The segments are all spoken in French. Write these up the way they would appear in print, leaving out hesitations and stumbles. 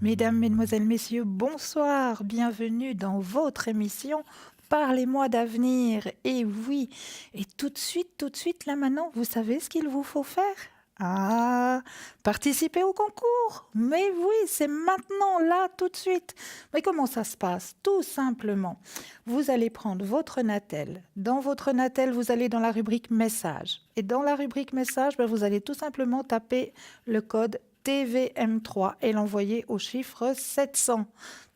Mesdames, Mesdemoiselles, Messieurs, bonsoir, bienvenue dans votre émission Parlez-moi d'avenir. Et oui, et tout de suite, là maintenant, vous savez ce qu'il vous faut faire? Ah, participer au concours. Mais oui, c'est maintenant, là, tout de suite. Mais comment ça se passe? Tout simplement, vous allez prendre votre Natel. Dans votre Natel, vous allez dans la rubrique message. Et dans la rubrique message, vous allez tout simplement taper le code TVM3 et l'envoyer au chiffre 700.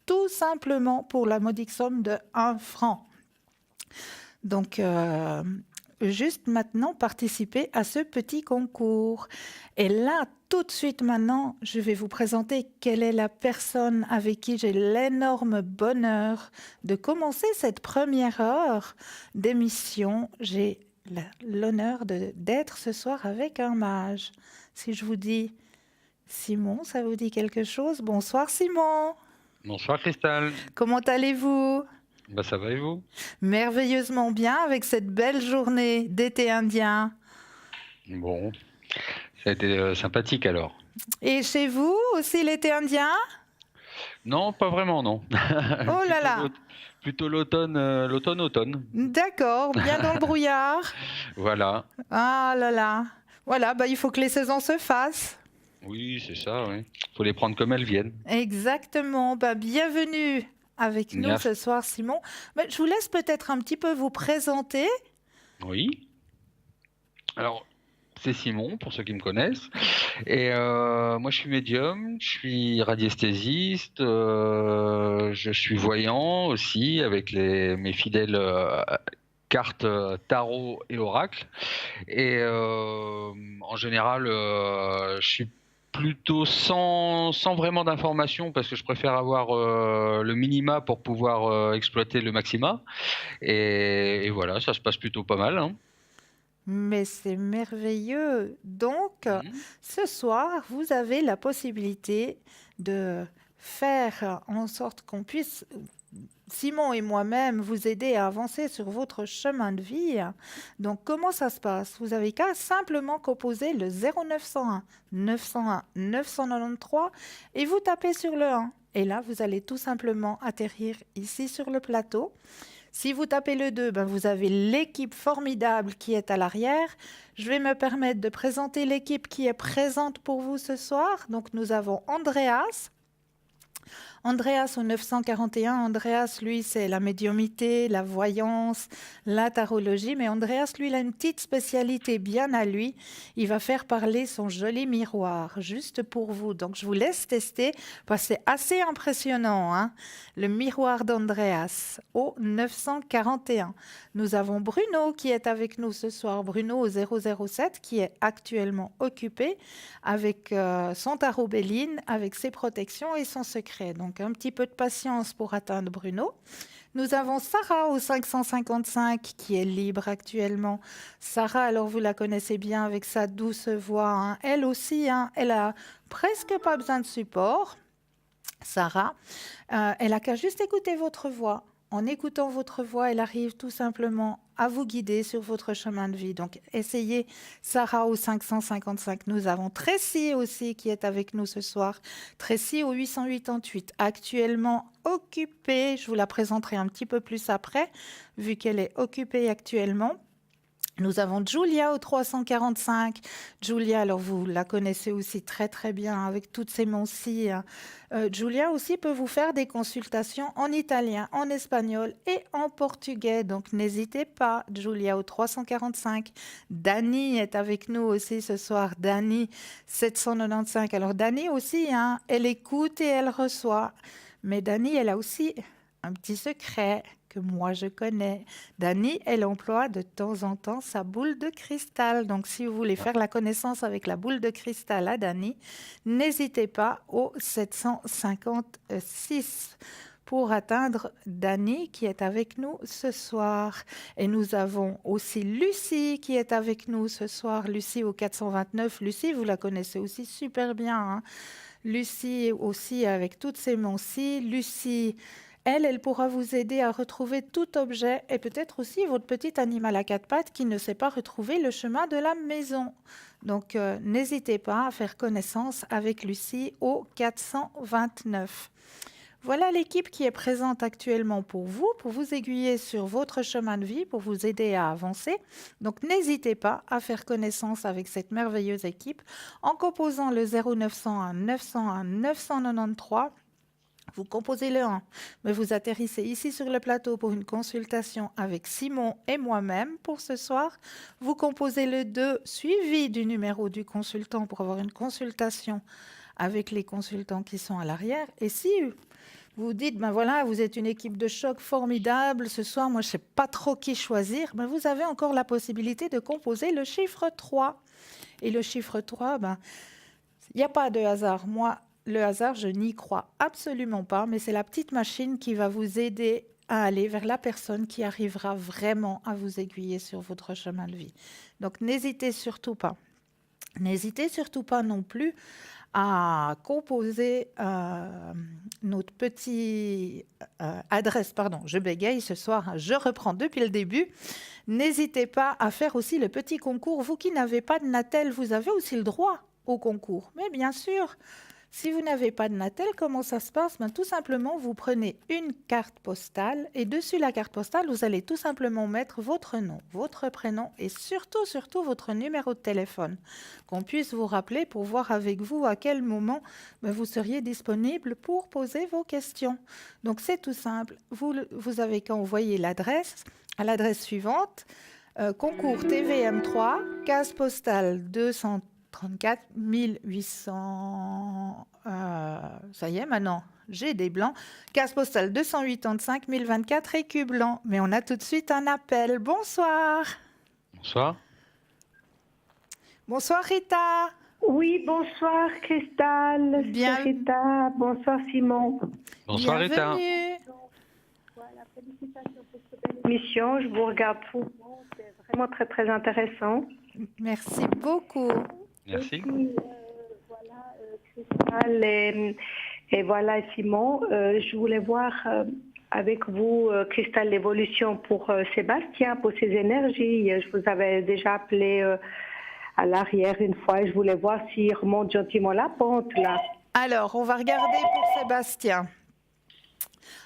Tout simplement pour la modique somme de 1 franc. Donc, juste maintenant, participer à ce petit concours. Et là, tout de suite maintenant, je vais vous présenter quelle est la personne avec qui j'ai l'énorme bonheur de commencer cette première heure d'émission. J'ai l'honneur d'être ce soir avec un mage. Si je vous dis Simon, ça vous dit quelque chose? Bonsoir Simon. Bonsoir Cristal. Comment allez-vous? Ça va et vous? Merveilleusement bien avec cette belle journée d'été indien. Bon, ça a été sympathique alors. Et chez vous aussi l'été indien? Non, pas vraiment, non. Oh là Plutôt là, plutôt l'automne. d'accord, bien dans le brouillard. Voilà. Ah là là, voilà, il faut que les saisons se fassent. Oui, c'est ça, oui. Faut les prendre comme elles viennent. Exactement, bienvenue avec nous Merci. ce soir Simon. Je vous laisse peut-être un petit peu vous présenter. Oui. Alors, c'est Simon, pour ceux qui me connaissent. Et moi, je suis médium, je suis radiesthésiste, je suis voyant aussi avec mes fidèles cartes tarot et oracle. Et en général, je suis plutôt sans vraiment d'informations parce que je préfère avoir le minima pour pouvoir exploiter le maxima. Et voilà, ça se passe plutôt pas mal, hein. Mais c'est merveilleux. Donc, Mhm. ce soir, vous avez la possibilité de faire en sorte qu'on puisse, Simon et moi-même, vous aider à avancer sur votre chemin de vie. Donc, comment ça se passe? Vous avez qu'à simplement composer le 0901 901 993 et vous tapez sur le 1. Et là, vous allez tout simplement atterrir ici sur le plateau. Si vous tapez le 2, vous avez l'équipe formidable qui est à l'arrière. Je vais me permettre de présenter l'équipe qui est présente pour vous ce soir. Donc, nous avons Andreas. Andreas au 941, Andreas, lui, c'est la médiumité, la voyance, la tarologie. Mais Andreas, lui, il a une petite spécialité bien à lui. Il va faire parler son joli miroir, juste pour vous. Donc, je vous laisse tester, parce que c'est assez impressionnant, hein, le miroir d'Andreas au 941. Nous avons Bruno qui est avec nous ce soir. Bruno au 007 qui est actuellement occupé avec son tarot Béline, avec ses protections et son secret. Donc un petit peu de patience pour atteindre Bruno. Nous avons Sarah au 555 qui est libre actuellement. Sarah, alors vous la connaissez bien avec sa douce voix, hein. Elle aussi, hein, elle a presque pas besoin de support. Sarah, elle a qu'à juste écouter votre voix. En écoutant votre voix, elle arrive tout simplement à vous guider sur votre chemin de vie. Donc, essayez Sarah au 555. Nous avons Tracy aussi qui est avec nous ce soir. Tracy au 888, actuellement occupée. Je vous la présenterai un petit peu plus après, vu qu'elle est occupée actuellement. Nous avons Julia au 345. Julia, alors vous la connaissez aussi très très bien avec toutes ses moncies. Julia aussi peut vous faire des consultations en italien, en espagnol et en portugais. Donc n'hésitez pas, Julia au 345. Dani est avec nous aussi ce soir. Dani 795. Alors Dani aussi, hein, elle écoute et elle reçoit. Mais Dani, elle a aussi un petit secret que moi je connais. Dani, elle emploie de temps en temps sa boule de cristal. Donc, si vous voulez faire la connaissance avec la boule de cristal à Dani, n'hésitez pas au 756 pour atteindre Dani qui est avec nous ce soir. Et nous avons aussi Lucie qui est avec nous ce soir. Lucie au 429. Lucie, vous la connaissez aussi super bien, hein. Lucie aussi avec toutes ses moncies. Lucie, Elle pourra vous aider à retrouver tout objet et peut-être aussi votre petit animal à quatre pattes qui ne sait pas retrouver le chemin de la maison. Donc, n'hésitez pas à faire connaissance avec Lucie au 429. Voilà l'équipe qui est présente actuellement pour vous aiguiller sur votre chemin de vie, pour vous aider à avancer. Donc, n'hésitez pas à faire connaissance avec cette merveilleuse équipe en composant le 0901 901 993. Vous composez le 1, mais vous atterrissez ici sur le plateau pour une consultation avec Simon et moi-même pour ce soir. Vous composez le 2, suivi du numéro du consultant pour avoir une consultation avec les consultants qui sont à l'arrière. Et si vous dites, ben voilà, vous êtes une équipe de choc formidable, ce soir, moi, je ne sais pas trop qui choisir, ben vous avez encore la possibilité de composer le chiffre 3. Et le chiffre 3, ben, il n'y a pas de hasard. Moi, le hasard, je n'y crois absolument pas, mais c'est la petite machine qui va vous aider à aller vers la personne qui arrivera vraiment à vous aiguiller sur votre chemin de vie. Donc, n'hésitez surtout pas. N'hésitez surtout pas non plus à composer notre petit adresse. Pardon, je bégaye ce soir, je reprends depuis le début. N'hésitez pas à faire aussi le petit concours. Vous qui n'avez pas de Natel, vous avez aussi le droit au concours. Mais bien sûr, si vous n'avez pas de Natel, comment ça se passe? Tout simplement, vous prenez une carte postale et dessus la carte postale, vous allez tout simplement mettre votre nom, votre prénom et surtout votre numéro de téléphone, qu'on puisse vous rappeler pour voir avec vous à quel moment vous seriez disponible pour poser vos questions. Donc, c'est tout simple. Vous avez qu'à envoyer l'adresse à l'adresse suivante, concours TVM3, case postale 234 800. Ça y est, maintenant, j'ai des blancs. Case postale 285 024 Écublanc. Mais on a tout de suite un appel. Bonsoir. Bonsoir. Bonsoir, Rita. Oui, bonsoir, Cristal. Bien. C'est Rita. Bonsoir, Simon. Bonsoir, Rita. Bienvenue. Voilà, félicitations pour cette belle émission. Je vous regarde souvent. C'est vraiment très, très intéressant. Merci beaucoup. Merci. Et puis, voilà, Cristal et voilà, Simon. Je voulais voir avec vous, Cristal, l'évolution pour Sébastien, pour ses énergies. Je vous avais déjà appelé à l'arrière une fois et je voulais voir s'il remonte gentiment la pente, là. Alors, on va regarder pour Sébastien.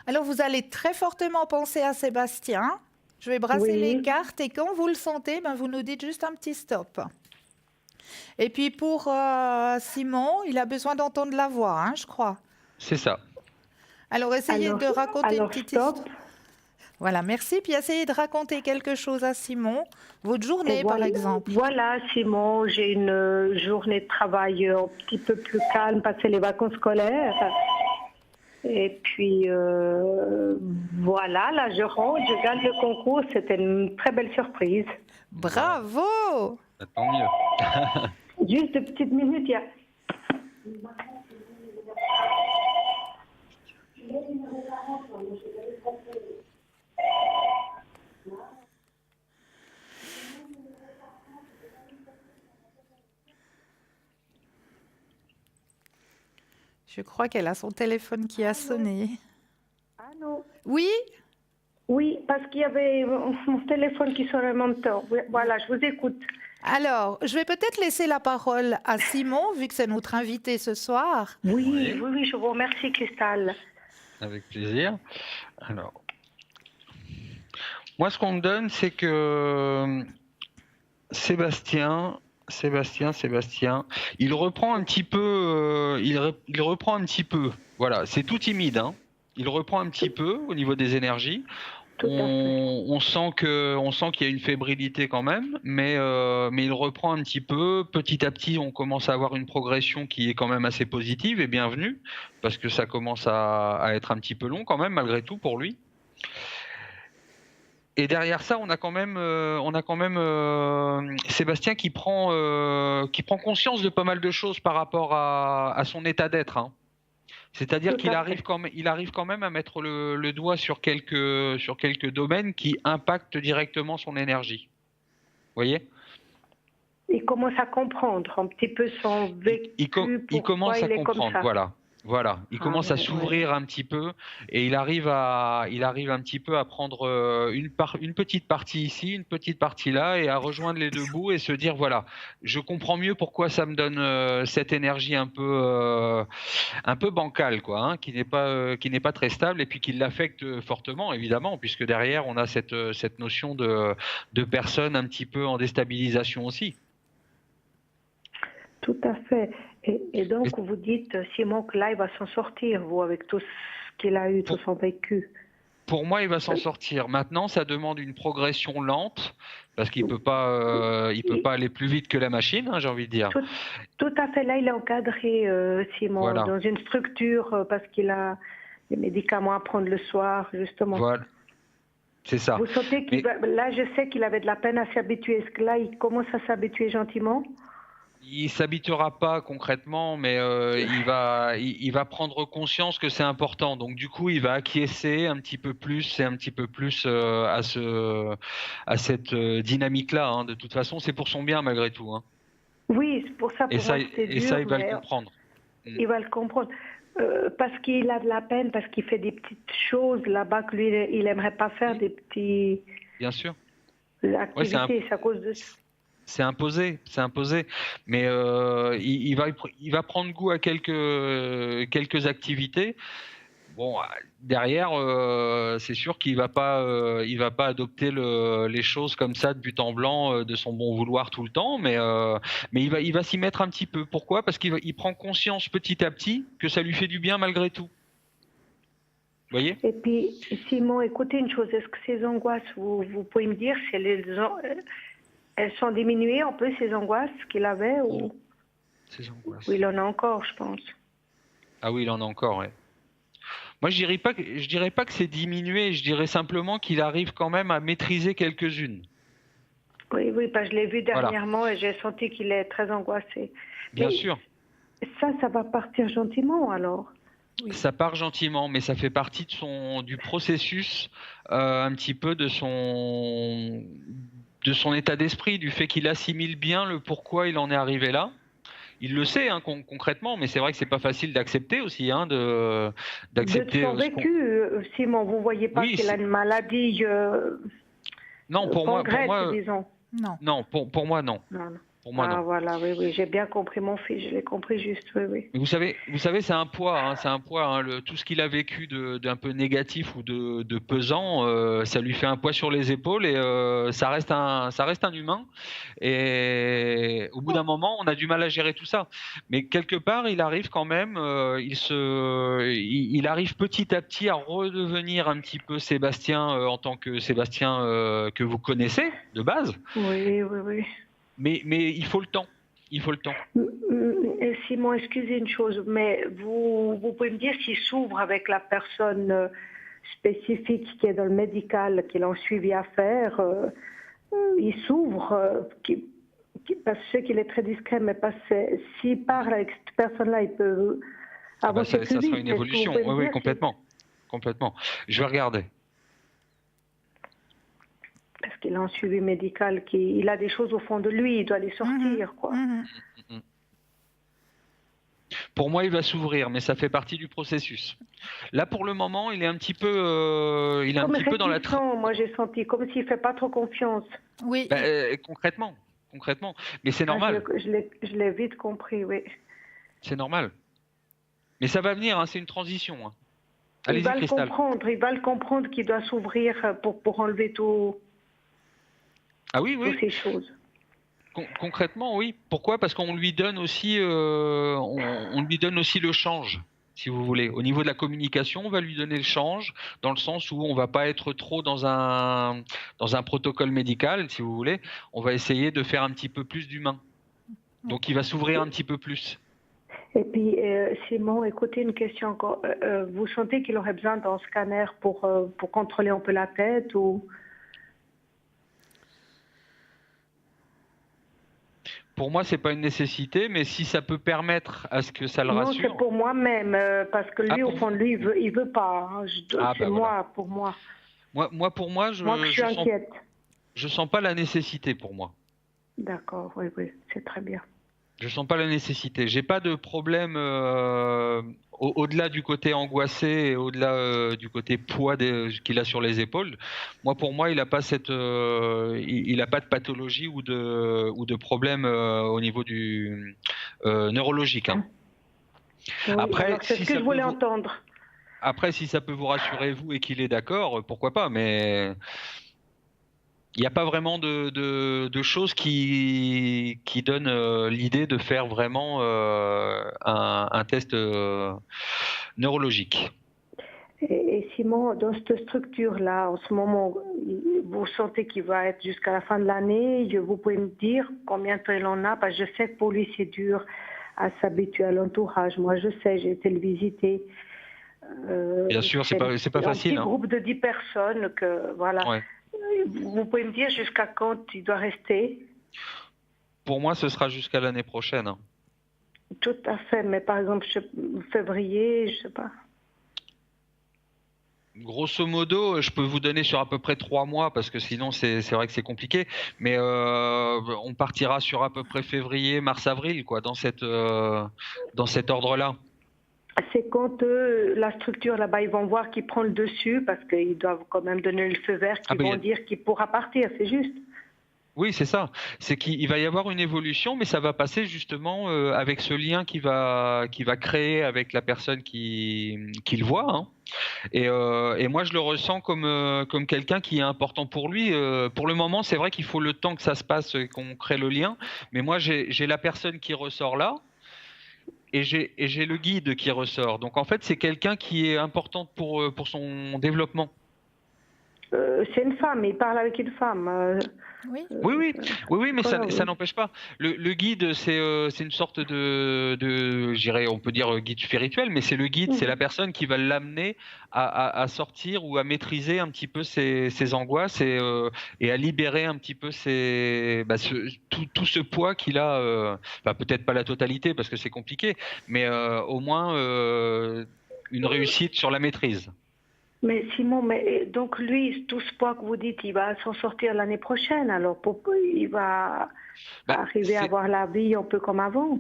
Alors, vous allez très fortement penser à Sébastien. Je vais brasser les cartes et quand vous le sentez, vous nous dites juste un petit stop. Et puis pour Simon, il a besoin d'entendre la voix, je crois. C'est ça. Alors, essayez de raconter une petite histoire. Stop. Voilà, merci. Puis essayez de raconter quelque chose à Simon. Votre journée, par exemple. Voilà, Simon, j'ai une journée de travail un petit peu plus calme, passer les vacances scolaires. Et puis, voilà, là, je rentre, je gagne le concours. C'était une très belle surprise. Bravo! Tant mieux. Juste de petites minutes, il y a... Je crois qu'elle a son téléphone qui a sonné. Allô? Oui? Oui, parce qu'il y avait mon téléphone qui sonnait en même temps. Voilà, je vous écoute. Alors, je vais peut-être laisser la parole à Simon, vu que c'est notre invité ce soir. Oui, je vous remercie, Cristal. Avec plaisir. Alors, moi, ce qu'on me donne, c'est que Sébastien, il reprend un petit peu, il reprend un petit peu. Voilà, c'est tout timide, hein. Il reprend un petit peu au niveau des énergies. On sent qu'il y a une fébrilité quand même, mais il reprend un petit peu. Petit à petit, on commence à avoir une progression qui est quand même assez positive et bienvenue, parce que ça commence à être un petit peu long quand même, malgré tout, pour lui. Et derrière ça, on a quand même Sébastien qui prend conscience de pas mal de choses par rapport à son état d'être, hein. C'est-à-dire qu'il arrive quand même à mettre le doigt sur quelques domaines qui impactent directement son énergie. Vous voyez ? Il commence à comprendre un petit peu son vécu. Il commence à comprendre, voilà. Voilà, il Ah commence à ouais, ouais. s'ouvrir un petit peu et il arrive un petit peu à prendre une petite partie ici, une petite partie là et à rejoindre les deux bouts et se dire voilà, je comprends mieux pourquoi ça me donne cette énergie un peu bancale quoi, hein, qui n'est pas très stable et puis qui l'affecte fortement évidemment puisque derrière on a cette notion de personne un petit peu en déstabilisation aussi. Tout à fait. Et Mais donc, vous dites, Simon, que là, il va s'en sortir, vous, avec tout ce qu'il a eu, tout pour, son vécu. Pour moi, il va s'en sortir. Maintenant, ça demande une progression lente parce il peut pas aller plus vite que la machine, hein, j'ai envie de dire. Tout, tout à fait. Là, il est encadré, Simon, Voilà, dans une structure parce qu'il a des médicaments à prendre le soir, justement. voilà, c'est ça. Vous sentez qu'il Mais va... Là, je sais qu'il avait de la peine à s'habituer. Est-ce que là, il commence à s'habituer gentiment? il s'habituera pas concrètement, mais il va prendre conscience que c'est important. Donc du coup, il va acquiescer un petit peu plus et un petit peu plus à cette dynamique-là. Hein. De toute façon, c'est pour son bien malgré tout. Hein. Oui, c'est pour ça, pour moi, c'était Et ça, dur, il va le mais comprendre. il va le comprendre. Parce qu'il a de la peine, parce qu'il fait des petites choses là-bas que lui, il aimerait pas faire, des petites Bien sûr. Ouais, activités. C'est à cause de... c'est imposé. Mais il va prendre goût à quelques activités. Bon, derrière, c'est sûr il va pas adopter les choses comme ça de but en blanc, de son bon vouloir tout le temps, mais il va s'y mettre un petit peu. Pourquoi? Parce il prend conscience petit à petit que ça lui fait du bien malgré tout. Vous voyez? Et puis, Simon, écoutez une chose, est-ce que ces angoisses, vous pouvez me dire si elles sont diminuées un peu, ces angoisses qu'il avait, ou Ces angoisses. il en a encore, je pense. Ah oui, il en a encore, ouais. Moi, je dirais pas que c'est diminué, je dirais simplement qu'il arrive quand même à maîtriser quelques-unes. Oui, oui, parce que je l'ai vu Voilà, dernièrement et j'ai senti qu'il est très angoissé. bien Mais sûr. ça va partir gentiment alors. Oui. Ça part gentiment, mais ça fait partie du processus, un petit peu de son état d'esprit, du fait qu'il assimile bien le pourquoi il en est arrivé là. Il le sait hein, concrètement, mais c'est vrai que c'est pas facile d'accepter aussi, hein, De d'accepter son vécu, Simon, vous voyez pas Oui, qu'il a une maladie non, congrès, disons. Non. non, pour moi non, Non, non. pour moi non. Ah voilà, oui, oui, j'ai bien compris mon fils, je l'ai compris juste, oui, oui. Mais vous savez, c'est un poids, hein, c'est un poids. Hein, tout ce qu'il a vécu d'un peu négatif ou de pesant, ça lui fait un poids sur les épaules et ça reste un humain. Et au bout d'un moment, on a du mal à gérer tout ça. Mais quelque part, il arrive quand même, il arrive petit à petit à redevenir un petit peu Sébastien en tant que Sébastien que vous connaissez de base. Oui, oui, oui. Mais il faut le temps. Il faut le temps. Simon, excusez une chose, mais vous pouvez me dire s'il s'ouvre avec la personne spécifique qui est dans le médical, qu'il a un suivi à faire, il s'ouvre, parce que je sais qu'il est très discret, mais parce que s'il parle avec cette personne-là, il peut avancer plus Ça vite. sera une Est-ce que vous évolution. pouvez me Oui, dire complètement. Complètement. Je vais regarder. parce qu'il a un suivi médical, il a des choses au fond de lui, il doit les sortir, quoi. Pour moi, il va s'ouvrir, mais ça fait partie du processus. Là, pour le moment, il est un petit peu, dans la. Moi, j'ai senti comme s'il fait pas trop confiance. Oui. Concrètement. Mais c'est normal. Je l'ai vite compris, oui. C'est normal. Mais ça va venir. Hein, c'est une transition. Hein. Il Allez-y, va le Cristal. comprendre qu'il doit s'ouvrir pour enlever tout. Ah oui, toutes ces choses. Concrètement, oui. Pourquoi? Parce qu'on lui donne aussi, on lui donne aussi le change, si vous voulez. Au niveau de la communication, on va lui donner le change, dans le sens où on va pas être trop dans un protocole médical, si vous voulez. On va essayer de faire un petit peu plus d'humain. Donc, il va s'ouvrir un petit peu plus. Et puis, Simon, écoutez une question encore. Vous sentez qu'il aurait besoin d'un scanner pour contrôler un peu la tête ou... Pour moi, c'est pas une nécessité, mais si ça peut permettre à ce que ça le rassure. Non, c'est pour moi-même, parce que lui, au fond de lui, il veut pas. Hein. C'est moi, pour moi. Pour moi, je suis inquiète. Je sens pas la nécessité pour moi. D'accord, oui, c'est très bien. Je sens pas la nécessité. J'ai pas de problème au-delà du côté angoissé et au-delà du côté poids qu'il a sur les épaules. Pour moi, il a pas il a pas de pathologie ou de problème au niveau du neurologique, hein. Oui, Après, alors c'est ce que je voulais entendre. Après, si ça peut vous rassurer vous et qu'il est d'accord, pourquoi pas. Mais il n'y a pas vraiment de choses qui donnent l'idée de faire vraiment un test neurologique. Et Simon, dans cette structure-là, en ce moment, vous sentez qu'il va être jusqu'à la fin de l'année. Vous pouvez me dire combien de temps il en a? Parce que je sais que pour lui, c'est dur à s'habituer à l'entourage. Moi, je sais, j'ai été le visiter. Bien sûr, c'est pas facile. Un petit hein. groupe de 10 personnes, voilà. Ouais. Vous pouvez me dire jusqu'à quand il doit rester? Pour moi, ce sera jusqu'à l'année prochaine. hein. Tout à fait, mais par exemple, février, je sais pas. Grosso modo, je peux vous donner sur à peu près 3 mois parce que sinon c'est vrai que c'est compliqué. Mais on partira sur à peu près février, mars, avril, quoi, dans cet ordre-là. C'est quand la structure là-bas, ils vont voir qu'il prend le dessus parce qu'ils doivent quand même donner le feu vert, qu'ils vont dire qu'il pourra partir, c'est juste. Oui, c'est ça. C'est qu'il va y avoir une évolution, mais ça va passer justement avec ce lien qu'il va créer avec la personne qu'il voit. hein. Et moi, je le ressens comme quelqu'un qui est important pour lui. Pour le moment, c'est vrai qu'il faut le temps que ça se passe, qu'on crée le lien. Mais moi, j'ai la personne qui ressort là. Et j'ai le guide qui ressort. Donc en fait, c'est quelqu'un qui est important pour son développement. C'est une femme, il parle avec une femme. Oui, mais ça n'empêche pas. Le guide, c'est une sorte je dirais, on peut dire guide spirituel, mais c'est le guide, c'est la personne qui va l'amener à sortir ou à maîtriser un petit peu ses angoisses et à libérer un petit peu tout ce poids qu'il a. Peut-être pas la totalité parce que c'est compliqué, mais au moins une réussite sur la maîtrise. Mais Simon, donc lui, tout ce poids que vous dites, il va s'en sortir l'année prochaine. Alors il va arriver à avoir la vie un peu comme avant.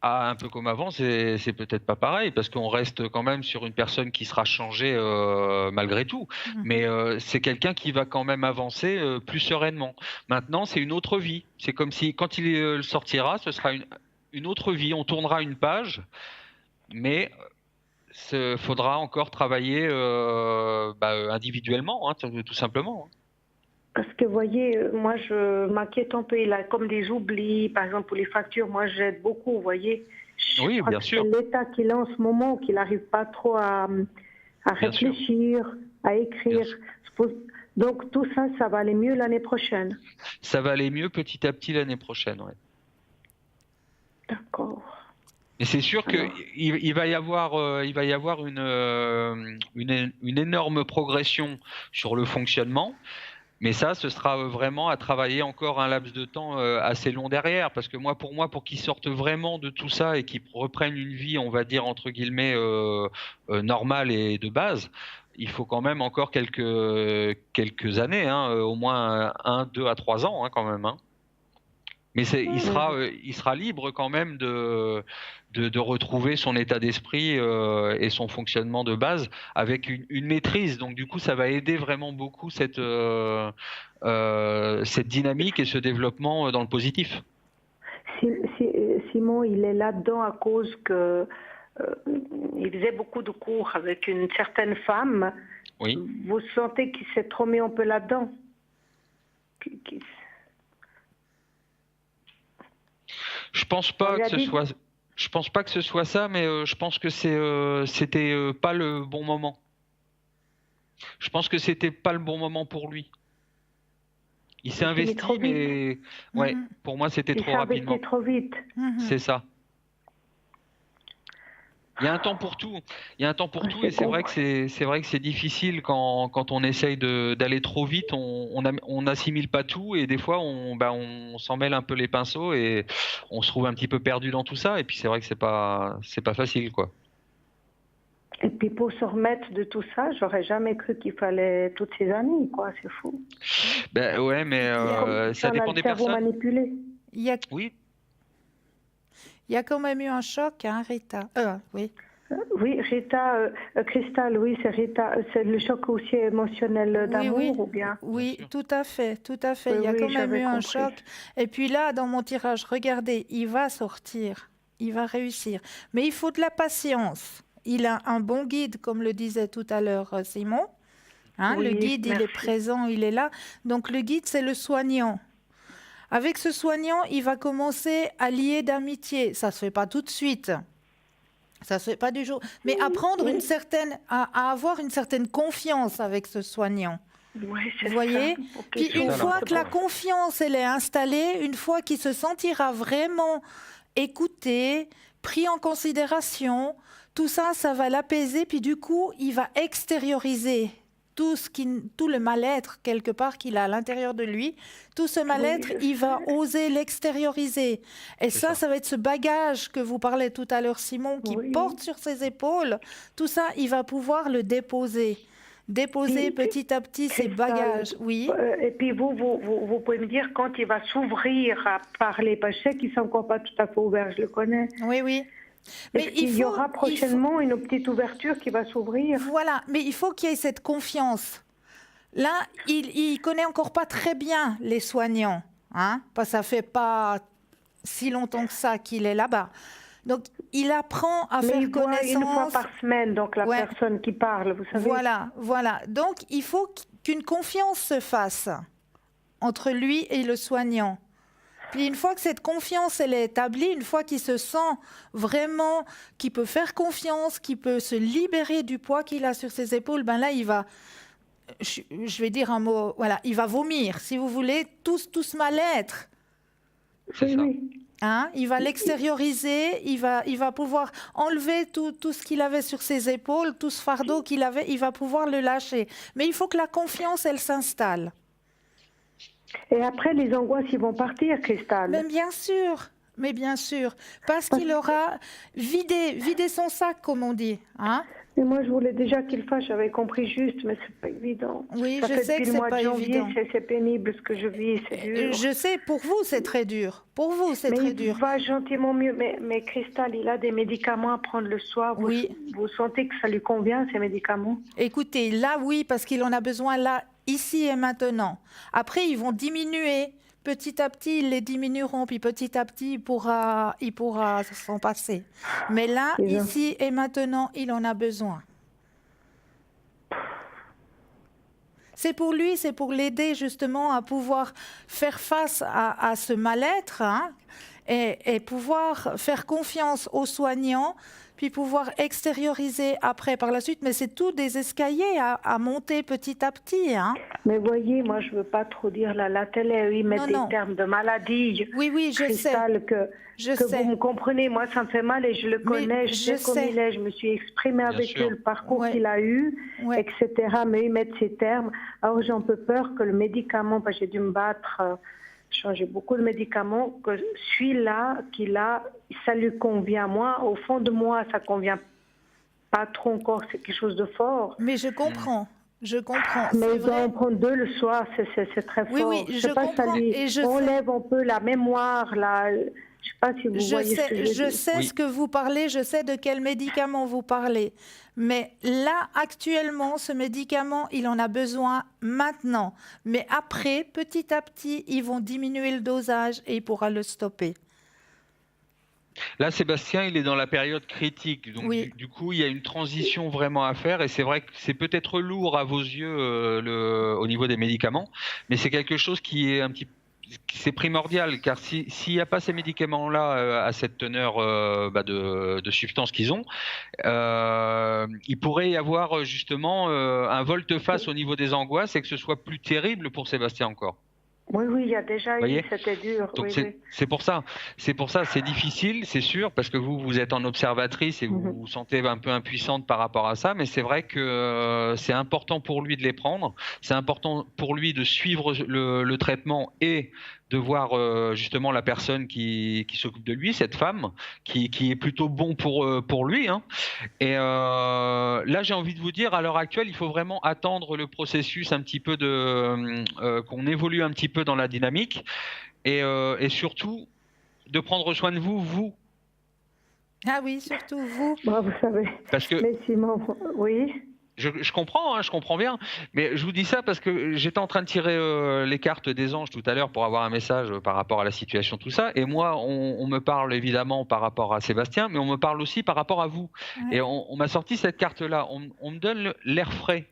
Un peu comme avant, c'est peut-être pas pareil parce qu'on reste quand même sur une personne qui sera changée malgré tout. Mais c'est quelqu'un qui va quand même avancer plus sereinement. Maintenant, c'est une autre vie. C'est comme si quand il sortira, ce sera une autre vie. On tournera une page, mais faudra encore travailler individuellement, hein, tout simplement. hein. Parce que vous voyez, moi je m'inquiète un peu. Il a comme des oublis, par exemple pour les factures. Moi j'aide beaucoup, vous voyez. Oui, bien sûr. C'est l'état qu'il a en ce moment, qu'il n'arrive pas trop à réfléchir, à écrire. Donc tout ça, ça va aller mieux l'année prochaine. Ça va aller mieux petit à petit l'année prochaine, oui. D'accord. Et c'est sûr qu'il va y avoir une énorme progression sur le fonctionnement. Mais ça, ce sera vraiment à travailler encore un laps de temps assez long derrière. Parce que pour qu'il sorte vraiment de tout ça et qu'il reprenne une vie, on va dire, entre guillemets, normale et de base, il faut quand même encore quelques années, hein, au moins 1, 2 à 3 ans hein, quand même. Hein. Mais il sera libre quand même de retrouver son état d'esprit et son fonctionnement de base avec une maîtrise. Donc du coup, ça va aider vraiment beaucoup cette dynamique et ce développement dans le positif. Simon, il est là-dedans à cause que il faisait beaucoup de cours avec une certaine femme. Oui. Vous sentez qu'il s'est trop mis un peu là-dedans? Je pense pas que ce soit ça, mais je pense que c'était pas le bon moment. Je pense que c'était pas le bon moment pour lui. Il s'est investi, mais ouais, pour moi c'était trop rapidement. Il s'est investi trop vite. C'est ça. Il y a un temps pour tout. Et c'est vrai que c'est difficile quand on essaye d'aller trop vite. On n'assimile pas tout et des fois on s'en mêle un peu les pinceaux et on se trouve un petit peu perdu dans tout ça. Et puis c'est vrai que c'est pas facile quoi. Et puis pour se remettre de tout ça, j'aurais jamais cru qu'il fallait toutes ces années quoi. C'est fou. Ouais, mais ça dépend des personnes. Manipulé. Il y a... Oui. Il y a quand même eu un choc, hein, Rita. Oui. Oui, Rita, Cristal, oui, c'est Rita. C'est le choc aussi émotionnel d'amour Oui, ou bien? oui, sûr. tout à fait, tout à fait. Oui, Il y a oui, quand même j'avais eu un compris. choc. Et puis là, dans mon tirage, regardez, il va sortir, il va réussir. Mais il faut de la patience. Il a un bon guide, comme le disait tout à l'heure Simon. Hein, le Oui, guide, il est merci. présent, il est là. Donc le guide, c'est le soignant. Avec ce soignant, il va commencer à lier d'amitié. Ça se fait pas tout de suite. Ça se fait pas du jour. Mais à avoir une certaine confiance avec ce soignant. Oui, Vous c'est voyez? ça. Ok, Puis je une ça, vois, fois c'est que la bon. confiance elle est installée, une fois qu'il se sentira vraiment écouté, pris en considération, tout ça, ça va l'apaiser. Puis du coup, il va extérioriser tout le mal-être quelque part qu'il a à l'intérieur de lui. Tout ce mal-être, je il va sais. oser l'extérioriser. Et c'est ça, ça. ça va être ce bagage que vous parlez tout à l'heure, Simon, qui Oui. porte sur ses épaules. Tout ça, il va pouvoir le déposer. Déposer Puis, petit à petit ses Cristal, bagages. Oui. et puis vous pouvez me dire quand il va s'ouvrir à parler, parce que je sais qu'ils ne sont encore pas tout à fait ouverts, je le connais. Oui, oui. Mais Est-ce qu'il y aura prochainement une petite ouverture qui va s'ouvrir? voilà, mais il faut qu'il y ait cette confiance. Là, il connaît encore pas très bien les soignants, hein, parce que ça fait pas si longtemps que ça qu'il est là-bas. Donc, il apprend à Mais faire il voit une fois connaissance. par semaine, donc la Ouais. personne qui parle, vous savez. Voilà, voilà. Donc, il faut qu'une confiance se fasse entre lui et le soignant. Puis une fois que cette confiance elle est établie, une fois qu'il se sent vraiment qu'il peut faire confiance, qu'il peut se libérer du poids qu'il a sur ses épaules, ben là il va, je vais dire un mot, voilà, il va vomir, si vous voulez, tout ce mal-être. C'est Oui, ça. oui. Hein, il va l'extérioriser, il va pouvoir enlever tout ce qu'il avait sur ses épaules, tout ce fardeau qu'il avait, il va pouvoir le lâcher. Mais il faut que la confiance, elle s'installe. Et après, les angoisses, ils vont partir, Cristal. Mais bien sûr, parce qu'il aura vidé son sac, comme on dit. Hein? Mais moi, je voulais déjà qu'il fasse, j'avais compris juste, mais c'est pas évident. Oui, Ça je fait sais depuis que le c'est mois de pas janvier, évident. c'est pénible ce que je vis, c'est dur. Je sais, pour vous, c'est très dur. Pour vous, c'est Mais très il dur. va gentiment mieux. Mais Cristal, il a des médicaments à prendre le soir. Oui. Vous sentez que ça lui convient, ces médicaments? Écoutez, là, oui, parce qu'il en a besoin là, ici et maintenant. Après, ils vont diminuer. Petit à petit, ils les diminueront, puis petit à petit, il pourra s'en passer. Mais là, C'est ça. ici et maintenant, il en a besoin. C'est pour lui, c'est pour l'aider justement à pouvoir faire face à ce mal-être, hein, et pouvoir faire confiance aux soignants, puis pouvoir extérioriser après par la suite. Mais c'est tout des escaliers à monter petit à petit. Hein. Mais voyez, moi, je veux pas trop dire la télé, ils mettent Non. des termes de maladie. Oui, je Cristal, sais. que Je sais. vous me comprenez. Moi, ça me fait mal et je le connais. Je sais je comme sais. il est. Je me suis exprimée Bien avec sûr. lui, le parcours Ouais. qu'il a eu, Ouais. etc. Mais ils mettent ces termes. Alors, j'ai un peu peur que le médicament, parce que j'ai dû me battre, changer beaucoup de médicaments, que celui-là qu'il a, ça lui convient. Moi, au fond de moi, ça convient pas trop encore. C'est quelque chose de fort. Mais je comprends. Je comprends. Mais C'est il doit vrai. en prendre deux le soir, c'est très fort. Oui, je je sais pas, ça comprends, lui et je enlève un peu la mémoire, je sais pas si vous voyez ce que je veux Je dire. sais Oui. ce que vous parlez, je sais de quel médicament vous parlez. Mais là, actuellement, ce médicament, il en a besoin maintenant. Mais après, petit à petit, ils vont diminuer le dosage et il pourra le stopper. Là, Sébastien, il est dans la période critique. Donc, Oui. du coup, il y a une transition vraiment à faire. Et c'est vrai que c'est peut-être lourd à vos yeux au niveau des médicaments. Mais c'est quelque chose qui est c'est primordial. Car s'il n'y a pas ces médicaments-là à cette teneur de substances qu'ils ont, il pourrait y avoir justement un volte-face au niveau des angoisses et que ce soit plus terrible pour Sébastien encore. Oui, il y a déjà eu, Voyez. c'était dur. Donc Oui. c'est pour ça, c'est difficile, c'est sûr, parce que vous êtes en observatrice et vous vous sentez un peu impuissante par rapport à ça, mais c'est vrai que c'est important pour lui de les prendre, c'est important pour lui de suivre le traitement et de voir justement la personne qui s'occupe de lui, cette femme, qui est plutôt bon pour lui. Hein. Et là, j'ai envie de vous dire, à l'heure actuelle, il faut vraiment attendre le processus un petit peu qu'on évolue un petit peu dans la dynamique et surtout de prendre soin de vous Ah oui, surtout vous. Moi, vous savez. Parce que Mais Simon, oui. je comprends, hein, je comprends bien, mais je vous dis ça parce que j'étais en train de tirer les cartes des anges tout à l'heure pour avoir un message par rapport à la situation, tout ça. Et moi, on me parle évidemment par rapport à Sébastien, mais on me parle aussi par rapport à vous. Ouais. Et on m'a sorti cette carte-là. On me donne l'air frais.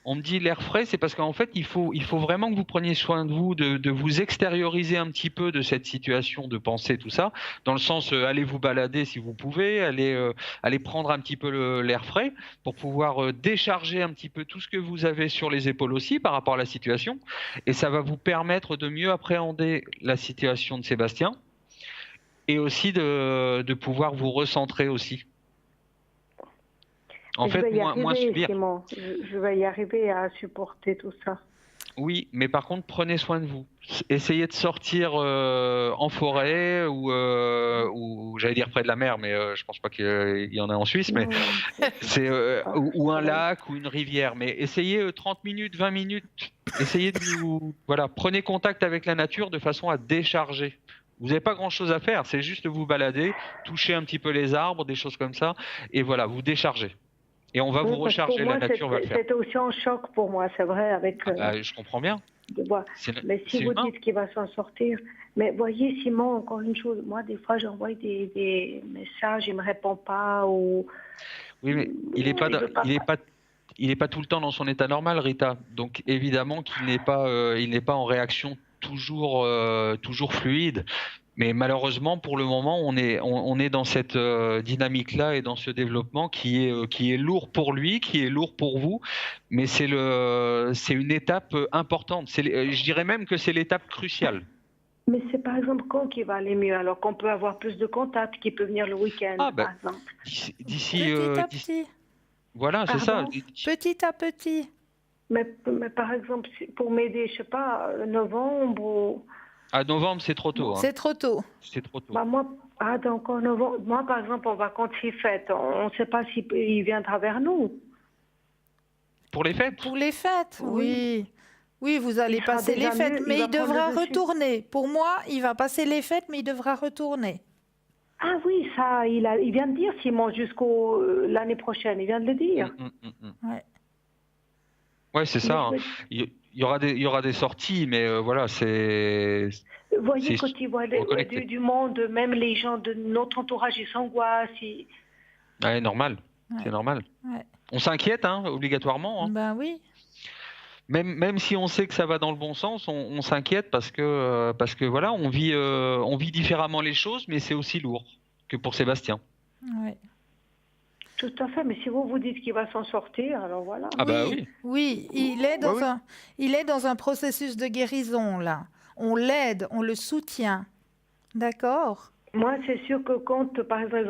On me dit l'air frais, c'est parce qu'en fait, il faut vraiment que vous preniez soin de vous, de vous extérioriser un petit peu de cette situation de pensée, tout ça, dans le sens, allez vous balader si vous pouvez, allez prendre un petit peu l'air frais pour pouvoir décharger un petit peu tout ce que vous avez sur les épaules aussi par rapport à la situation. Et ça va vous permettre de mieux appréhender la situation de Sébastien et aussi de pouvoir vous recentrer aussi. En Je vais fait, y moins arriver, subir. Simon. Je vais y arriver à supporter tout ça. Oui, mais par contre, prenez soin de vous. Essayez de sortir en forêt ou j'allais dire près de la mer, mais je pense pas qu'il y en a en Suisse, mais Non, c'est pas- ou un ouais. lac ou une rivière. Mais essayez 30 minutes, 20 minutes. Essayez de voilà, prenez contact avec la nature de façon à décharger. Vous n'avez pas grand-chose à faire, c'est juste vous balader, toucher un petit peu les arbres, des choses comme ça, et voilà, vous déchargez. Et on va Oui, vous parce que pour recharger, la moi, nature va le faire. c'était aussi un choc pour moi, c'est vrai, avec Ah bah, je comprends bien. de voir. C'est Mais si c'est vous humain. dites qu'il va s'en sortir, mais voyez, Simon, encore une chose, moi, des fois, j'envoie des messages, il me répond pas, ou Oui, mais il est pas, il veut pas. il est pas tout le temps dans son état normal, Rita. Donc évidemment qu'il n'est pas, il n'est pas en réaction toujours fluide. Mais malheureusement, pour le moment, on est dans cette dynamique-là et dans ce développement qui est lourd pour lui, qui est lourd pour vous. Mais c'est une étape importante. Je dirais même que c'est l'étape cruciale. Mais c'est par exemple quand qu'il va aller mieux, alors qu'on peut avoir plus de contacts, qu'il peut venir le week-end, Ah ben, par exemple. Petit à petit. voilà, c'est ça. Pardon? Petit à petit. Mais par exemple, pour m'aider, je sais pas, novembre ou... À novembre, c'est trop tôt. Hein. C'est trop tôt. C'est trop tôt. Bah moi, donc en novembre, moi par exemple, on va quand il fête, on ne sait pas s'il viendra vers nous. Pour les fêtes. Pour les fêtes, Oui. oui. Oui, vous allez Il sera passer les déjà fêtes, mieux, mais il va il devra prendre le dessus. retourner. Pour moi, il va passer les fêtes, mais il devra retourner. Ah oui, ça, il vient de dire Simon jusqu'au l'année prochaine, il vient de le dire. Ouais. Ouais, c'est ça. Hein. Il y aura des sorties, mais voilà, c'est. Vous voyez, C'est quand ils voient reconnecté. du monde, même les gens de notre entourage, ils s'angoissent. Ouais, normal. Ouais. C'est normal. Ouais. On s'inquiète, hein, obligatoirement. Hein. Ben oui. Même si on sait que ça va dans le bon sens, on s'inquiète parce que voilà, on vit différemment les choses, mais c'est aussi lourd que pour Sébastien. Ouais. Tout à fait, mais si vous vous dites qu'il va s'en sortir, alors voilà. Ah bah oui. Oui, il est dans Ouais, il est dans un processus de guérison là. On l'aide, on le soutient. D'accord? Moi, c'est sûr que quand, par exemple,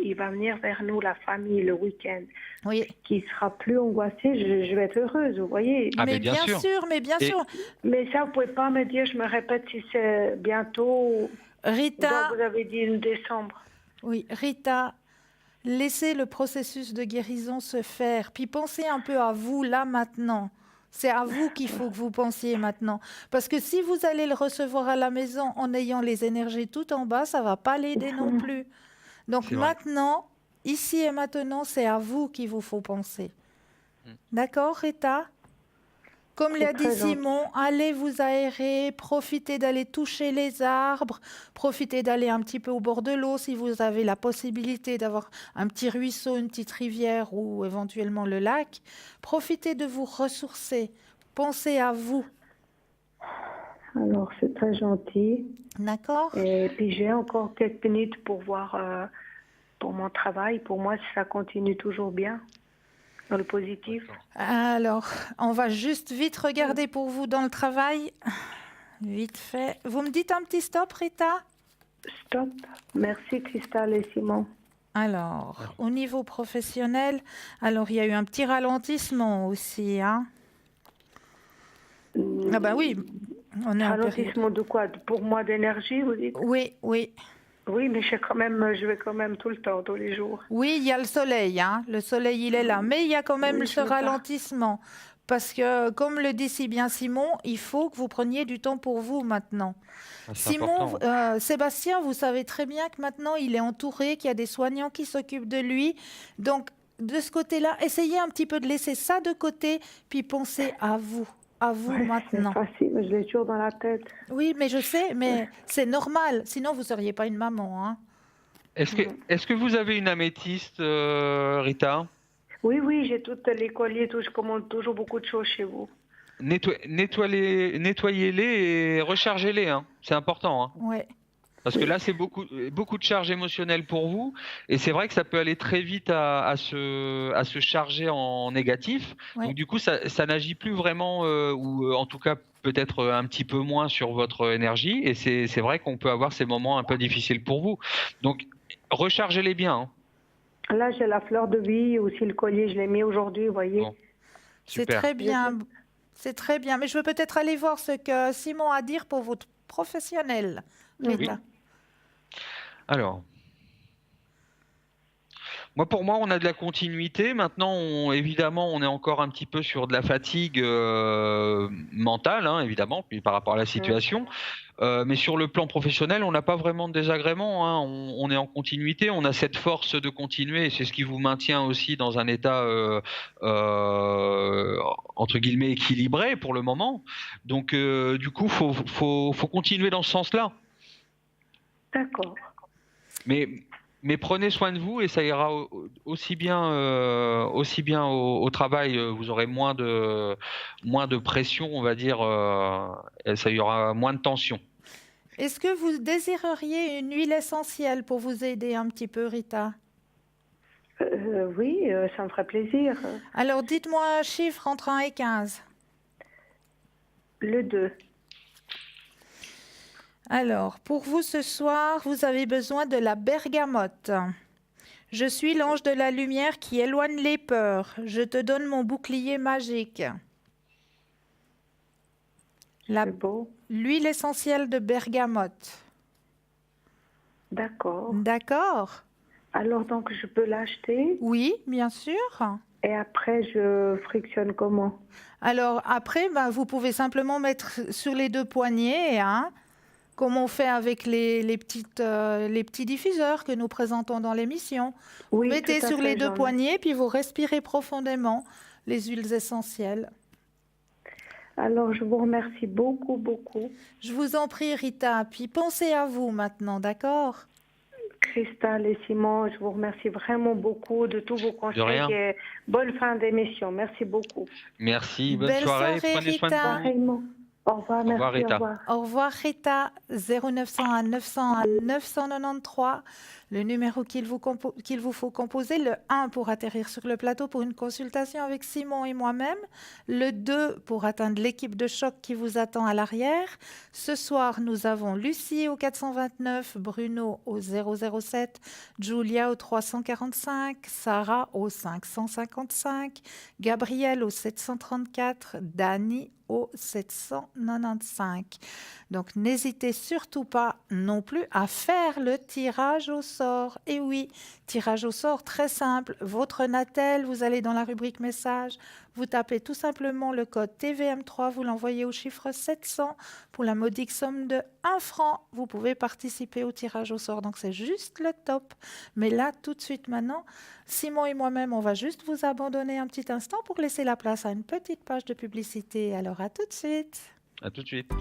il va venir vers nous, la famille, le week-end, Oui. qui sera plus angoissé, je vais être heureuse, vous voyez. Ah, mais mais bien sûr. mais bien Et- sûr. Mais ça, vous pouvez pas me dire, je me répète, si c'est bientôt. Rita, Donc, vous avez dit décembre. oui, Rita, laissez le processus de guérison se faire. Puis pensez un peu à vous là maintenant. C'est à vous qu'il faut que vous pensiez maintenant. Parce que si vous allez le recevoir à la maison en ayant les énergies tout en bas, ça va pas l'aider non plus. Donc C'est vrai. maintenant, ici et maintenant, c'est à vous qu'il vous faut penser. Mm. D'accord, Rita? Comme C'est l'a dit très gentil. Simon, allez vous aérer, profitez d'aller toucher les arbres, profitez d'aller un petit peu au bord de l'eau si vous avez la possibilité d'avoir un petit ruisseau, une petite rivière ou éventuellement le lac. Profitez de vous ressourcer. Pensez à vous. Alors, c'est très gentil. D'accord? Et puis, j'ai encore quelques minutes pour voir pour mon travail. Pour moi, ça continue toujours bien, dans le positif. Alors, on va juste vite regarder pour vous dans le travail. Vite fait. Vous me dites un petit stop, Rita? Stop. Merci, Cristal et Simon. Alors, au niveau professionnel, alors il y a eu un petit ralentissement aussi, hein? Ah ben oui, on est en période. Ralentissement de quoi? Pour moi, d'énergie, vous dites? Oui, oui. Oui, mais je vais quand même tout le temps, tous les jours. Oui, il y a le soleil, hein? Le soleil, il est là. Mais il y a quand même Oui, ce je veux pas. ralentissement. Parce que, comme le dit si bien Simon, il faut que vous preniez du temps pour vous maintenant. Ah, c'est Simon, important. Sébastien, vous savez très bien que maintenant il est entouré, qu'il y a des soignants qui s'occupent de lui. Donc, de ce côté-là, essayez un petit peu de laisser ça de côté, puis pensez à vous Ouais, c'est maintenant. facile, je l'ai toujours dans la tête. Oui, mais je sais, mais c'est normal. Sinon, vous ne seriez pas une maman, hein. Est-ce que vous avez une améthyste, Rita? Oui, oui, j'ai toutes les colliers, tout, je commande toujours beaucoup de choses chez vous. Nettoyez-les et rechargez-les, hein. C'est important, hein. Ouais. Parce que là, c'est beaucoup de charge émotionnelle pour vous, et c'est vrai que ça peut aller très vite à se charger en négatif. Ouais. Donc du coup, ça n'agit plus vraiment, ou en tout cas peut-être un petit peu moins sur votre énergie. Et c'est vrai qu'on peut avoir ces moments un peu difficiles pour vous. Donc rechargez-les bien, hein. Là, j'ai la fleur de vie, aussi le collier, je l'ai mis aujourd'hui, vous voyez. Bon, C'est super. très bien. C'est très bien. Mais je veux peut-être aller voir ce que Simon a à dire pour votre professionnel, Rita. Alors, pour moi, on a de la continuité. Maintenant, évidemment, on est encore un petit peu sur de la fatigue mentale, hein, évidemment, puis par rapport à la situation. Mais sur le plan professionnel, on n'a pas vraiment de désagrément, hein. On est en continuité, on a cette force de continuer, et c'est ce qui vous maintient aussi dans un état entre guillemets équilibré pour le moment. Donc, du coup, faut continuer dans ce sens-là. D'accord. Mais prenez soin de vous, et ça ira aussi bien au travail. Vous aurez moins de pression, on va dire, et ça y aura moins de tension. Est-ce que vous désireriez une huile essentielle pour vous aider un petit peu, Rita? Oui, ça me ferait plaisir. Alors, dites-moi un chiffre entre 1 et 15. Le 2. Alors, pour vous ce soir, vous avez besoin de la bergamote. Je suis l'ange de la lumière qui éloigne les peurs. Je te donne mon bouclier magique. C'est beau. L'huile essentielle de bergamote. D'accord. D'accord? Alors, donc, je peux l'acheter Oui, bien sûr. et après, je frictionne comment? Alors, après, vous pouvez simplement mettre sur les 2 poignets, hein, comme on fait avec les petits diffuseurs que nous présentons dans l'émission. Vous Oui, mettez tout à sur fait, les 2 j'en ai. poignets, puis vous respirez profondément les huiles essentielles. Alors, je vous remercie beaucoup, beaucoup. Je vous en prie, Rita. Puis pensez à vous maintenant, d'accord? Cristal et Simon, je vous remercie vraiment beaucoup de tous vos De conseils rien. et bonne fin d'émission. Merci beaucoup. Merci, bonne Belle soirée, soirée, prenez soin de Rita. vous. Pareillement. Au revoir, Au revoir, merci, au Rita. revoir. Au revoir Rita, 0901 901 993, le numéro qu'il vous faut composer, le 1 pour atterrir sur le plateau pour une consultation avec Simon et moi-même, le 2 pour atteindre l'équipe de choc qui vous attend à l'arrière. Ce soir, nous avons Lucie au 429, Bruno au 007, Julia au 345, Sarah au 555, Gabriel au 734, Dani au 795. Donc, n'hésitez surtout pas non plus à faire le tirage au sort. Et oui, tirage au sort très simple. Votre Natel, vous allez dans la rubrique message, vous tapez tout simplement le code TVM3, vous l'envoyez au chiffre 700 pour la modique somme de 1 franc. Vous pouvez participer au tirage au sort. Donc, c'est juste le top. Mais là, tout de suite maintenant, Simon et moi-même, on va juste vous abandonner un petit instant pour laisser la place à une petite page de publicité. Alors, à tout de suite. À tout de suite.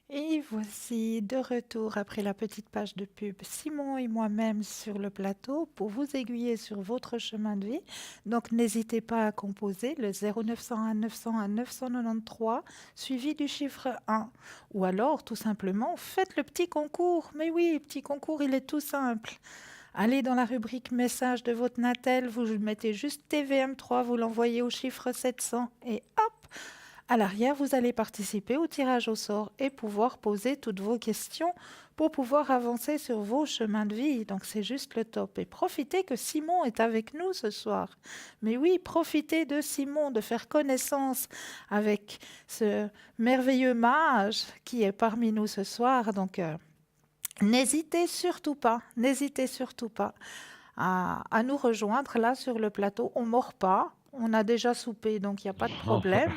Et voici de retour après la petite page de pub, Simon et moi-même sur le plateau pour vous aiguiller sur votre chemin de vie. Donc n'hésitez pas à composer le 0901 901 993 suivi du chiffre 1. Ou alors tout simplement faites le petit concours. Mais oui, le petit concours, il est tout simple. Allez dans la rubrique message de votre Natel, vous mettez juste TVM3, vous l'envoyez au chiffre 700 et hop, À l'arrière, vous allez participer au tirage au sort et pouvoir poser toutes vos questions pour pouvoir avancer sur vos chemins de vie. Donc c'est juste le top. Et profitez que Simon est avec nous ce soir. Mais oui, profitez de Simon, de faire connaissance avec ce merveilleux mage qui est parmi nous ce soir. Donc n'hésitez surtout pas à nous rejoindre là sur le plateau. On ne mord pas, on a déjà soupé, donc il n'y a pas de problème.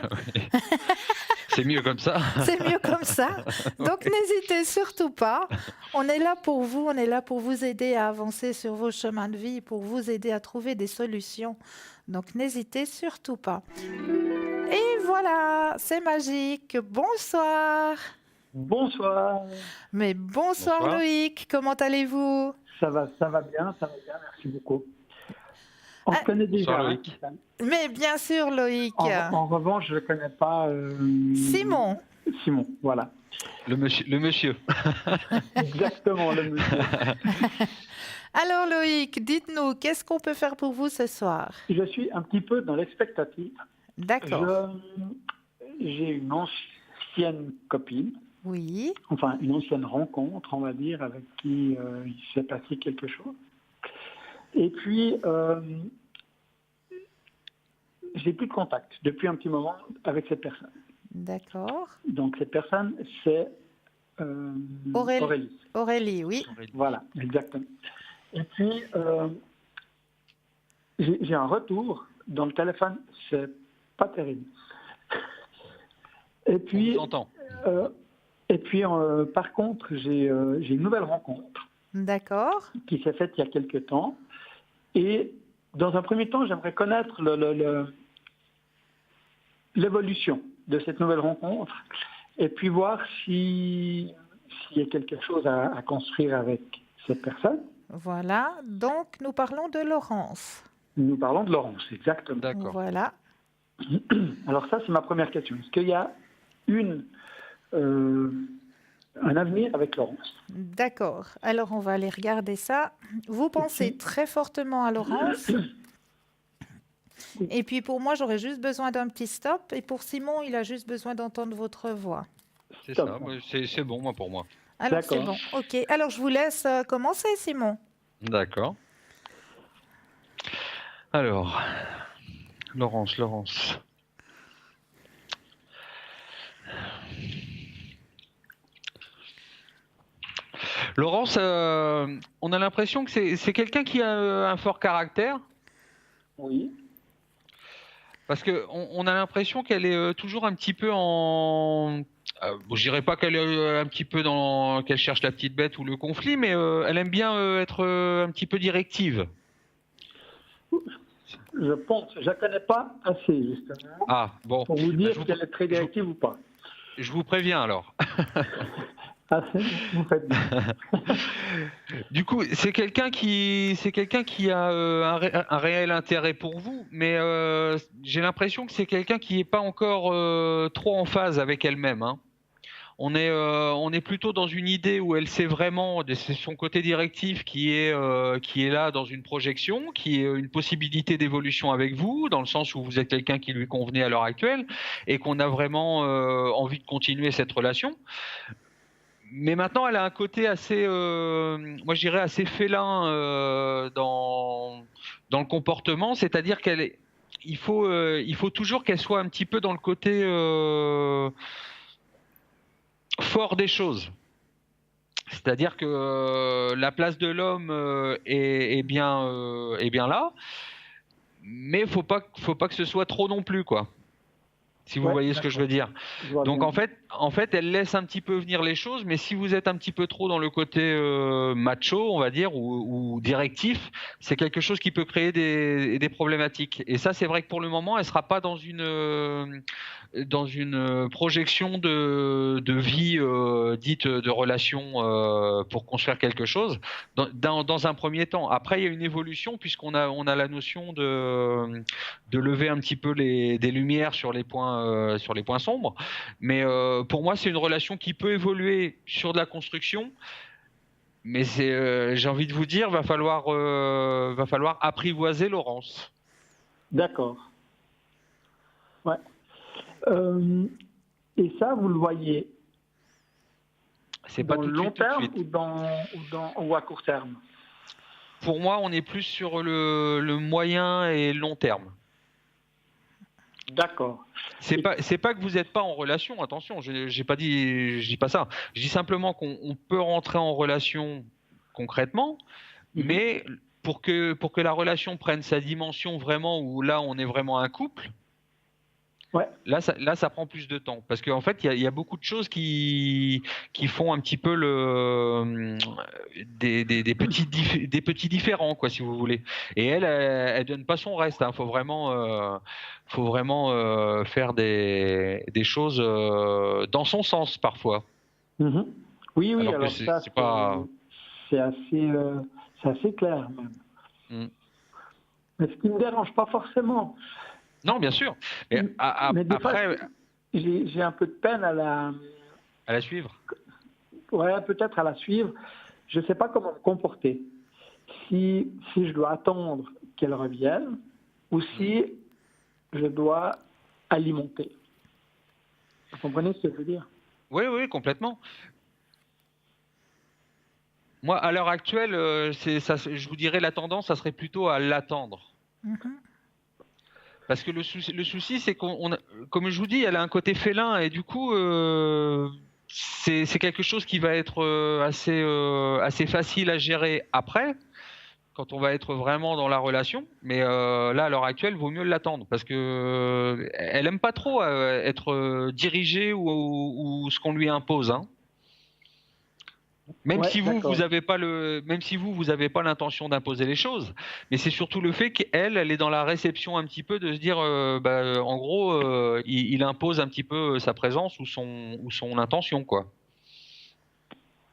C'est mieux comme ça. C'est mieux comme ça. Donc n'hésitez surtout pas. On est là pour vous, on est là pour vous aider à avancer sur vos chemins de vie, pour vous aider à trouver des solutions. Donc n'hésitez surtout pas. Et voilà, c'est magique. Bonsoir. Bonsoir. Mais bonsoir, Bonsoir. Loïc, comment allez-vous? Ça va bien, merci beaucoup. On se connaît déjà. Bonsoir, hein, Loïc. Stéphane. Mais bien sûr, Loïc. En revanche, je ne connais pas Simon. Simon, voilà. Le monsieur. Exactement, le monsieur. Alors Loïc, dites-nous, qu'est-ce qu'on peut faire pour vous ce soir? Je suis un petit peu dans l'expectative. D'accord. J'ai une ancienne copine, Oui, enfin une ancienne rencontre, on va dire, avec qui il s'est passé quelque chose. Et puis, j'ai plus de contact depuis un petit moment avec cette personne. d'accord. Donc cette personne, c'est Aurélie. Aurélie, oui. Voilà, exactement. Et puis, j'ai un retour dans le téléphone, c'est pas terrible. Et On puis, vous entend. par contre, j'ai une nouvelle rencontre D'accord. qui s'est faite il y a quelques temps. Et dans un premier temps, j'aimerais connaître l'évolution de cette nouvelle rencontre et puis voir s'il y a quelque chose à construire avec cette personne. Voilà, donc nous parlons de Laurence. Nous parlons de Laurence, exactement. D'accord. Voilà. Alors ça, c'est ma première question. Est-ce qu'il y a un avenir avec Laurence? D'accord. Alors on va aller regarder ça. Vous pensez très fortement à Laurence. Et puis pour moi, j'aurais juste besoin d'un petit stop. Et pour Simon, il a juste besoin d'entendre votre voix. C'est Top. ça. C'est bon, moi, pour moi. Alors c'est D'accord. bon. Ok. Alors je vous laisse commencer, Simon. D'accord. Alors, Laurence. Laurence, on a l'impression que c'est quelqu'un qui a un fort caractère, Oui. parce que on a l'impression qu'elle est toujours un petit peu en... bon, je dirais pas qu'elle est un petit peu qu'elle cherche la petite bête ou le conflit, mais elle aime bien être un petit peu directive. Je pense, je ne la connais pas assez, justement, Ah, bon. pour vous dire je vous- si elle est très directive ou pas. Je vous préviens alors. Assez, vous faites bien. Du coup, c'est quelqu'un qui a un réel intérêt pour vous, mais j'ai l'impression que c'est quelqu'un qui n'est pas encore trop en phase avec elle-même, hein. On est plutôt dans une idée où elle sait vraiment, c'est son côté directif qui est là dans une projection, qui est une possibilité d'évolution avec vous, dans le sens où vous êtes quelqu'un qui lui convenait à l'heure actuelle et qu'on a vraiment envie de continuer cette relation. Mais maintenant, elle a un côté assez, moi je dirais assez félin dans le comportement, c'est-à-dire il faut toujours qu'elle soit un petit peu dans le côté fort des choses. C'est-à-dire que la place de l'homme est bien là, mais faut pas que ce soit trop non plus, quoi. Si vous Ouais, voyez ce que je veux dire. Je vois Donc bien. en fait, elle laisse un petit peu venir les choses, mais si vous êtes un petit peu trop dans le côté macho, on va dire, ou directif, c'est quelque chose qui peut créer des problématiques. Et ça, c'est vrai que pour le moment, elle sera pas dans une projection de vie dite de relation pour construire quelque chose dans un premier temps. Après, il y a une évolution puisqu'on a la notion de lever un petit peu des lumières sur les points sombres. Mais pour moi, c'est une relation qui peut évoluer sur de la construction. Mais j'ai envie de vous dire, va falloir apprivoiser Laurence. D'accord. Ouais. Euh, et ça, vous le voyez C'est pas dans le tout de long suite, tout de terme suite. ou à court terme? Pour moi, on est plus sur le moyen et long terme. D'accord. C'est pas que vous n'êtes pas en relation, attention, je dis pas ça. Je dis simplement qu'on peut rentrer en relation concrètement, Mhm. mais pour que la relation prenne sa dimension vraiment, où là on est vraiment un couple, Ouais. là ça prend plus de temps. Parce qu'en fait, il y a beaucoup de choses qui font un petit peu des petits différends, quoi, si vous voulez. Et elle donne pas son reste, hein. Faut vraiment faire des choses dans son sens parfois. Mhm. Oui, Alors que alors ça, c'est pas. c'est assez clair même. Hmm. Mais ce qui ne me dérange pas forcément. Non, bien sûr. Mais Mais des fois, après, j'ai un peu de peine à la suivre. ouais, peut-être à la suivre. Je ne sais pas comment me comporter. Si je dois attendre qu'elle revienne ou si je dois alimenter. Vous comprenez ce que je veux dire? Oui, complètement. Moi, à l'heure actuelle, je vous dirais la tendance, ça serait plutôt à l'attendre. Mhm. Parce que le souci, c'est comme je vous dis, elle a un côté félin et du coup, c'est quelque chose qui va être assez facile à gérer après, quand on va être vraiment dans la relation. Mais là, à l'heure actuelle, vaut mieux l'attendre parce que elle aime pas trop être dirigée ou ce qu'on lui impose, hein. Même Ouais, si d'accord. vous avez pas l'intention d'imposer les choses, mais c'est surtout le fait qu'elle, elle est dans la réception un petit peu de se dire, en gros, il impose un petit peu sa présence ou son intention, quoi.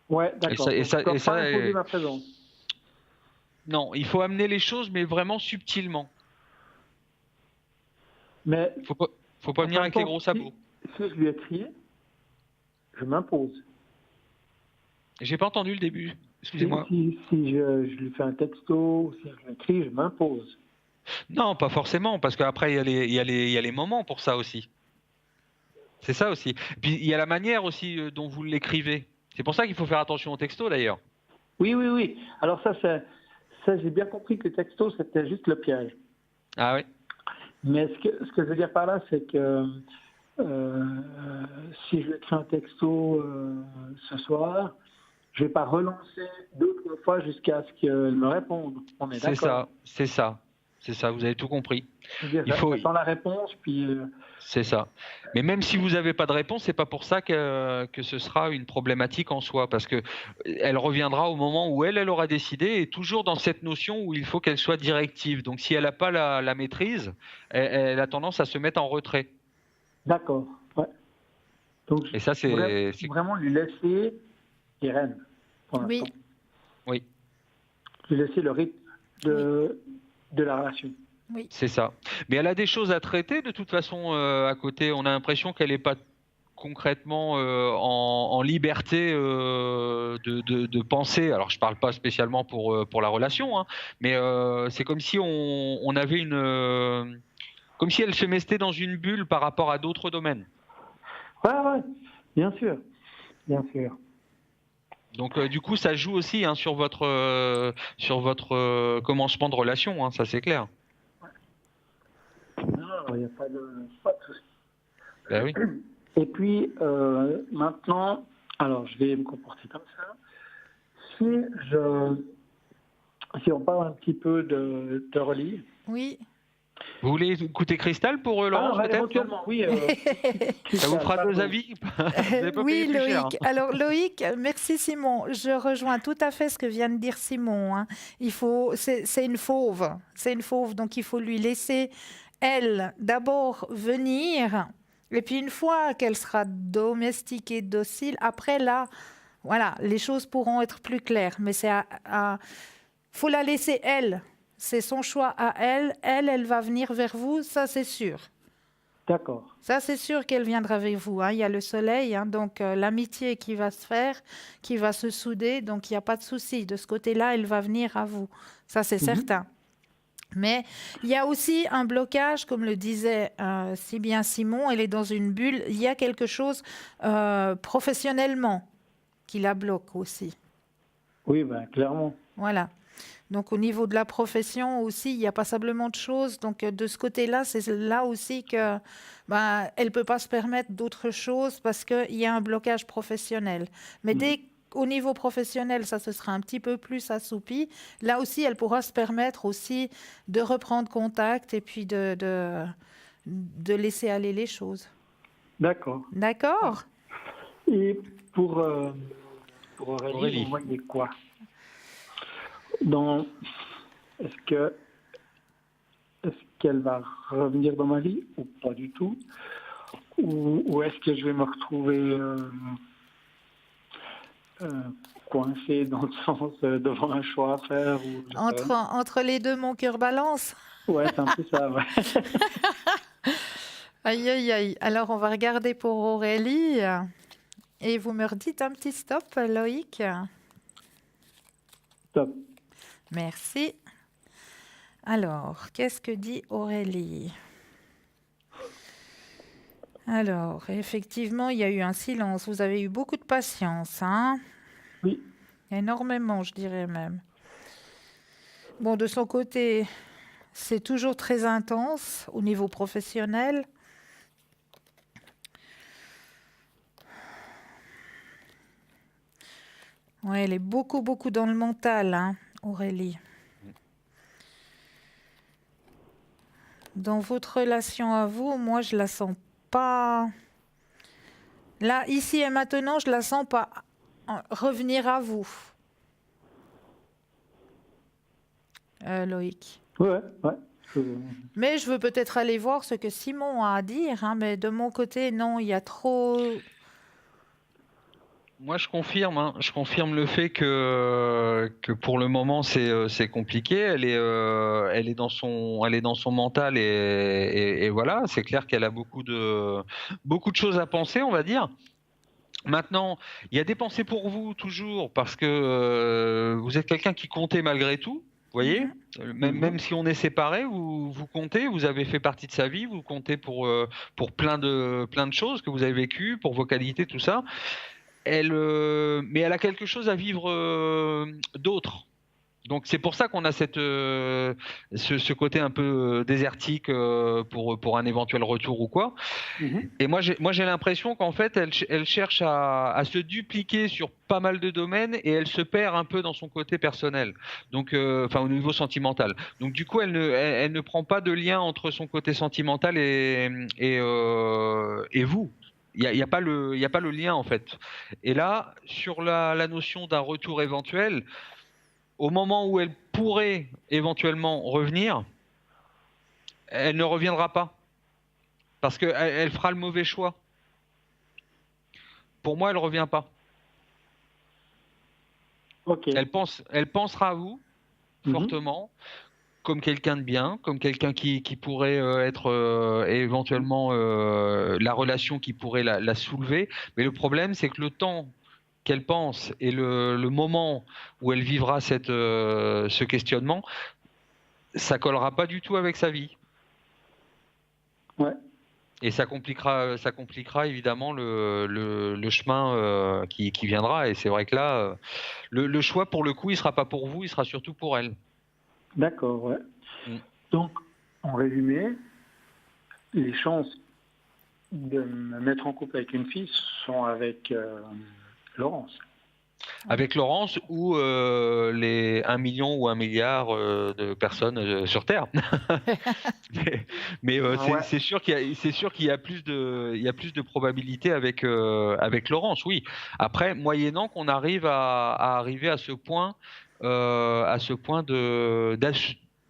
Ouais, d'accord. Et Donc, je ça, ne dois et ça, pas imposer ma présence. non, il faut amener les choses, mais vraiment subtilement. Mais Faut pas en venir fin de avec les compte, gros sabots. si je lui ai crié, je m'impose. J'ai pas entendu le début. Excusez-moi. Si je lui fais un texto, si je lui écris, je m'impose. Non, pas forcément, parce qu'après il y a les moments pour ça aussi. C'est ça aussi. Puis il y a la manière aussi dont vous l'écrivez. C'est pour ça qu'il faut faire attention au texto d'ailleurs. Oui. Alors ça j'ai bien compris que texto, c'était juste le piège. Ah oui. Mais ce que je veux dire par là, c'est que si je lui écris un texto ce soir, je ne vais pas relancer deux ou trois fois jusqu'à ce qu'elle me réponde. On est d'accord? C'est ça, vous avez tout compris. Je veux dire, Il faut, j'attends la réponse, puis... c'est ça. Mais même si vous n'avez pas de réponse, c'est pas pour ça que ce sera une problématique en soi, parce que elle reviendra au moment où elle aura décidé, et toujours dans cette notion où il faut qu'elle soit directive. Donc si elle n'a pas la maîtrise, elle a tendance à se mettre en retrait. D'accord, ouais. Donc, Et ça, c'est vraiment lui laisser les rênes, pour Oui. l'instant. oui. Lui laisser le rythme de la relation. Oui. C'est ça. Mais elle a des choses à traiter de toute façon à côté. On a l'impression qu'elle n'est pas concrètement en liberté de penser. Alors je parle pas spécialement pour la relation, hein, mais c'est comme si on avait comme si elle se mettait dans une bulle par rapport à d'autres domaines. Ouais, bien sûr. Donc du coup ça joue aussi hein, sur votre commencement de relation, hein, ça c'est clair. Non, il n'y a pas de souci. Ben oui. Et puis, maintenant, alors je vais me comporter comme ça. Si on parle un petit peu de religion. Oui. Vous voulez écouter Cristal pour Laurence peut-être? Éventuellement, oui. Ça vous fera deux avis. Vous avez pas Oui, payé plus cher, Loïc. hein. Alors, Loïc, merci Simon. Je rejoins tout à fait ce que vient de dire Simon, hein. C'est une fauve. C'est une fauve, donc il faut lui laisser, elle, d'abord venir. Et puis, une fois qu'elle sera domestiquée, docile, après, là, voilà, les choses pourront être plus claires. Mais faut la laisser, elle. C'est son choix à elle. Elle va venir vers vous, ça, c'est sûr. D'accord. Ça, c'est sûr qu'elle viendra avec vous, hein. Il y a le soleil, hein, donc l'amitié qui va se faire, qui va se souder, donc il n'y a pas de souci. De ce côté-là, elle va venir à vous. Ça, c'est certain. Mais il y a aussi un blocage, comme le disait si bien Simon, elle est dans une bulle. Il y a quelque chose professionnellement qui la bloque aussi. Oui, ben, clairement. Voilà. Donc au niveau de la profession aussi, il y a passablement de choses. Donc de ce côté-là, c'est là aussi que elle peut pas se permettre d'autres choses parce qu'il y a un blocage professionnel. Mais dès qu'au niveau professionnel, ça se sera un petit peu plus assoupi, là aussi, elle pourra se permettre aussi de reprendre contact et puis de laisser aller les choses. D'accord. D'accord? Et pour Aurélie, vous voyez quoi Est-ce qu'elle va revenir dans ma vie ou pas du tout? Ou est-ce que je vais me retrouver coincé dans le sens devant un choix à faire Entre les deux, mon cœur balance. Ouais, c'est un peu ça, ouais. Aïe, aïe, aïe. Alors, on va regarder pour Aurélie. Et vous me redites un petit stop, Loïc. Stop. Merci. Alors, qu'est-ce que dit Aurélie? Alors, effectivement, il y a eu un silence. Vous avez eu beaucoup de patience, hein? Oui. Énormément, je dirais même. Bon, de son côté, c'est toujours très intense au niveau professionnel. Oui, elle est beaucoup, beaucoup dans le mental, hein, Aurélie. Dans votre relation à vous, moi, je la sens pas... Là, ici et maintenant, je la sens pas revenir à vous. Loïc. Ouais. Mais je veux peut-être aller voir ce que Simon a à dire, hein, mais de mon côté, non, il y a trop... Moi, je confirme le fait que pour le moment c'est compliqué. Elle est dans son mental et voilà. C'est clair qu'elle a beaucoup de choses à penser, on va dire. Maintenant, il y a des pensées pour vous toujours parce que vous êtes quelqu'un qui comptait malgré tout. Vous voyez, même si on est séparés, vous comptez, vous avez fait partie de sa vie, vous comptez pour plein de choses que vous avez vécues, pour vos qualités, tout ça. Mais elle a quelque chose à vivre d'autre. Donc c'est pour ça qu'on a ce côté un peu désertique pour un éventuel retour ou quoi. Et moi j'ai l'impression qu'en fait elle cherche à se dupliquer sur pas mal de domaines et elle se perd un peu dans son côté personnel. Donc au niveau sentimental. Donc du coup elle ne prend pas de lien entre son côté sentimental et vous. Il y a pas le lien en fait. Et là sur la notion d'un retour éventuel, au moment où elle pourrait éventuellement revenir, elle ne reviendra pas. Parce qu'elle fera le mauvais choix. Pour moi, elle ne revient pas. Okay. Elle pensera à vous, fortement, comme quelqu'un de bien, comme quelqu'un qui pourrait être éventuellement la relation qui pourrait la soulever. Mais le problème, c'est que le temps qu'elle pense et le moment où elle vivra ce questionnement, ça collera pas du tout avec sa vie. Ouais. Et ça compliquera évidemment le chemin qui viendra. Et c'est vrai que là, le choix pour le coup, il sera pas pour vous, il sera surtout pour elle. D'accord, ouais. Donc, en résumé, les chances de me mettre en couple avec une fille sont avec Laurence. Avec Laurence ou les 1 million ou 1 milliard de personnes sur Terre. mais c'est sûr qu'il y a plus de probabilités avec Laurence, oui. Après, moyennant qu'on arrive à arriver à ce point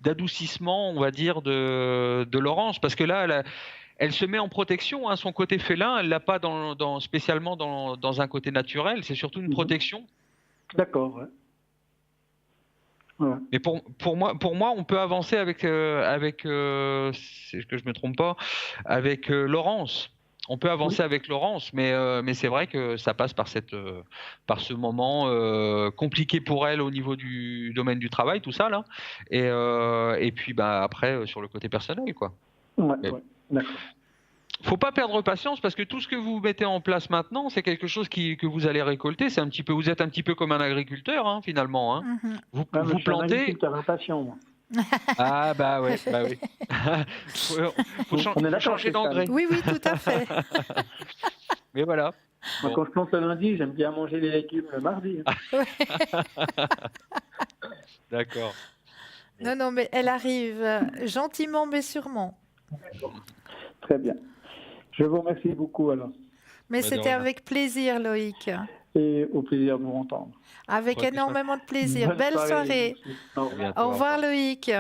d'adoucissement, on va dire, de Laurence, parce que là, elle se met en protection, hein, son côté félin, elle l'a pas spécialement dans un côté naturel, c'est surtout une protection. D'accord, ouais. Ouais. Mais pour moi, on peut avancer avec si que je me trompe pas, avec Laurence. On peut avancer avec Laurence, mais c'est vrai que ça passe par par ce moment compliqué pour elle au niveau du domaine du travail, tout ça là. Et puis après sur le côté personnel, quoi. Ouais, Mais ouais, d'accord. faut pas perdre patience parce que tout ce que vous mettez en place maintenant, c'est quelque chose que vous allez récolter. Vous êtes un petit peu comme un agriculteur, hein, finalement. Hein. Mhm. Vous Ah, mais je suis un plantez. agriculteur impatient, moi. Ah bah oui. faut On est d'accord, changer Christelle. d'engrais. Oui, oui, tout à fait. Mais voilà. Moi, Bon. quand je plante le lundi, j'aime bien manger les légumes le mardi. D'accord. Non, non, mais elle arrive gentiment mais sûrement. Très bien. Je vous remercie beaucoup alors. Mais de c'était rien. avec plaisir, Loïc. Et au plaisir de vous entendre. Avec Prenez soin. énormément de plaisir. Bonne Belle soirée. merci. Au À revoir. bientôt, Au revoir, Loïc.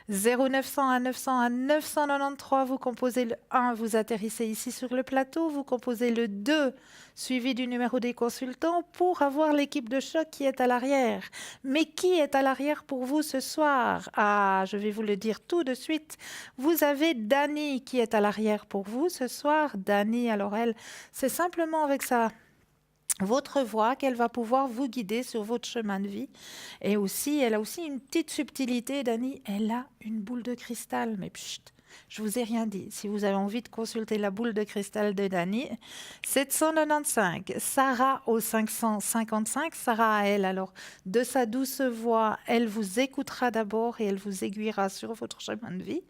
0900 900 993, vous composez le 1, vous atterrissez ici sur le plateau, vous composez le 2, suivi du numéro des consultants pour avoir l'équipe de choc qui est à l'arrière. Mais qui est à l'arrière pour vous ce soir? Ah, je vais vous le dire tout de suite. Vous avez Dani qui est à l'arrière pour vous ce soir. Dani, alors elle, c'est simplement avec votre voix qu'elle va pouvoir vous guider sur votre chemin de vie. Et aussi, elle a aussi une petite subtilité, Dani, elle a une boule de cristal. Mais pchit, je vous ai rien dit. Si vous avez envie de consulter la boule de cristal de Dani, 795, Sarah au 555, Sarah à elle, alors de sa douce voix, elle vous écoutera d'abord et elle vous aiguillera sur votre chemin de vie.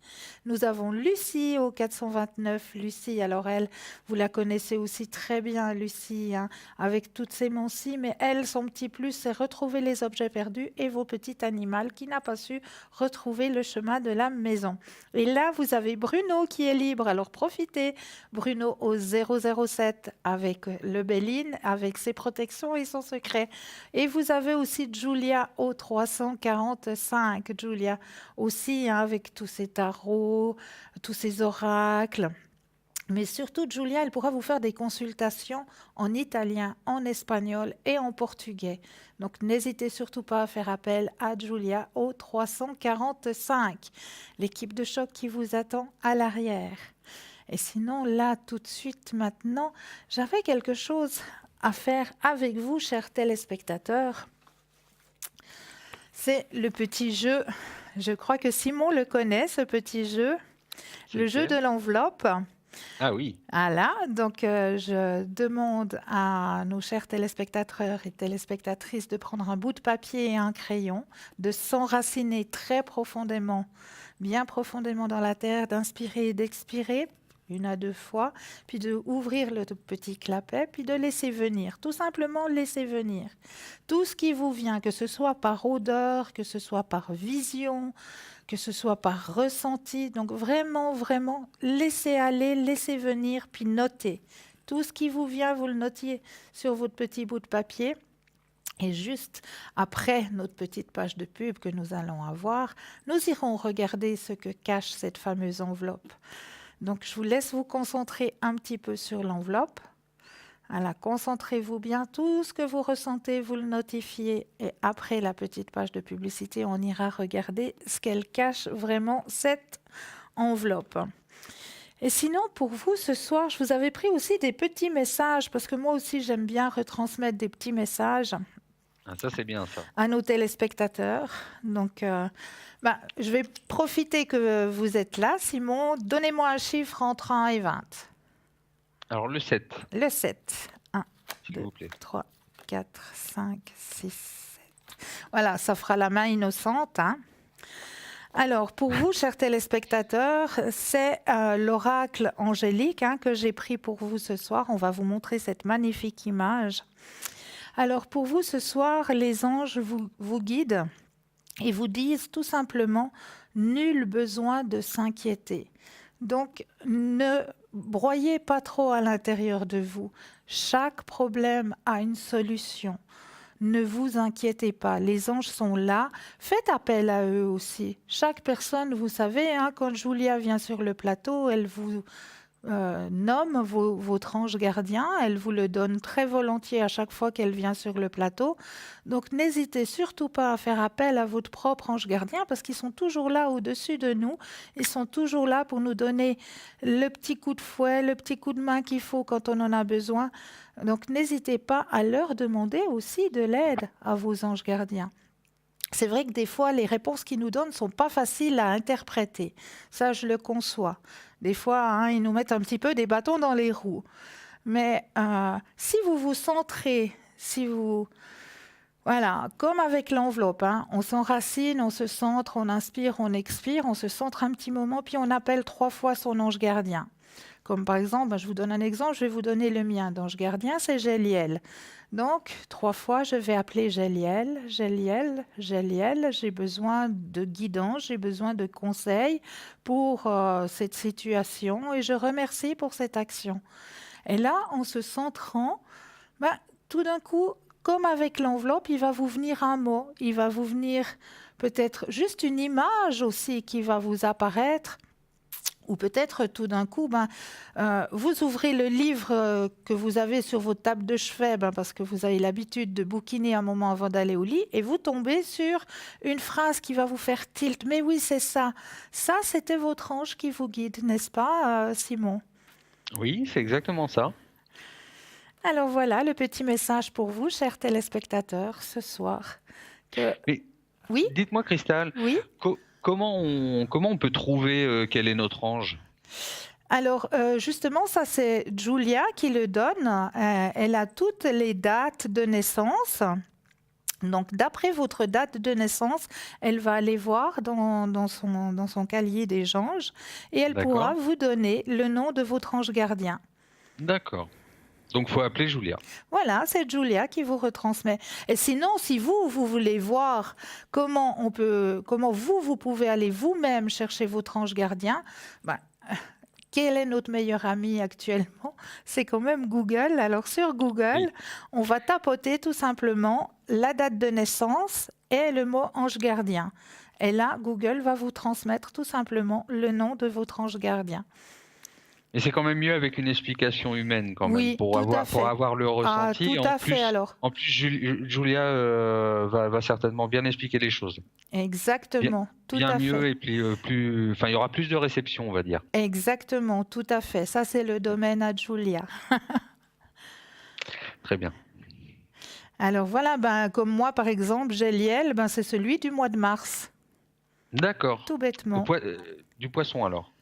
Nous avons Lucie au 429. Lucie, alors elle, vous la connaissez aussi très bien, Lucie, hein, avec toutes ses mancies, mais elle, son petit plus, c'est retrouver les objets perdus et vos petits animaux qui n'a pas su retrouver le chemin de la maison. Et là, vous avez Bruno qui est libre, alors profitez. Bruno au 007 avec le Béline, avec ses protections et son secret. Et vous avez aussi Julia au 345. Julia aussi, hein, avec tous ses tarots, tous ces oracles. Mais surtout, Julia, elle pourra vous faire des consultations en italien, en espagnol et en portugais. Donc, n'hésitez surtout pas à faire appel à Julia au 345. L'équipe de choc qui vous attend à l'arrière. Et sinon, là, tout de suite, maintenant, j'avais quelque chose à faire avec vous, chers téléspectateurs. C'est le petit jeu. Je crois que Simon le connaît, ce petit jeu. Le jeu de l'enveloppe. Ah oui. Voilà, donc je demande à nos chers téléspectateurs et téléspectatrices de prendre un bout de papier et un crayon, de s'enraciner très profondément, bien profondément dans la terre, d'inspirer et d'expirer, 1 à 2 fois, puis de ouvrir le petit clapet, puis de laisser venir, tout simplement laisser venir. Tout ce qui vous vient, que ce soit par odeur, que ce soit par vision, que ce soit par ressenti. Donc vraiment, vraiment, laissez aller, laissez venir, puis notez. Tout ce qui vous vient, vous le notiez sur votre petit bout de papier. Et juste après notre petite page de pub que nous allons avoir, nous irons regarder ce que cache cette fameuse enveloppe. Donc je vous laisse vous concentrer un petit peu sur l'enveloppe. Voilà, concentrez-vous bien, tout ce que vous ressentez, vous le notifiez et après la petite page de publicité, on ira regarder ce qu'elle cache vraiment, cette enveloppe. Et sinon, pour vous, ce soir, je vous avais pris aussi des petits messages, parce que moi aussi, j'aime bien retransmettre des petits messages Ah, ça, c'est bien, ça. à nos téléspectateurs. Donc, je vais profiter que vous êtes là. Simon, donnez-moi un chiffre entre 1 et 20. Alors, le 7, Le 7. 1, s'il 2, vous plaît. 3, 4, 5, 6, 7. Voilà, ça fera la main innocente. Hein. Alors, pour vous, chers téléspectateurs, c'est l'oracle angélique que j'ai pris pour vous ce soir. On va vous montrer cette magnifique image. Alors, pour vous, ce soir, les anges vous guident et vous disent tout simplement « nul besoin de s'inquiéter ». Donc, ne broyez pas trop à l'intérieur de vous. Chaque problème a une solution. Ne vous inquiétez pas, les anges sont là. Faites appel à eux aussi. Chaque personne, vous savez, quand Julia vient sur le plateau, elle vous nomme votre ange gardien. Elle vous le donne très volontiers à chaque fois qu'elle vient sur le plateau. Donc n'hésitez surtout pas à faire appel à votre propre ange gardien parce qu'ils sont toujours là au-dessus de nous. Ils sont toujours là pour nous donner le petit coup de fouet, le petit coup de main qu'il faut quand on en a besoin. Donc n'hésitez pas à leur demander aussi de l'aide à vos anges gardiens. C'est vrai que des fois, les réponses qu'ils nous donnent ne sont pas faciles à interpréter. Ça, je le conçois. Des fois, ils nous mettent un petit peu des bâtons dans les roues. Mais si vous vous centrez, voilà, comme avec l'enveloppe, on s'enracine, on se centre, on inspire, on expire, on se centre un petit moment, puis on appelle 3 fois son ange gardien. Comme par exemple, je vous donne un exemple, je vais vous donner le mien d'ange gardien, c'est Géliel. Donc, 3 fois, je vais appeler Géliel, Géliel, Géliel. J'ai besoin de guidance, j'ai besoin de conseils pour cette situation et je remercie pour cette action. Et là, en se centrant, tout d'un coup, comme avec l'enveloppe, il va vous venir un mot, il va vous venir peut-être juste une image aussi qui va vous apparaître. Ou peut-être tout d'un coup, vous ouvrez le livre que vous avez sur votre table de chevet parce que vous avez l'habitude de bouquiner un moment avant d'aller au lit et vous tombez sur une phrase qui va vous faire tilt. Mais oui, c'est ça. Ça, c'était votre ange qui vous guide, n'est-ce pas, Simon? Oui, c'est exactement ça. Alors voilà le petit message pour vous, chers téléspectateurs, ce soir. Mais Oui, dites-moi, Cristal, oui. comment on peut trouver quel est notre ange? Alors, justement, ça, c'est Julia qui le donne. Elle a toutes les dates de naissance. Donc, d'après votre date de naissance, elle va aller voir dans son cahier des anges et elle pourra D'accord. vous donner le nom de votre ange gardien. D'accord. Donc, faut appeler Julia. Voilà, c'est Julia qui vous retransmet. Et sinon, si vous voulez voir comment vous pouvez aller vous-même chercher votre ange gardien, quel est notre meilleur ami actuellement? C'est quand même Google. Alors sur Google, Oui. on va tapoter tout simplement la date de naissance et le mot ange gardien. Et là, Google va vous transmettre tout simplement le nom de votre ange gardien. Et c'est quand même mieux avec une explication humaine quand même Oui, pour tout à fait. avoir le ressenti. Tout à fait alors. En plus, Julia va certainement bien expliquer les choses. Exactement, tout Bien à mieux fait. et puis il y aura plus de réception, on va dire. Exactement, tout à fait. Ça, c'est le domaine à Julia. Très bien. Alors voilà, comme moi par exemple, Géliel, c'est celui du mois de mars, D'accord. tout bêtement. Du poisson alors.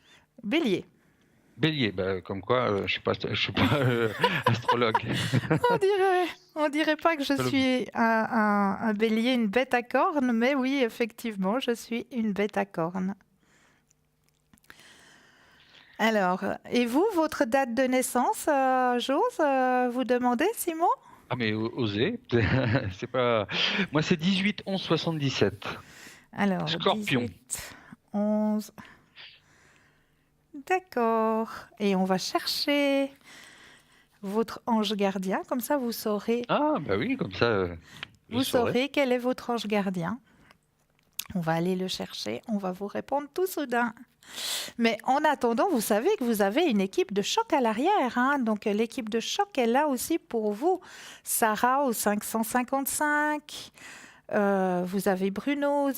Bélier. Bélier, comme quoi, je suis pas astrologue. On dirait pas que je suis un bélier, une bête à cornes, mais oui, effectivement, je suis une bête à cornes. Alors, et vous, votre date de naissance, j'ose vous demander, Simon? Ah mais osez, c'est pas. Moi c'est 18-11-77. Alors, Scorpion. 18, 11. D'accord. Et on va chercher votre ange gardien, comme ça vous saurez. Ah bah oui, comme ça. Vous saurez quel est votre ange gardien. On va aller le chercher, on va vous répondre tout soudain. Mais en attendant, vous savez que vous avez une équipe de choc à l'arrière. Donc l'équipe de choc est là aussi pour vous. Sarah au 555. Vous avez Bruno au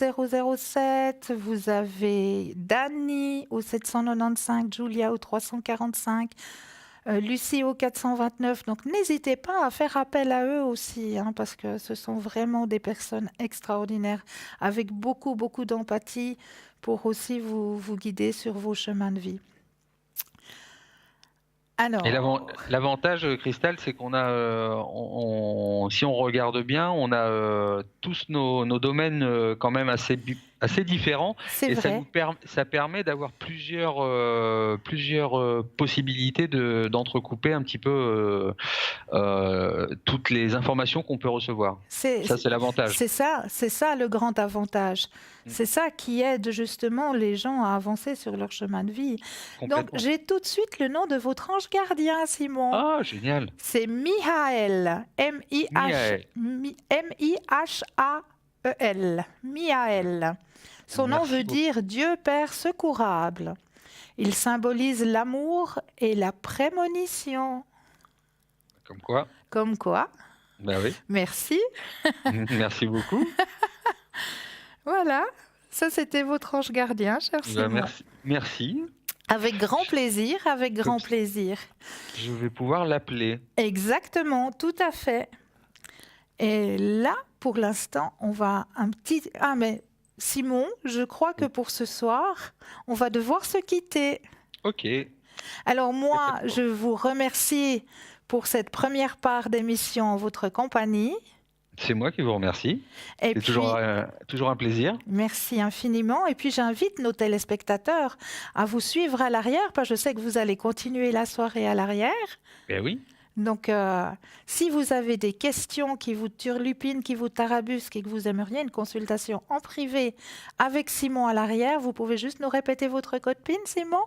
007, vous avez Dani au 795, Julia au 345, Lucie au 429. Donc n'hésitez pas à faire appel à eux aussi, parce que ce sont vraiment des personnes extraordinaires avec beaucoup, beaucoup d'empathie pour aussi vous guider sur vos chemins de vie. Alors, et l'avantage, Cristal, c'est qu'on a, si on regarde bien, on a tous nos domaines quand même assez différents. c'est Et vrai. ça permet d'avoir plusieurs possibilités d'entrecouper un petit peu toutes les informations qu'on peut recevoir. Ça, c'est l'avantage. C'est ça le grand avantage. C'est ça qui aide justement les gens à avancer sur leur chemin de vie. Donc, j'ai tout de suite le nom de votre ange gardien, Simon. Ah, génial. C'est Mihaël. M-I-H-A-E-L. Mihaël. Son nom veut dire Dieu Père secourable. Il symbolise l'amour et la prémonition. Comme quoi? Comme quoi, Ben oui. merci. Merci beaucoup. Voilà, ça c'était votre ange gardien, cher Ben, Simon. merci. Avec grand plaisir, avec grand Comme- plaisir. Je vais pouvoir l'appeler. Exactement, tout à fait. Et là, pour l'instant, on va un petit... Ah, mais Simon, je crois que pour ce soir, on va devoir se quitter. Ok. Alors moi, pas de je vous remercie pour cette première part d'émission en votre compagnie. C'est moi qui vous remercie. Et C'est puis, toujours un plaisir. merci infiniment. Et puis, j'invite nos téléspectateurs à vous suivre à l'arrière, parce que je sais que vous allez continuer la soirée à l'arrière. Ben oui. Donc, si vous avez des questions qui vous turlupinent, qui vous tarabusquent et que vous aimeriez une consultation en privé avec Simon à l'arrière, vous pouvez juste nous répéter votre code PIN, Simon?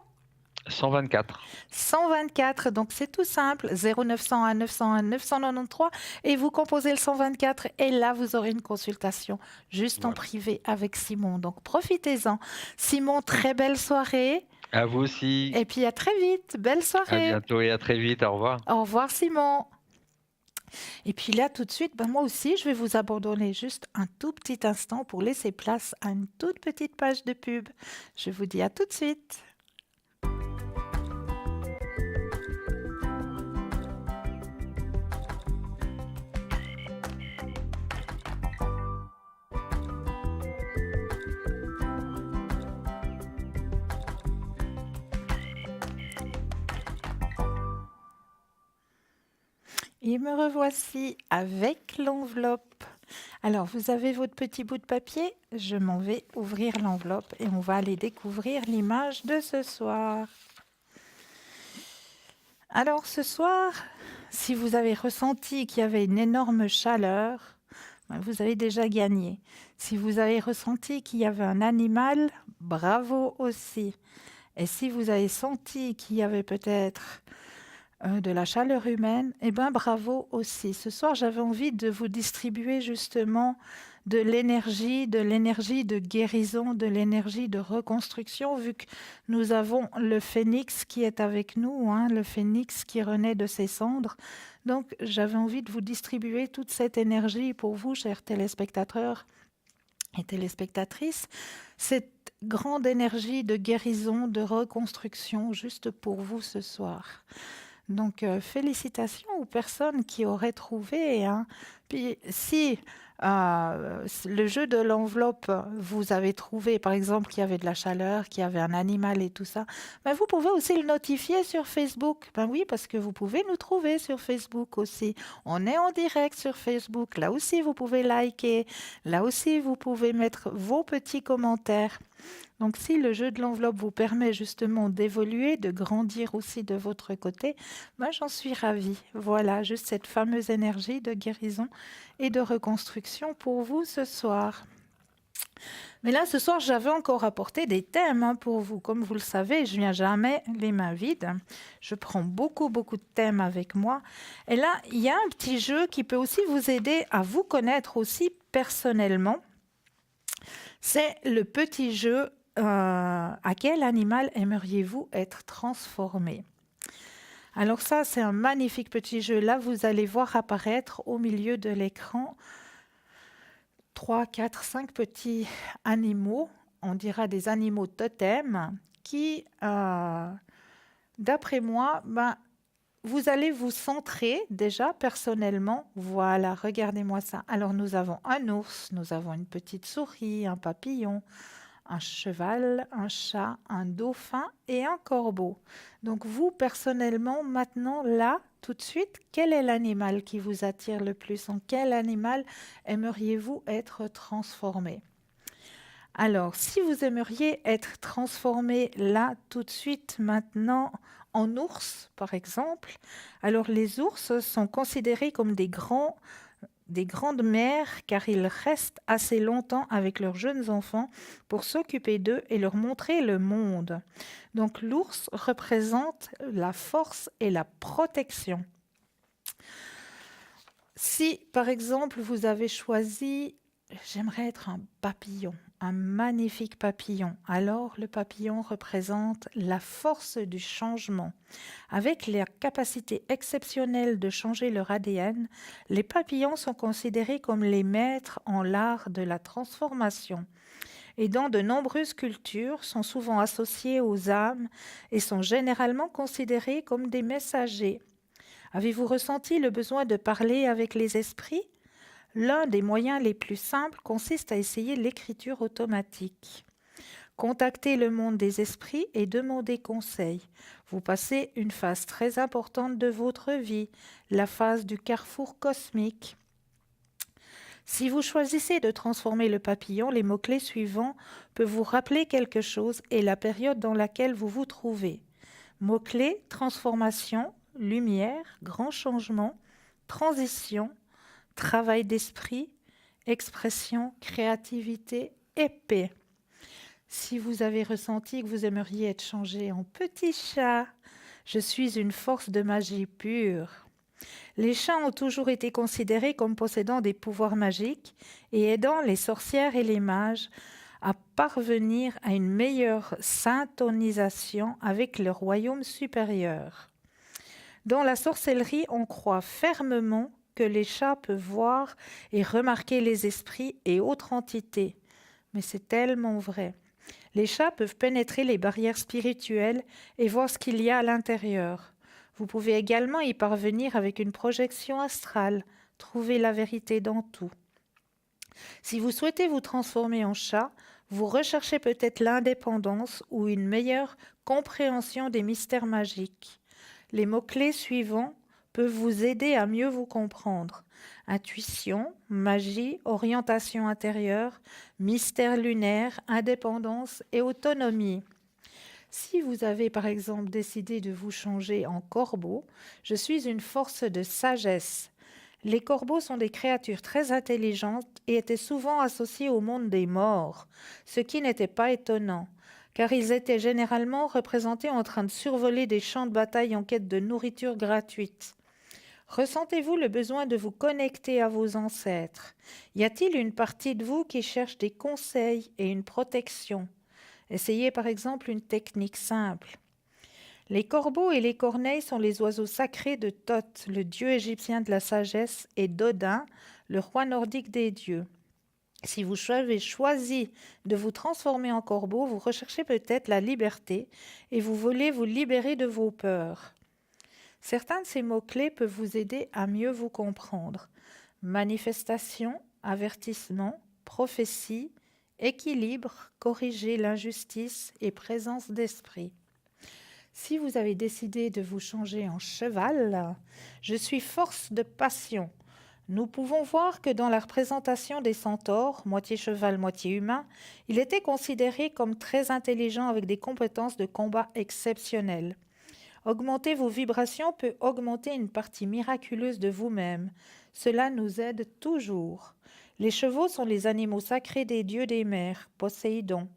124. 124, donc c'est tout simple, 0901 901 993, et vous composez le 124, et là vous aurez une consultation juste en Voilà. privé avec Simon. Donc profitez-en. Simon, très belle soirée, À vous aussi. et puis à très vite. Belle À soirée. bientôt et à très vite. Au revoir. Au revoir Simon. Et puis là tout de suite, moi aussi je vais vous abandonner juste un tout petit instant pour laisser place à une toute petite page de pub. Je vous dis à tout de suite. Et me revoici avec l'enveloppe. Alors, vous avez votre petit bout de papier. Je m'en vais ouvrir l'enveloppe et on va aller découvrir l'image de ce soir. Alors, ce soir, si vous avez ressenti qu'il y avait une énorme chaleur, vous avez déjà gagné. Si vous avez ressenti qu'il y avait un animal, bravo aussi. Et si vous avez senti qu'il y avait peut-être de la chaleur humaine, eh bien bravo aussi. Ce soir, j'avais envie de vous distribuer justement de l'énergie de guérison, de l'énergie de reconstruction, vu que nous avons le phénix qui est avec nous, le phénix qui renaît de ses cendres. Donc, j'avais envie de vous distribuer toute cette énergie pour vous, chers téléspectateurs et téléspectatrices, cette grande énergie de guérison, de reconstruction, juste pour vous ce soir. Donc, félicitations aux personnes qui auraient trouvé. Puis, si le jeu de l'enveloppe, vous avez trouvé, par exemple, qu'il y avait de la chaleur, qu'il y avait un animal et tout ça, ben, vous pouvez aussi le notifier sur Facebook. Ben oui, parce que vous pouvez nous trouver sur Facebook aussi. On est en direct sur Facebook. Là aussi, vous pouvez liker. Là aussi, vous pouvez mettre vos petits commentaires. Donc, si le jeu de l'enveloppe vous permet justement d'évoluer, de grandir aussi de votre côté, ben, j'en suis ravie. Voilà, juste cette fameuse énergie de guérison et de reconstruction pour vous ce soir. Mais là, ce soir, j'avais encore apporté des thèmes pour vous. Comme vous le savez, je viens jamais les mains vides. Je prends beaucoup de thèmes avec moi. Et là, il y a un petit jeu qui peut aussi vous aider à vous connaître aussi personnellement. C'est le petit jeu à quel animal aimeriez-vous être transformé? Alors ça, c'est un magnifique petit jeu. Là, vous allez voir apparaître au milieu de l'écran 3, 4, 5 petits animaux. On dira des animaux totems qui, d'après moi, vous allez vous centrer déjà personnellement. Voilà, regardez-moi ça. Alors, nous avons un ours, nous avons une petite souris, un papillon, un cheval, un chat, un dauphin et un corbeau. Donc vous, personnellement, maintenant, là, tout de suite, quel est l'animal qui vous attire le plus? En quel animal aimeriez-vous être transformé? Alors, si vous aimeriez être transformé là, tout de suite, maintenant, en ours, par exemple, alors les ours sont considérés comme des grandes mères car ils restent assez longtemps avec leurs jeunes enfants pour s'occuper d'eux et leur montrer le monde. Donc l'ours représente la force et la protection. Si par exemple vous avez choisi j'aimerais être un papillon, un magnifique papillon. Alors, le papillon représente la force du changement. Avec la capacité exceptionnelle de changer leur ADN, les papillons sont considérés comme les maîtres en l'art de la transformation. Et dans de nombreuses cultures, sont souvent associés aux âmes et sont généralement considérés comme des messagers. Avez-vous ressenti le besoin de parler avec les esprits? L'un des moyens les plus simples consiste à essayer l'écriture automatique. Contactez le monde des esprits et demandez conseil. Vous passez une phase très importante de votre vie, la phase du carrefour cosmique. Si vous choisissez de transformer le papillon, les mots-clés suivants peuvent vous rappeler quelque chose et la période dans laquelle vous vous trouvez. Mots-clés, transformation, lumière, grand changement, transition, travail d'esprit, expression, créativité et paix. Si vous avez ressenti que vous aimeriez être changé en petit chat, je suis une force de magie pure. Les chats ont toujours été considérés comme possédant des pouvoirs magiques et aidant les sorcières et les mages à parvenir à une meilleure syntonisation avec le royaume supérieur. Dans la sorcellerie, on croit fermement que les chats peuvent voir et remarquer les esprits et autres entités. Mais c'est tellement vrai. Les chats peuvent pénétrer les barrières spirituelles et voir ce qu'il y a à l'intérieur. Vous pouvez également y parvenir avec une projection astrale, trouver la vérité dans tout. Si vous souhaitez vous transformer en chat, vous recherchez peut-être l'indépendance ou une meilleure compréhension des mystères magiques. Les mots-clés suivants peuvent vous aider à mieux vous comprendre. Intuition, magie, orientation intérieure, mystère lunaire, indépendance et autonomie. Si vous avez par exemple décidé de vous changer en corbeau, je suis une force de sagesse. Les corbeaux sont des créatures très intelligentes et étaient souvent associés au monde des morts, ce qui n'était pas étonnant, car ils étaient généralement représentés en train de survoler des champs de bataille en quête de nourriture gratuite. Ressentez-vous le besoin de vous connecter à vos ancêtres? Y a-t-il une partie de vous qui cherche des conseils et une protection? Essayez par exemple une technique simple. Les corbeaux et les corneilles sont les oiseaux sacrés de Thoth, le dieu égyptien de la sagesse, et d'Odin, le roi nordique des dieux. Si vous avez choisi de vous transformer en corbeau, vous recherchez peut-être la liberté et vous voulez vous libérer de vos peurs. Certains de ces mots-clés peuvent vous aider à mieux vous comprendre. Manifestation, avertissement, prophétie, équilibre, corriger l'injustice et présence d'esprit. Si vous avez décidé de vous changer en cheval, je suis force de passion. Nous pouvons voir que dans la représentation des centaures, moitié cheval, moitié humain, il était considéré comme très intelligent avec des compétences de combat exceptionnelles. Augmenter vos vibrations peut augmenter une partie miraculeuse de vous-même. Cela nous aide toujours. Les chevaux sont les animaux sacrés des dieux des mers, Poséidon.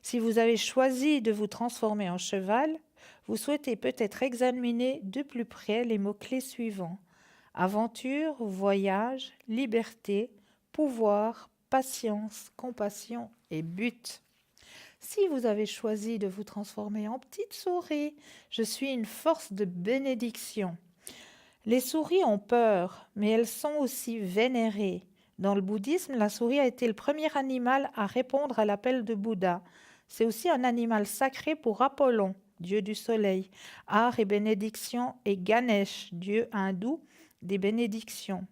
Si vous avez choisi de vous transformer en cheval, vous souhaitez peut-être examiner de plus près les mots-clés suivants. Aventure, voyage, liberté, pouvoir, patience, compassion et but. Si vous avez choisi de vous transformer en petite souris, je suis une force de bénédiction. Les souris ont peur, mais elles sont aussi vénérées. Dans le bouddhisme, la souris a été le premier animal à répondre à l'appel de Bouddha. C'est aussi un animal sacré pour Apollon, dieu du soleil, art et bénédiction, et Ganesh, dieu hindou des bénédictions.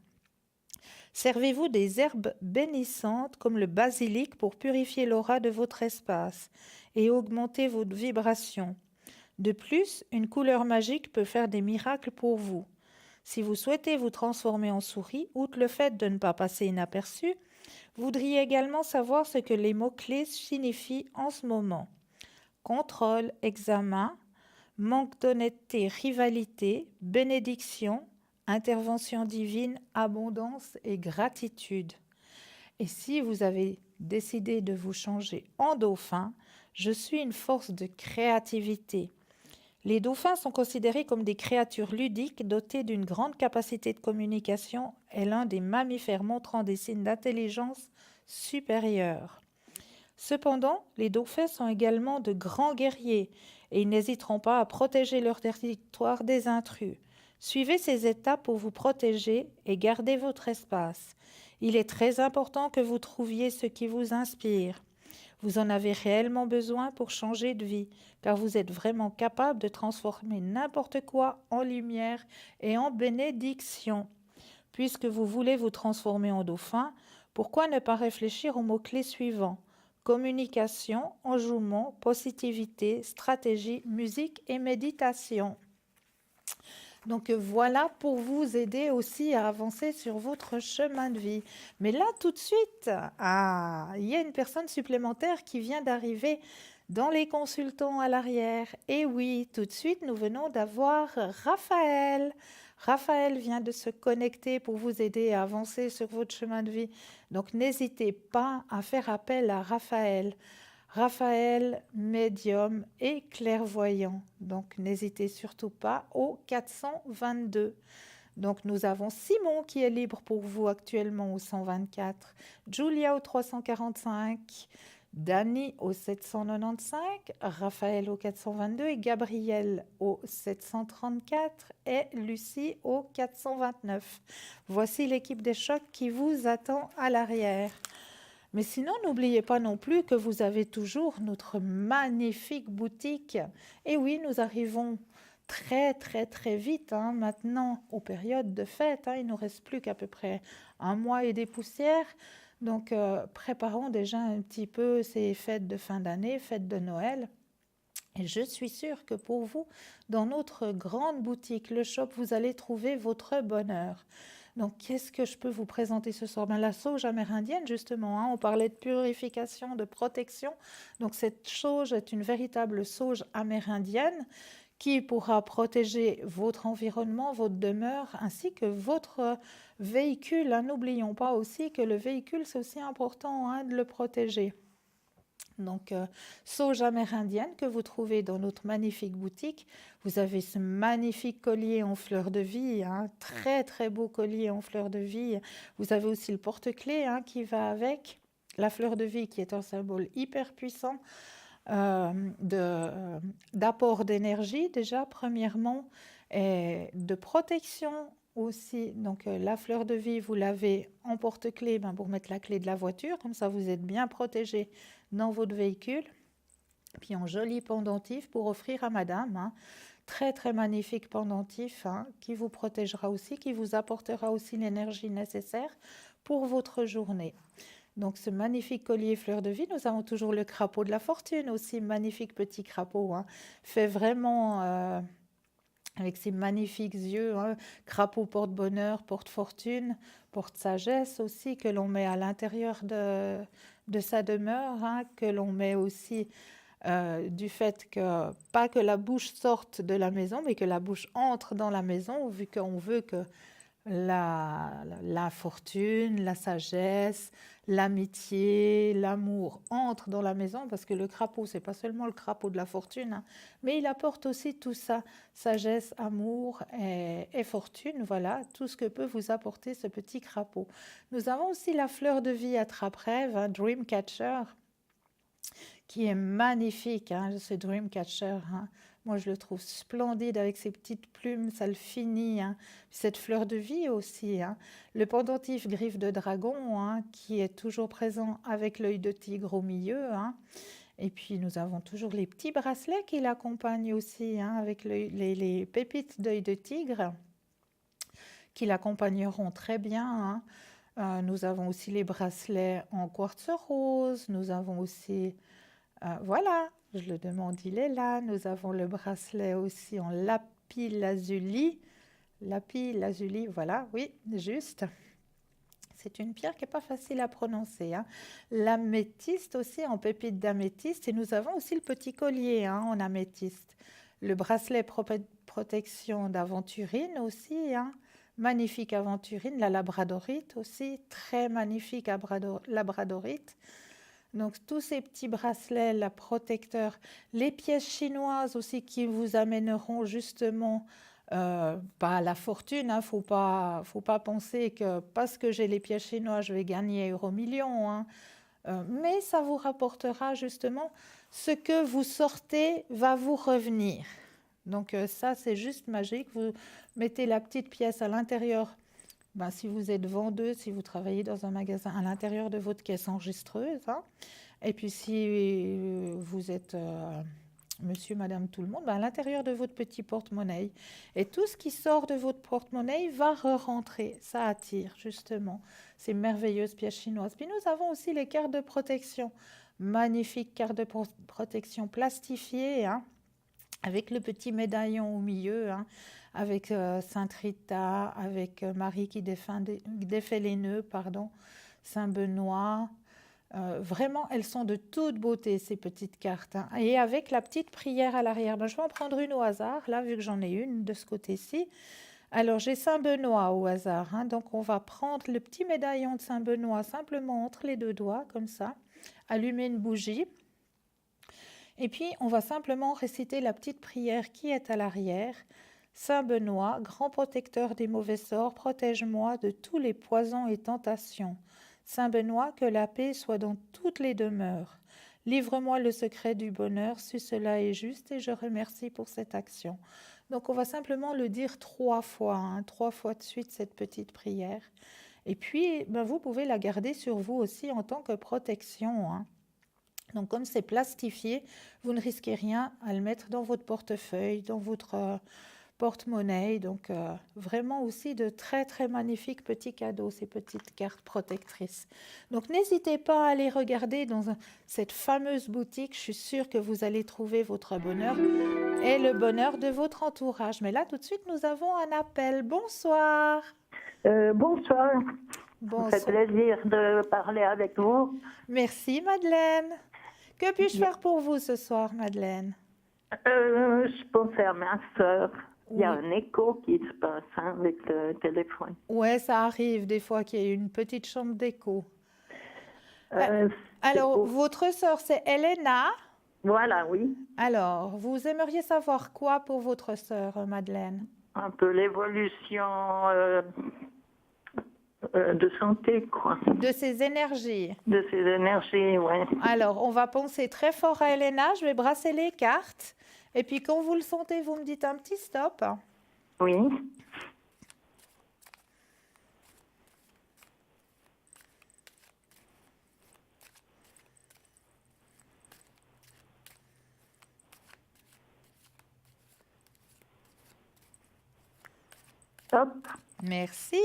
Servez-vous des herbes bénissantes comme le basilic pour purifier l'aura de votre espace et augmenter votre vibration. De plus, une couleur magique peut faire des miracles pour vous. Si vous souhaitez vous transformer en souris, outre le fait de ne pas passer inaperçu, vous voudriez également savoir ce que les mots-clés signifient en ce moment. Contrôle, examen, manque d'honnêteté, rivalité, bénédiction, intervention divine, abondance et gratitude. Et si vous avez décidé de vous changer en dauphin, je suis une force de créativité. Les dauphins sont considérés comme des créatures ludiques dotées d'une grande capacité de communication et l'un des mammifères montrant des signes d'intelligence supérieure. Cependant, les dauphins sont également de grands guerriers et ils n'hésiteront pas à protéger leur territoire des intrus. Suivez ces étapes pour vous protéger et garder votre espace. Il est très important que vous trouviez ce qui vous inspire. Vous en avez réellement besoin pour changer de vie, car vous êtes vraiment capable de transformer n'importe quoi en lumière et en bénédiction. Puisque vous voulez vous transformer en dauphin, pourquoi ne pas réfléchir aux mots-clés suivants? Communication, enjouement, positivité, stratégie, musique et méditation. Donc voilà pour vous aider aussi à avancer sur votre chemin de vie. Mais là, tout de suite, il y a une personne supplémentaire qui vient d'arriver dans les consultants à l'arrière. Et oui, tout de suite, nous venons d'avoir Raphaël. Raphaël vient de se connecter pour vous aider à avancer sur votre chemin de vie. Donc n'hésitez pas à faire appel à Raphaël. Raphaël, médium et clairvoyant. Donc n'hésitez surtout pas au 422. Donc nous avons Simon qui est libre pour vous actuellement au 124, Julia au 345, Dani au 795, Raphaël au 422 et Gabriel au 734 et Lucie au 429. Voici l'équipe des chocs qui vous attend à l'arrière. Mais sinon, n'oubliez pas non plus que vous avez toujours notre magnifique boutique. Et oui, nous arrivons très vite maintenant aux périodes de fête. Il ne nous reste plus qu'à peu près un mois et des poussières. Donc, préparons déjà un petit peu ces fêtes de fin d'année, fêtes de Noël. Et je suis sûre que pour vous, dans notre grande boutique, le shop, vous allez trouver votre bonheur. Donc, qu'est-ce que je peux vous présenter ce soir? La sauge amérindienne, justement, on parlait de purification, de protection. Donc, cette sauge est une véritable sauge amérindienne qui pourra protéger votre environnement, votre demeure, ainsi que votre véhicule. N'oublions pas aussi que le véhicule, c'est aussi important de le protéger. Donc, sauge amérindienne que vous trouvez dans notre magnifique boutique. Vous avez ce magnifique collier en fleurs de vie, très beau collier en fleurs de vie. Vous avez aussi le porte-clés qui va avec. La fleur de vie qui est un symbole hyper puissant d'apport d'énergie déjà premièrement et de protection aussi. Donc la fleur de vie, vous l'avez en porte-clés pour mettre la clé de la voiture, comme ça vous êtes bien protégé dans votre véhicule. Puis en joli pendentif pour offrir à madame, très magnifique pendentif qui vous protégera aussi, qui vous apportera aussi l'énergie nécessaire pour votre journée. Donc ce magnifique collier fleur de vie, nous avons toujours le crapaud de la fortune aussi, magnifique petit crapaud, fait vraiment avec ses magnifiques yeux, crapaud porte-bonheur, porte-fortune, porte-sagesse aussi, que l'on met à l'intérieur de sa demeure, que l'on met aussi du fait que, pas que la bouche sorte de la maison, mais que la bouche entre dans la maison, vu qu'on veut que la fortune, la sagesse, l'amitié, l'amour entrent dans la maison, parce que le crapaud, c'est pas seulement le crapaud de la fortune, mais il apporte aussi tout ça, sagesse, amour et fortune, voilà, tout ce que peut vous apporter ce petit crapaud. Nous avons aussi la fleur de vie attrape-rêve, Dreamcatcher, qui est magnifique, ce Dreamcatcher. Moi, je le trouve splendide avec ses petites plumes, ça le finit. Cette fleur de vie aussi. Le pendentif griffe de dragon, qui est toujours présent avec l'œil de tigre au milieu. Et puis, nous avons toujours les petits bracelets qui l'accompagnent aussi, avec les pépites d'œil de tigre, qui l'accompagneront très bien. Nous avons aussi les bracelets en quartz rose. Nous avons aussi... voilà, je le demande, il est là. Nous avons le bracelet aussi en lapis-lazuli. Lapis-lazuli, voilà, oui, juste. C'est une pierre qui n'est pas facile à prononcer. L'améthyste aussi, en pépite d'améthyste. Et nous avons aussi le petit collier en améthyste. Le bracelet protection d'aventurine aussi. Magnifique aventurine. La labradorite aussi, très magnifique labradorite. Donc tous ces petits bracelets, la protecteur, les pièces chinoises aussi qui vous amèneront justement pas la fortune, hein, faut pas penser que parce que j'ai les pieds chinois, je vais gagner euro-million, hein. Mais ça vous rapportera justement ce que vous sortez va vous revenir. Donc ça, c'est juste magique. Vous mettez la petite pièce à l'intérieur. Ben, si vous êtes vendeuse, si vous travaillez dans un magasin, à l'intérieur de votre caisse enregistreuse, hein. Et puis si vous êtes monsieur, madame, tout le monde, ben, à l'intérieur de votre petit porte-monnaie. Et tout ce qui sort de votre porte-monnaie va re-rentrer. Ça attire, justement, ces merveilleuses pièces chinoises. Puis nous avons aussi les cartes de protection. Magnifiques cartes de protection plastifiées, hein, avec le petit médaillon au milieu, hein, avec Sainte Rita, avec Marie qui défait les nœuds, pardon, Saint Benoît. Vraiment, elles sont de toute beauté, ces petites cartes, hein. Et avec la petite prière à l'arrière. Ben, je vais en prendre une au hasard, là, vu que j'en ai une de ce côté-ci. Alors, j'ai Saint Benoît au hasard, hein. Donc, on va prendre le petit médaillon de Saint Benoît simplement entre les deux doigts, comme ça, allumer une bougie. Et puis, on va simplement réciter la petite prière qui est à l'arrière. Saint Benoît, grand protecteur des mauvais sorts, protège-moi de tous les poisons et tentations. Saint Benoît, que la paix soit dans toutes les demeures. Livre-moi le secret du bonheur, si cela est juste, et je remercie pour cette action. Donc, on va simplement le dire 3 fois, hein, 3 fois de suite, cette petite prière. Et puis, ben, vous pouvez la garder sur vous aussi en tant que protection, hein. Donc, comme c'est plastifié, vous ne risquez rien à le mettre dans votre portefeuille, dans votre porte-monnaie. Donc, vraiment aussi de très, très magnifiques petits cadeaux, ces petites cartes protectrices. Donc, n'hésitez pas à aller regarder dans cette fameuse boutique. Je suis sûre que vous allez trouver votre bonheur et le bonheur de votre entourage. Mais là, tout de suite, nous avons un appel. Bonsoir. Bonsoir. Bonsoir. Ça fait plaisir de parler avec vous. Merci, Madeleine. Que puis-je faire pour vous ce soir, Madeleine? Je pensais à ma soeur. Il y a Oui. un écho qui se passe, hein, avec le téléphone. Ouais, ça arrive des fois qu'il y ait une petite chambre d'écho. C'est Alors, pour- votre sœur, c'est Elena. Voilà, oui. Alors, vous aimeriez savoir quoi pour votre sœur, Madeleine? Un peu l'évolution de santé, quoi. De ses énergies. De ses énergies, ouais. Alors, on va penser très fort à Elena. Je vais brasser les cartes. Et puis, quand vous le sentez, vous me dites un petit stop. Oui. Hop. Merci.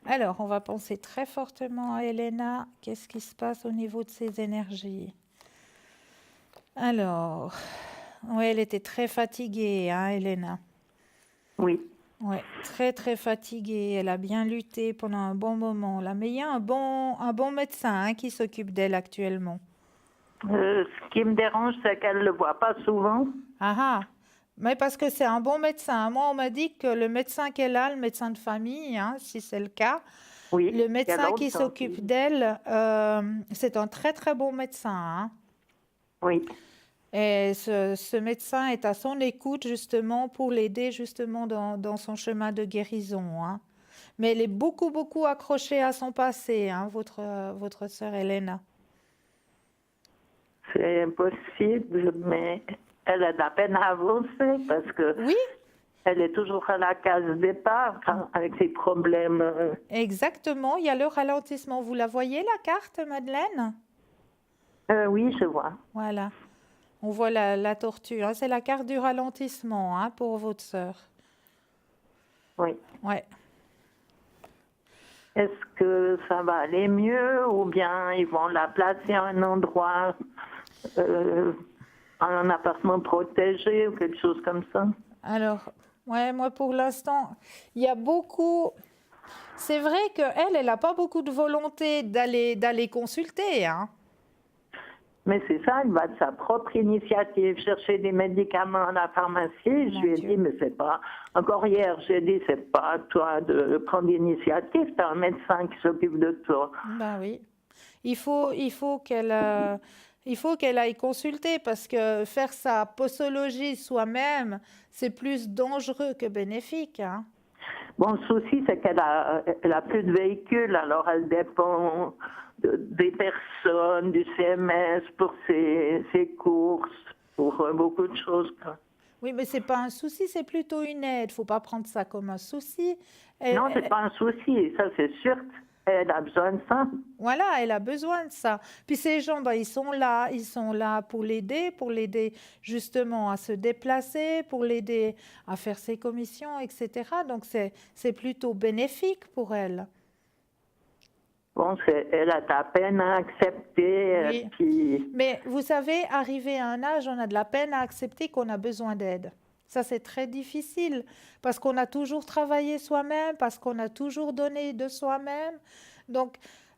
Alors, on va penser très fortement à Elena. Qu'est-ce qui se passe au niveau de ses énergies? Alors, oui, elle était très fatiguée, hein, Elena. Oui. Oui, très très fatiguée. Elle a bien lutté pendant un bon moment là. Mais il y a un bon médecin, hein, qui s'occupe d'elle actuellement. Ce qui me dérange, c'est qu'elle ne le voit pas souvent. Ah ah. Mais parce que c'est un bon médecin. Moi, on m'a dit que le médecin qu'elle a, le médecin de famille, hein, si c'est le cas, Oui. le il y a médecin qui longtemps. s'occupe d'elle, c'est un très très bon médecin, hein. Oui. Et ce médecin est à son écoute justement pour l'aider justement dans son chemin de guérison, hein. Mais elle est beaucoup, beaucoup accrochée à son passé, hein, votre sœur Elena. C'est possible, mais elle a de la peine à avancer parce que Oui, elle est toujours à la case départ, hein, avec ses problèmes. exactement. Il y a le ralentissement. Vous la voyez, la carte, Madeleine? Oui, je vois. Voilà. On voit la tortue, hein. C'est la carte du ralentissement, hein, pour votre sœur. Oui. Ouais. Est-ce que ça va aller mieux ou bien ils vont la placer à un endroit, un appartement protégé ou quelque chose comme ça? Alors, ouais, moi pour l'instant, il y a beaucoup. C'est vrai qu'elle n'a pas beaucoup de volonté d'aller consulter, hein. Mais c'est ça, elle va de sa propre initiative chercher des médicaments à la pharmacie. Je lui ai Dieu. dit, mais c'est pas. Encore hier, j'ai dit, c'est pas à toi de prendre l'initiative, t'as un médecin qui s'occupe de toi. Ben oui. Il faut qu'elle Il faut qu'elle aille consulter parce que faire sa posologie soi-même, c'est plus dangereux que bénéfique, hein. Bon, le souci, c'est elle a plus de véhicule, alors elle dépend des personnes, du CMS pour ses courses, pour beaucoup de choses, quoi. Oui, mais c'est pas un souci, c'est plutôt une aide. Faut pas prendre ça comme un souci. Elle- Non, c'est elle- pas un souci, ça c'est sûr. Elle a besoin de ça. Voilà, elle a besoin de ça. Puis ces gens, ben, ils sont là pour l'aider justement à se déplacer, pour l'aider à faire ses commissions, etc. Donc c'est plutôt bénéfique pour elle. Bon, elle a de la peine à accepter, Oui. puis Mais vous savez, arrivé à un âge, on a de la peine à accepter qu'on a besoin d'aide. Ça, c'est très difficile parce qu'on a toujours travaillé soi-même, parce qu'on a toujours donné de soi-même. Donc,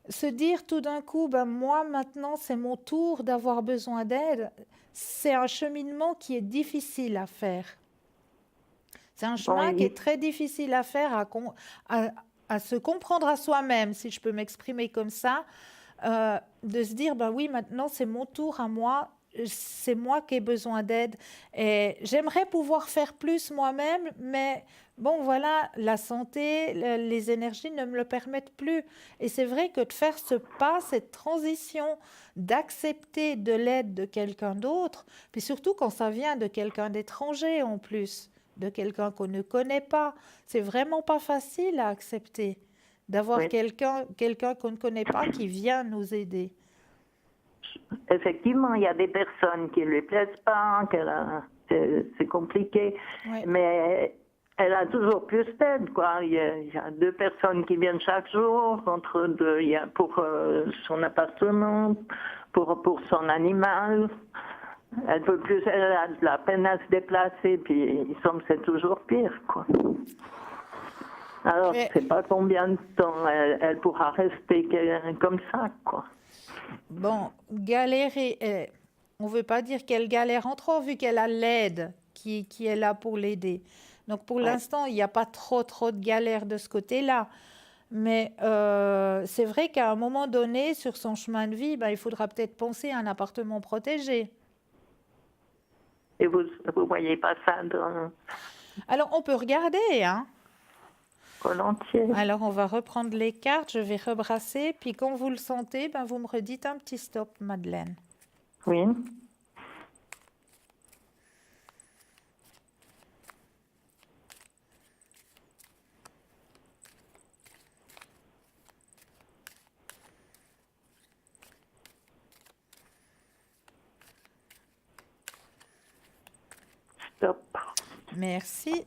se dire tout d'un coup, ben moi maintenant, c'est mon tour d'avoir besoin d'aide, c'est un cheminement qui est difficile à faire. C'est un chemin qui est très difficile à faire, à se comprendre à soi-même, si je peux m'exprimer comme ça, de se dire, ben oui, maintenant c'est mon tour à moi, c'est moi qui ai besoin d'aide. Et j'aimerais pouvoir faire plus moi-même, mais bon, voilà, la santé, les énergies ne me le permettent plus. Et c'est vrai que de faire ce pas, cette transition, d'accepter de l'aide de quelqu'un d'autre, puis surtout quand ça vient de quelqu'un d'étranger en plus, de quelqu'un qu'on ne connaît pas, c'est vraiment pas facile à accepter d'avoir oui. quelqu'un qu'on ne connaît pas qui vient nous aider. Effectivement, il y a des personnes qui ne lui plaisent pas, c'est compliqué, Ouais. mais elle a toujours plus d'aide, quoi. Il y a 2 personnes qui viennent chaque jour, entre deux, il y a pour son appartement, pour son animal. Elle peut plus, elle a de la peine à se déplacer, puis il semble que c'est toujours pire, quoi. Alors, je ne sais pas combien de temps elle pourra rester comme ça, quoi. Bon, galérer, on ne veut pas dire qu'elle galère en trop vu qu'elle a l'aide qui est là pour l'aider. Donc pour l'instant, il n'y a pas trop de galère de ce côté-là. Mais c'est vrai qu'à un moment donné, sur son chemin de vie, ben, il faudra peut-être penser à un appartement protégé. Et vous voyez pas ça dans Alors on peut regarder, hein. volontiers. Alors on va reprendre les cartes, je vais rebrasser, puis quand vous le sentez, ben, vous me redites un petit stop, Madeleine. Oui. Stop. Merci.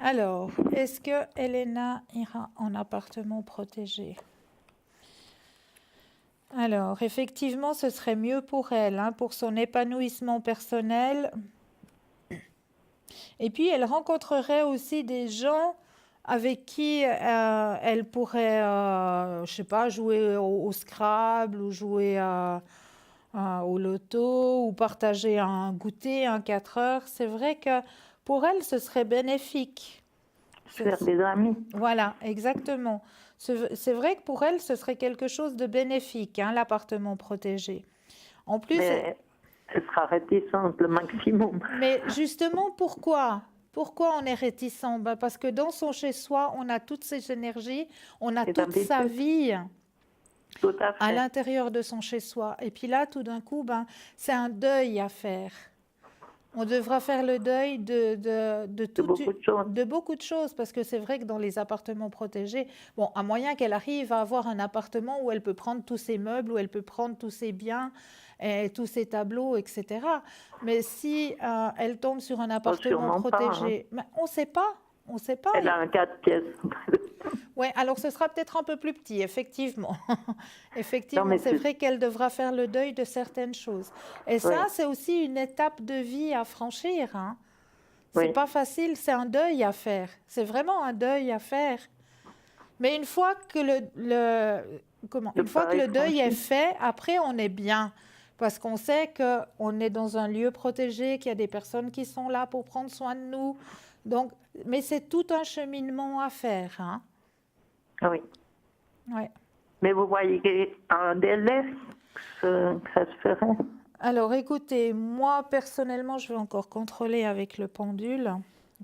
Alors, est-ce que Elena ira en appartement protégé? Alors, effectivement, ce serait mieux pour elle, hein, pour son épanouissement personnel. Et puis, elle rencontrerait aussi des gens avec qui elle pourrait, je sais pas, jouer au Scrabble ou jouer au loto ou partager un goûter, un 4 heures. C'est vrai que pour elle, ce serait bénéfique. Faire des amis. Voilà, exactement. C'est vrai que pour elle, ce serait quelque chose de bénéfique, hein, l'appartement protégé. En plus, Mais elle sera réticente le maximum. mais justement, pourquoi? Pourquoi on est réticent? Ben, parce que dans son chez-soi, on a toutes ses énergies, on a Et toute sa d'habitude. vie Tout à à fait. l'intérieur de son chez-soi. Et puis là, tout d'un coup, ben, c'est un deuil à faire. On devra faire le deuil de beaucoup de choses, parce que c'est vrai que dans les appartements protégés, bon, à moyen qu'elle arrive à avoir un appartement où elle peut prendre tous ses meubles, où elle peut prendre tous ses biens, et tous ses tableaux, etc. Mais si elle tombe sur un appartement sûrement pas, protégé, ben, on ne sait pas. On sait pas. Elle a un 4 pièces. Ouais, alors ce sera peut-être un peu plus petit, effectivement. Effectivement, Non, mais c'est vrai qu'elle devra faire le deuil de certaines choses. Et ça, Oui. c'est aussi une étape de vie à franchir, hein. C'est Oui. pas facile, c'est un deuil à faire. C'est vraiment un deuil à faire. Mais une fois que une fois que le deuil est fait, après on est bien. Parce qu'on sait qu'on est dans un lieu protégé, qu'il y a des personnes qui sont là pour prendre soin de nous. Donc, mais c'est tout un cheminement à faire, hein. Oui. Ouais. Mais vous voyez un délai que ça se ferait. Alors écoutez, moi personnellement, je vais encore contrôler avec le pendule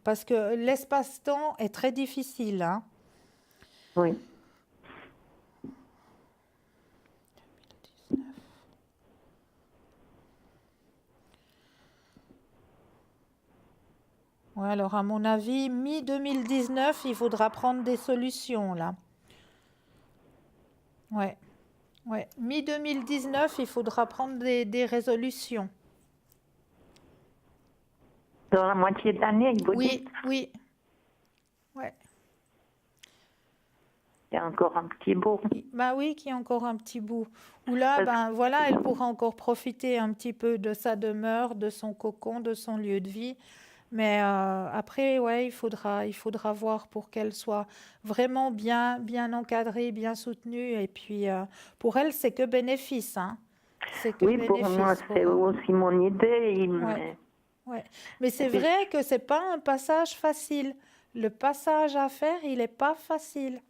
parce que l'espace-temps est très difficile, hein. Oui. Ouais, alors à mon avis, mi-2019, il faudra prendre des solutions là. Ouais, ouais. Mi-2019, il faudra prendre des résolutions. Dans la moitié de l'année, vous Oui, dites, oui. Ouais. il y a encore un petit bout. Bah oui, qu'il y a encore un petit bout. Où là, Parce- ben voilà, elle pourra encore profiter un petit peu de sa demeure, de son cocon, de son lieu de vie. Mais après, ouais, il faudra voir pour qu'elle soit vraiment bien, bien encadrée, bien soutenue. Et puis, pour elle, c'est que bénéfice, hein. C'est que Oui, pour moi, bénéfice pour c'est elle. aussi mon idée. Ouais, ouais. Mais c'est puis, vrai que c'est pas un passage facile. Le passage à faire, il n'est pas facile.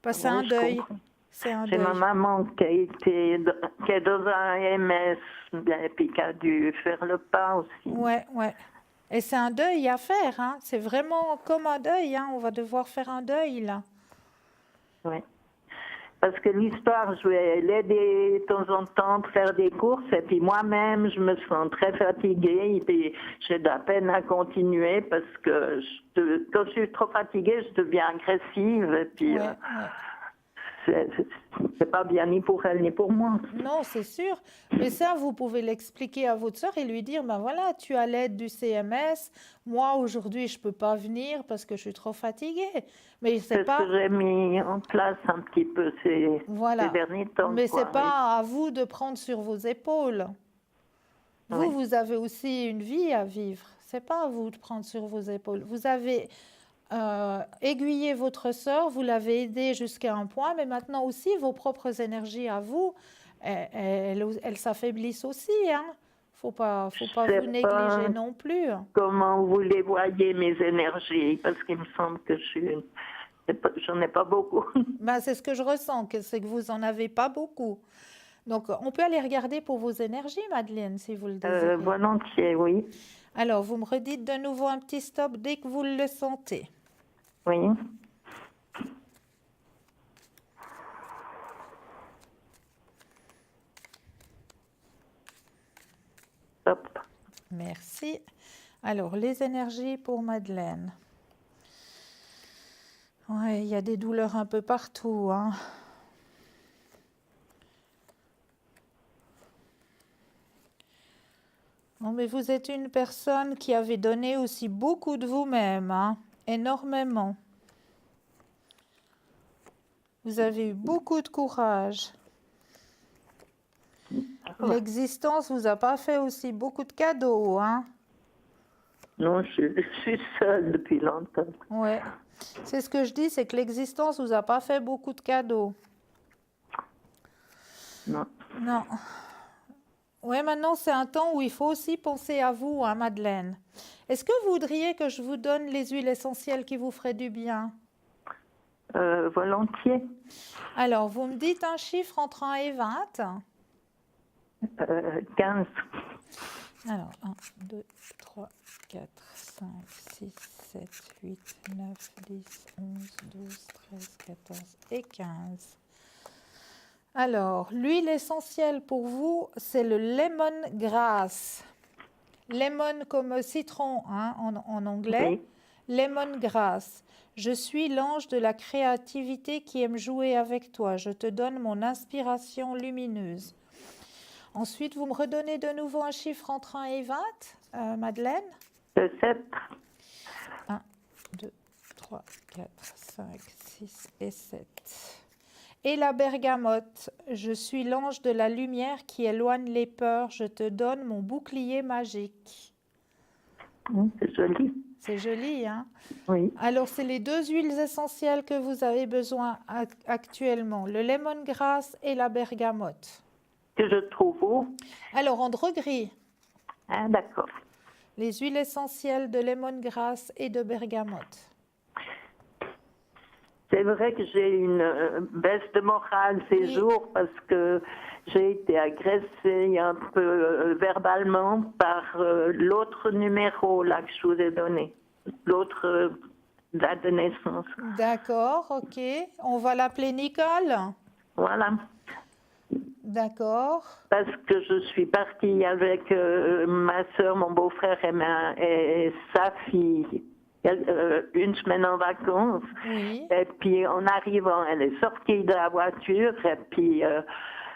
Parce que c'est oui, un je deuil. comprends. C'est un J'ai ma deuil. maman qui est dans un MS, et puis qui a dû faire le pas aussi. Ouais, ouais. Et c'est un deuil à faire, hein. C'est vraiment comme un deuil, hein. On va devoir faire un deuil, là. Oui. Parce que l'histoire, je vais l'aider de temps en temps pour faire des courses, et puis moi-même, je me sens très fatiguée, et puis j'ai de la peine à continuer parce que quand je suis trop fatiguée, je deviens agressive, et puis Ouais, ouais. c'est pas bien ni pour elle ni pour moi. Non, c'est sûr. Mais ça, vous pouvez l'expliquer à votre sœur et lui dire, ben voilà, tu as l'aide du CMS. Moi, aujourd'hui, je peux pas venir parce que je suis trop fatiguée. Mais c'est C'est ce pas, que j'ai mis en place un petit peu ces voilà. derniers temps. Mais quoi, c'est pas à vous de prendre sur vos épaules. Vous, oui. vous avez aussi une vie à vivre. C'est pas à vous de prendre sur vos épaules. Vous avez aiguillé votre sœur, vous l'avez aidée jusqu'à un point, mais maintenant aussi, vos propres énergies à vous, elles s'affaiblissent aussi, hein. Faut pas Je vous sais négliger pas non plus. comment vous les voyez, mes énergies, parce qu'il me semble que j'en ai pas beaucoup. Ben, c'est ce que je ressens, c'est que vous en avez pas beaucoup. Donc, on peut aller regarder pour vos énergies, Madeleine, si vous le désirez. Volontiers, oui. Alors, vous me redites de nouveau un petit stop dès que vous le sentez. Oui. Hop. Merci. Alors, les énergies pour Madeleine. Ouais, il y a des douleurs un peu partout, hein. Non, mais vous êtes une personne qui avait donné aussi beaucoup de vous-même, hein, énormément. Vous avez eu beaucoup de courage. L'existence vous a pas fait aussi beaucoup de cadeaux, hein. Non, je suis seule depuis longtemps. Ouais. C'est ce que je dis, c'est que l'existence vous a pas fait beaucoup de cadeaux. Non. Non. Ouais, maintenant c'est un temps où il faut aussi penser à vous, hein, Madeleine. Est-ce que vous voudriez que je vous donne les huiles essentielles qui vous feraient du bien? Volontiers. Alors, vous me dites un chiffre entre 1 et 20. 15. Alors, 1, 2, 3, 4, 5, 6, 7, 8, 9, 10, 11, 12, 13, 14 et 15. Alors, l'huile essentielle pour vous, c'est le lemongrass. Lemon comme citron, hein, en anglais. Oui. Lemongrass. Je suis l'ange de la créativité qui aime jouer avec toi. Je te donne mon inspiration lumineuse. Ensuite, vous me redonnez de nouveau un chiffre entre 1 et 20, Madeleine? 7. 1, 2, 3, 4, 5, 6 et 7. Et la bergamote. Je suis l'ange de la lumière qui éloigne les peurs. Je te donne mon bouclier magique. C'est joli. C'est joli, hein? Oui. Alors, c'est les deux huiles essentielles que vous avez besoin actuellement, le lemongrass et la bergamote. Que je trouve où? Alors, en droguerie, Ah, d'accord. les huiles essentielles de lemongrass et de bergamote. C'est vrai que j'ai une baisse de morale ces Oui. jours parce que j'ai été agressée un peu verbalement par l'autre numéro là que je vous ai donné, l'autre date de naissance. D'accord, ok. On va l'appeler Nicole. Voilà. D'accord. Parce que je suis partie avec ma soeur, mon beau-frère et sa fille une semaine en vacances. Oui. Et puis en arrivant, elle est sortie de la voiture et puis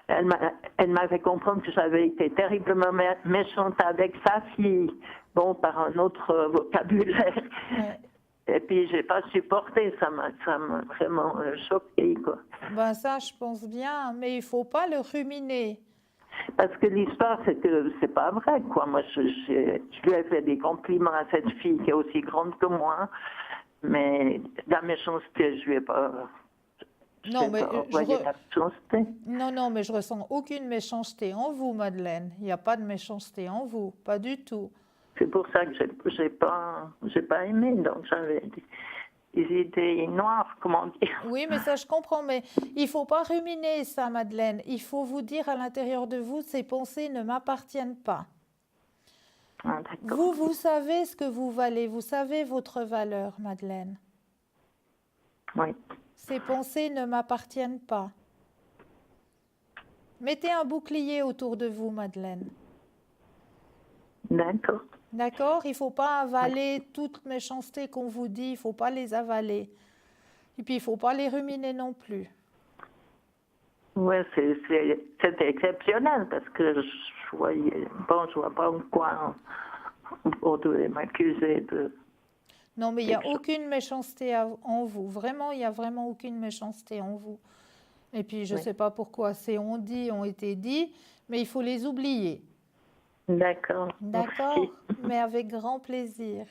elle m'a fait comprendre que j'avais été terriblement méchante avec sa fille, bon, par un autre vocabulaire. Ouais. Et puis j'ai pas supporté, ça m'a vraiment choquée, quoi. Ben ça, je pense bien, mais il faut pas le ruminer. Parce que l'histoire, c'est que c'est pas vrai, quoi. Moi, je lui ai fait des compliments à cette fille qui est aussi grande que moi, mais la méchanceté, je lui ai pas. Non, mais envoyé la méchanceté. non, mais je ressens aucune méchanceté en vous, Madeleine. Il n'y a pas de méchanceté en vous, pas du tout. C'est pour ça que j'ai pas aimé, donc j'avais des idées noires, comment dire. Oui, mais ça, je comprends, mais il faut pas ruminer ça, Madeleine. Il faut vous dire à l'intérieur de vous, ces pensées ne m'appartiennent pas. Ah, d'accord. Vous savez ce que vous valez, vous savez votre valeur, Madeleine. Oui. Ces pensées ne m'appartiennent pas. Mettez un bouclier autour de vous, Madeleine. D'accord. D'accord? Il ne faut pas avaler toute méchanceté qu'on vous dit, il ne faut pas les avaler. Et puis, il ne faut pas les ruminer non plus. Oui, c'était exceptionnel parce que je vois pas en quoi on devait m'accuser de. Non, mais il n'y a aucune méchanceté en vous. Vraiment, il n'y a vraiment aucune méchanceté en vous. Et puis, je ne sais pas pourquoi ces ont été dit, mais il faut les oublier. D'accord. D'accord? Merci. Mais avec grand plaisir.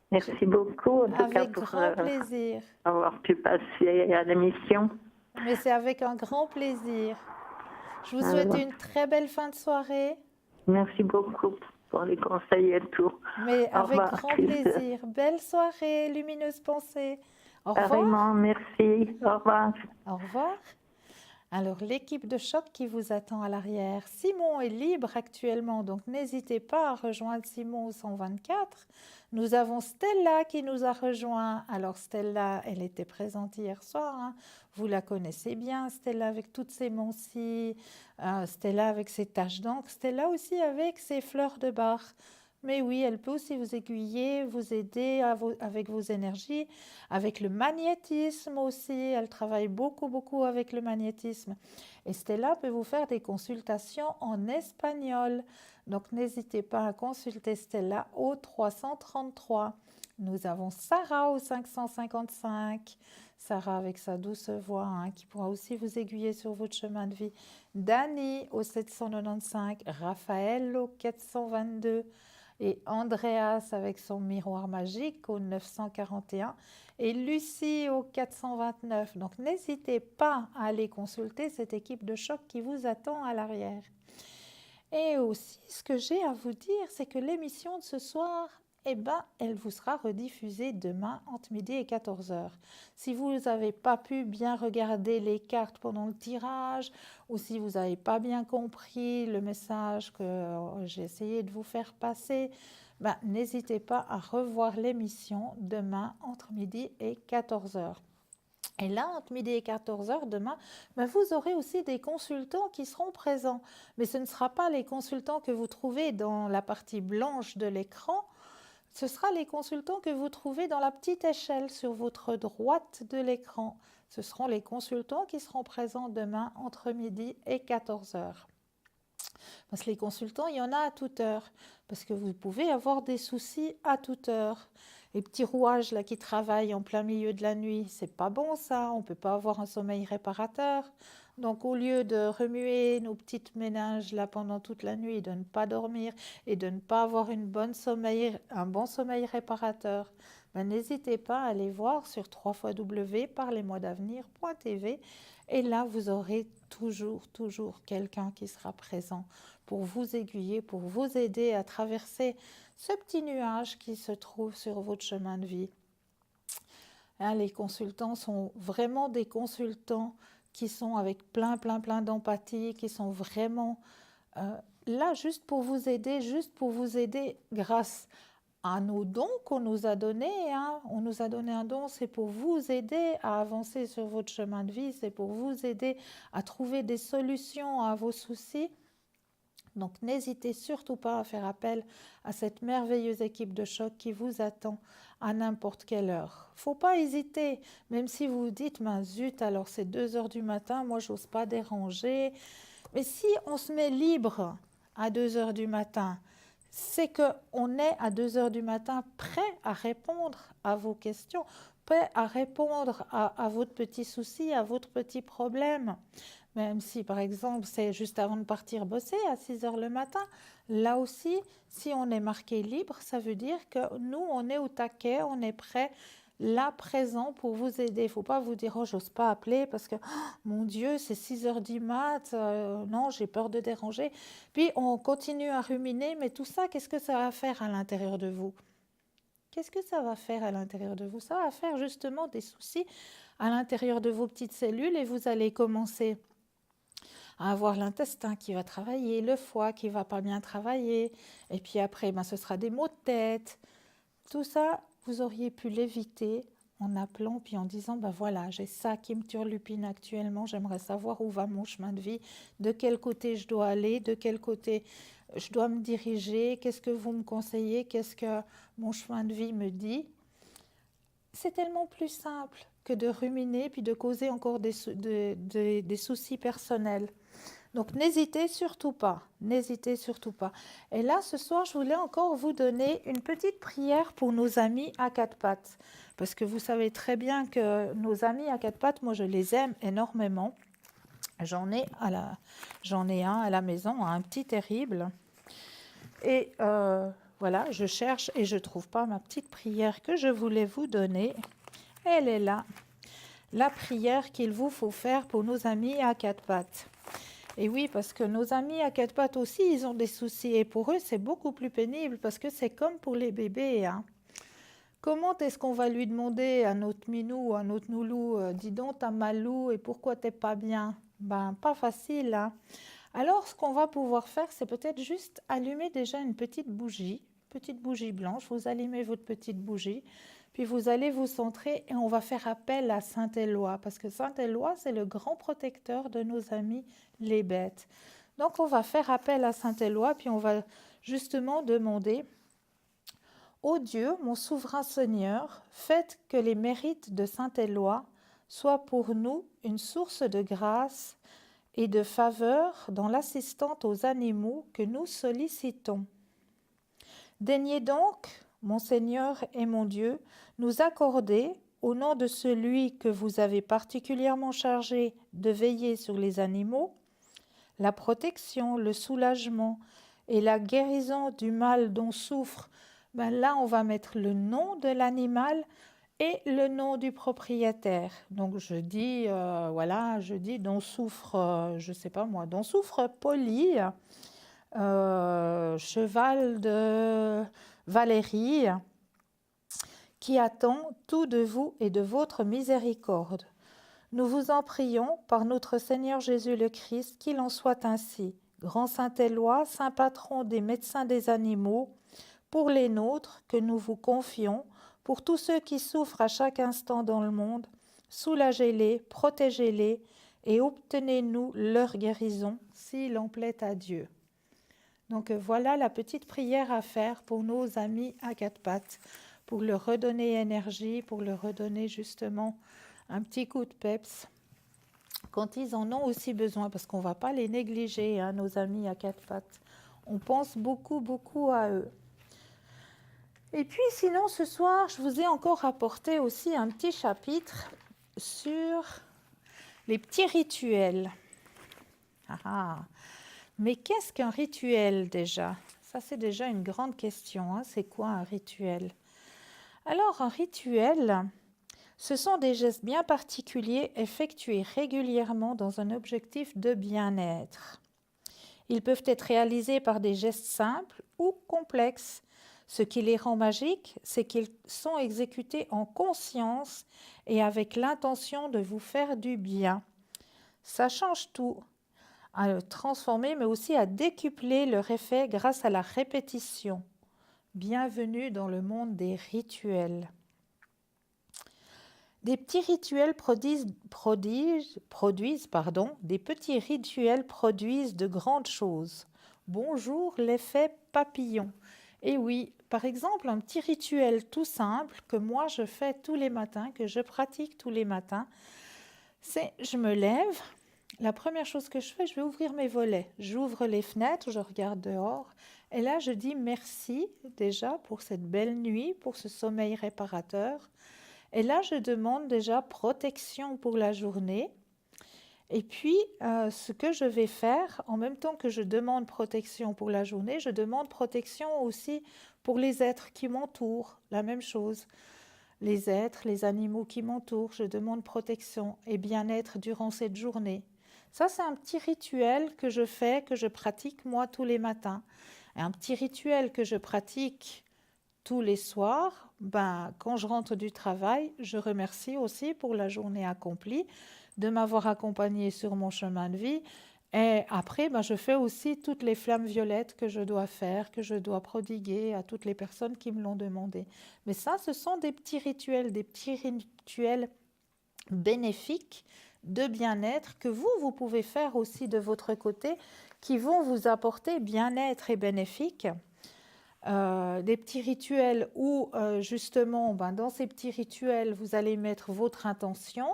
Merci beaucoup, en tout cas, Avec pour grand plaisir. avoir pu passer à l'émission. Mais c'est avec un grand plaisir. Je vous souhaite une très belle fin de soirée. Merci beaucoup pour les conseils et tout. Mais Au avec revoir, grand Christelle. plaisir. Belle soirée, lumineuse pensée. Au revoir. Pareillement, merci. Au revoir. Au revoir. Alors, l'équipe de choc qui vous attend à l'arrière. Simon est libre actuellement, donc n'hésitez pas à rejoindre Simon au 124. Nous avons Stella qui nous a rejoint. Alors, Stella, elle était présente hier soir. Hein. Vous la connaissez bien, Stella avec toutes ses mancies, Stella avec ses taches d'encre, Stella aussi avec ses fleurs de bar. Mais oui, elle peut aussi vous aiguiller, vous aider avec vos énergies, avec le magnétisme aussi. Elle travaille beaucoup avec le magnétisme. Et Stella peut vous faire des consultations en espagnol. Donc, n'hésitez pas à consulter Stella au 333. Nous avons Sarah au 555. Sarah avec sa douce voix hein, qui pourra aussi vous aiguiller sur votre chemin de vie. Dani au 795. Raphaël au 422. Et Andreas avec son miroir magique au 941 et Lucie au 429. Donc n'hésitez pas à aller consulter cette équipe de choc qui vous attend à l'arrière. Et aussi, ce que j'ai à vous dire, c'est que l'émission de ce soir, elle vous sera rediffusée demain entre midi et 14h. Si vous n'avez pas pu bien regarder les cartes pendant le tirage ou si vous n'avez pas bien compris le message que j'ai essayé de vous faire passer, n'hésitez pas à revoir l'émission demain entre midi et 14h. Et là, entre midi et 14h demain, vous aurez aussi des consultants qui seront présents. Mais ce ne sera pas les consultants que vous trouvez dans la partie blanche de l'écran. Ce sera les consultants que vous trouvez dans la petite échelle sur votre droite de l'écran. Ce seront les consultants qui seront présents demain entre midi et 14h. Parce que les consultants, il y en a à toute heure. Parce que vous pouvez avoir des soucis à toute heure. Les petits rouages là, qui travaillent en plein milieu de la nuit, c'est pas bon ça. On ne peut pas avoir un sommeil réparateur. Donc, au lieu de remuer nos petites méninges là pendant toute la nuit, de ne pas dormir et de ne pas avoir un bon sommeil réparateur, n'hésitez pas à aller voir sur www.parlesmoisdavenir.tv et là, vous aurez toujours quelqu'un qui sera présent pour vous aiguiller, pour vous aider à traverser ce petit nuage qui se trouve sur votre chemin de vie. Les consultants sont vraiment des consultants qui sont avec plein d'empathie, qui sont vraiment là juste pour vous aider grâce à nos dons qu'on nous a donnés. Hein. On nous a donné un don, c'est pour vous aider à avancer sur votre chemin de vie, c'est pour vous aider à trouver des solutions à vos soucis. Donc n'hésitez surtout pas à faire appel à cette merveilleuse équipe de choc qui vous attend à n'importe quelle heure. Faut pas hésiter, même si vous vous dites, ben zut, alors c'est 2 heures du matin, moi j'ose pas déranger. Mais si on se met libre à 2 heures du matin, c'est qu'on est à 2 heures du matin prêt à répondre à vos questions, prêt à répondre à votre petit souci, à votre petit problème. Même si, par exemple, c'est juste avant de partir bosser à 6 heures le matin, là aussi, si on est marqué libre, ça veut dire que nous, on est au taquet, on est prêt, là, présent pour vous aider. Il ne faut pas vous dire, oh, j'ose pas appeler parce que, oh, mon Dieu, c'est 6 heures du mat, non, j'ai peur de déranger. Puis, on continue à ruminer, mais tout ça, qu'est-ce que ça va faire à l'intérieur de vous? Qu'est-ce que ça va faire à l'intérieur de vous? Ça va faire justement des soucis à l'intérieur de vos petites cellules et vous allez commencer à avoir l'intestin qui va travailler, le foie qui va pas bien travailler, et puis après, ben, ce sera des maux de tête. Tout ça, vous auriez pu l'éviter en appelant, puis en disant, ben voilà, j'ai ça qui me turlupine actuellement, j'aimerais savoir où va mon chemin de vie, de quel côté je dois aller, de quel côté je dois me diriger, qu'est-ce que vous me conseillez, qu'est-ce que mon chemin de vie me dit. C'est tellement plus simple que de ruminer, puis de causer encore des soucis personnels. Donc n'hésitez surtout pas, n'hésitez surtout pas. Et là, ce soir, je voulais encore vous donner une petite prière pour nos amis à quatre pattes. Parce que vous savez très bien que nos amis à quatre pattes, moi je les aime énormément. J'en ai un à la maison, un petit terrible. Et voilà, je cherche et je ne trouve pas ma petite prière que je voulais vous donner. Elle est là, la prière qu'il vous faut faire pour nos amis à quatre pattes. Et oui, parce que nos amis à quatre pattes aussi, ils ont des soucis. Et pour eux, c'est beaucoup plus pénible parce que c'est comme pour les bébés. Hein. Comment est-ce qu'on va lui demander à notre minou, à notre noulou, dis donc, t'as mal où et pourquoi t'es pas bien? Ben, pas facile. Hein. Alors, ce qu'on va pouvoir faire, c'est peut-être juste allumer déjà une petite bougie blanche. Vous allumez votre petite bougie, puis vous allez vous centrer et on va faire appel à Saint-Éloi, parce que Saint-Éloi, c'est le grand protecteur de nos amis les bêtes. Donc, on va faire appel à Saint-Éloi, puis on va justement demander: ô Dieu, mon souverain Seigneur, faites que les mérites de Saint-Éloi soient pour nous une source de grâce et de faveur dans l'assistance aux animaux que nous sollicitons. Daignez donc, mon Seigneur et mon Dieu, nous accorder, au nom de celui que vous avez particulièrement chargé de veiller sur les animaux, la protection, le soulagement et la guérison du mal dont souffre. Ben là, on va mettre le nom de l'animal et le nom du propriétaire. Donc je dis, dont souffre, je sais pas moi, dont souffre Polly, cheval de Valérie, qui attend tout de vous et de votre miséricorde. Nous vous en prions par notre Seigneur Jésus le Christ, qu'il en soit ainsi. Grand Saint-Éloi, saint patron des médecins des animaux, pour les nôtres que nous vous confions, pour tous ceux qui souffrent à chaque instant dans le monde, soulagez-les, protégez-les et obtenez-nous leur guérison, s'il en plaît à Dieu. Donc voilà la petite prière à faire pour nos amis à quatre pattes, pour leur redonner énergie, pour leur redonner justement un petit coup de peps quand ils en ont aussi besoin, parce qu'on ne va pas les négliger, hein, nos amis à quatre pattes. On pense beaucoup à eux. Et puis sinon, ce soir, je vous ai encore apporté aussi un petit chapitre sur les petits rituels. Mais qu'est-ce qu'un rituel déjà? Ça, c'est déjà une grande question. Hein. C'est quoi un rituel? Alors, un rituel, ce sont des gestes bien particuliers effectués régulièrement dans un objectif de bien-être. Ils peuvent être réalisés par des gestes simples ou complexes. Ce qui les rend magiques, c'est qu'ils sont exécutés en conscience et avec l'intention de vous faire du bien. Ça change tout. À le transformer, mais aussi à décupler leur effet grâce à la répétition. Bienvenue dans le monde des rituels. Des petits rituels des petits rituels produisent de grandes choses. Bonjour l'effet papillon. Et oui, par exemple, un petit rituel tout simple que moi je fais tous les matins, que je pratique tous les matins, c'est je me lève. La première chose que je fais, je vais ouvrir mes volets. J'ouvre les fenêtres, je regarde dehors. Et là, je dis merci déjà pour cette belle nuit, pour ce sommeil réparateur. Et là, je demande déjà protection pour la journée. Et puis, ce que je vais faire, en même temps que je demande protection pour la journée, je demande protection aussi pour les êtres qui m'entourent. La même chose. Les êtres, les animaux qui m'entourent, je demande protection et bien-être durant cette journée. Ça, c'est un petit rituel que je fais, que je pratique moi tous les matins. Et un petit rituel que je pratique tous les soirs, quand je rentre du travail, je remercie aussi pour la journée accomplie, de m'avoir accompagné sur mon chemin de vie. Et après, je fais aussi toutes les flammes violettes que je dois faire, que je dois prodiguer à toutes les personnes qui me l'ont demandé. Mais ça, ce sont des petits rituels bénéfiques de bien-être que vous pouvez faire aussi de votre côté, qui vont vous apporter bien-être et bénéfique. Des petits rituels où justement, dans ces petits rituels, vous allez mettre votre intention,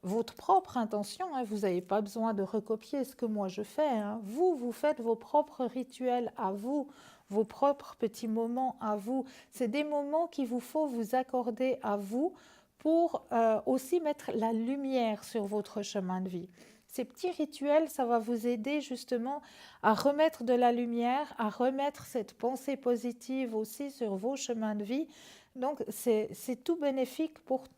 votre propre intention. Vous n'avez pas besoin de recopier ce que moi je fais. Vous faites vos propres rituels à vous, vos propres petits moments à vous. C'est des moments qu'il vous faut vous accorder à vous pour aussi mettre la lumière sur votre chemin de vie. Ces petits rituels, ça va vous aider justement à remettre de la lumière, à remettre cette pensée positive aussi sur vos chemins de vie. Donc, c'est tout bénéfique pour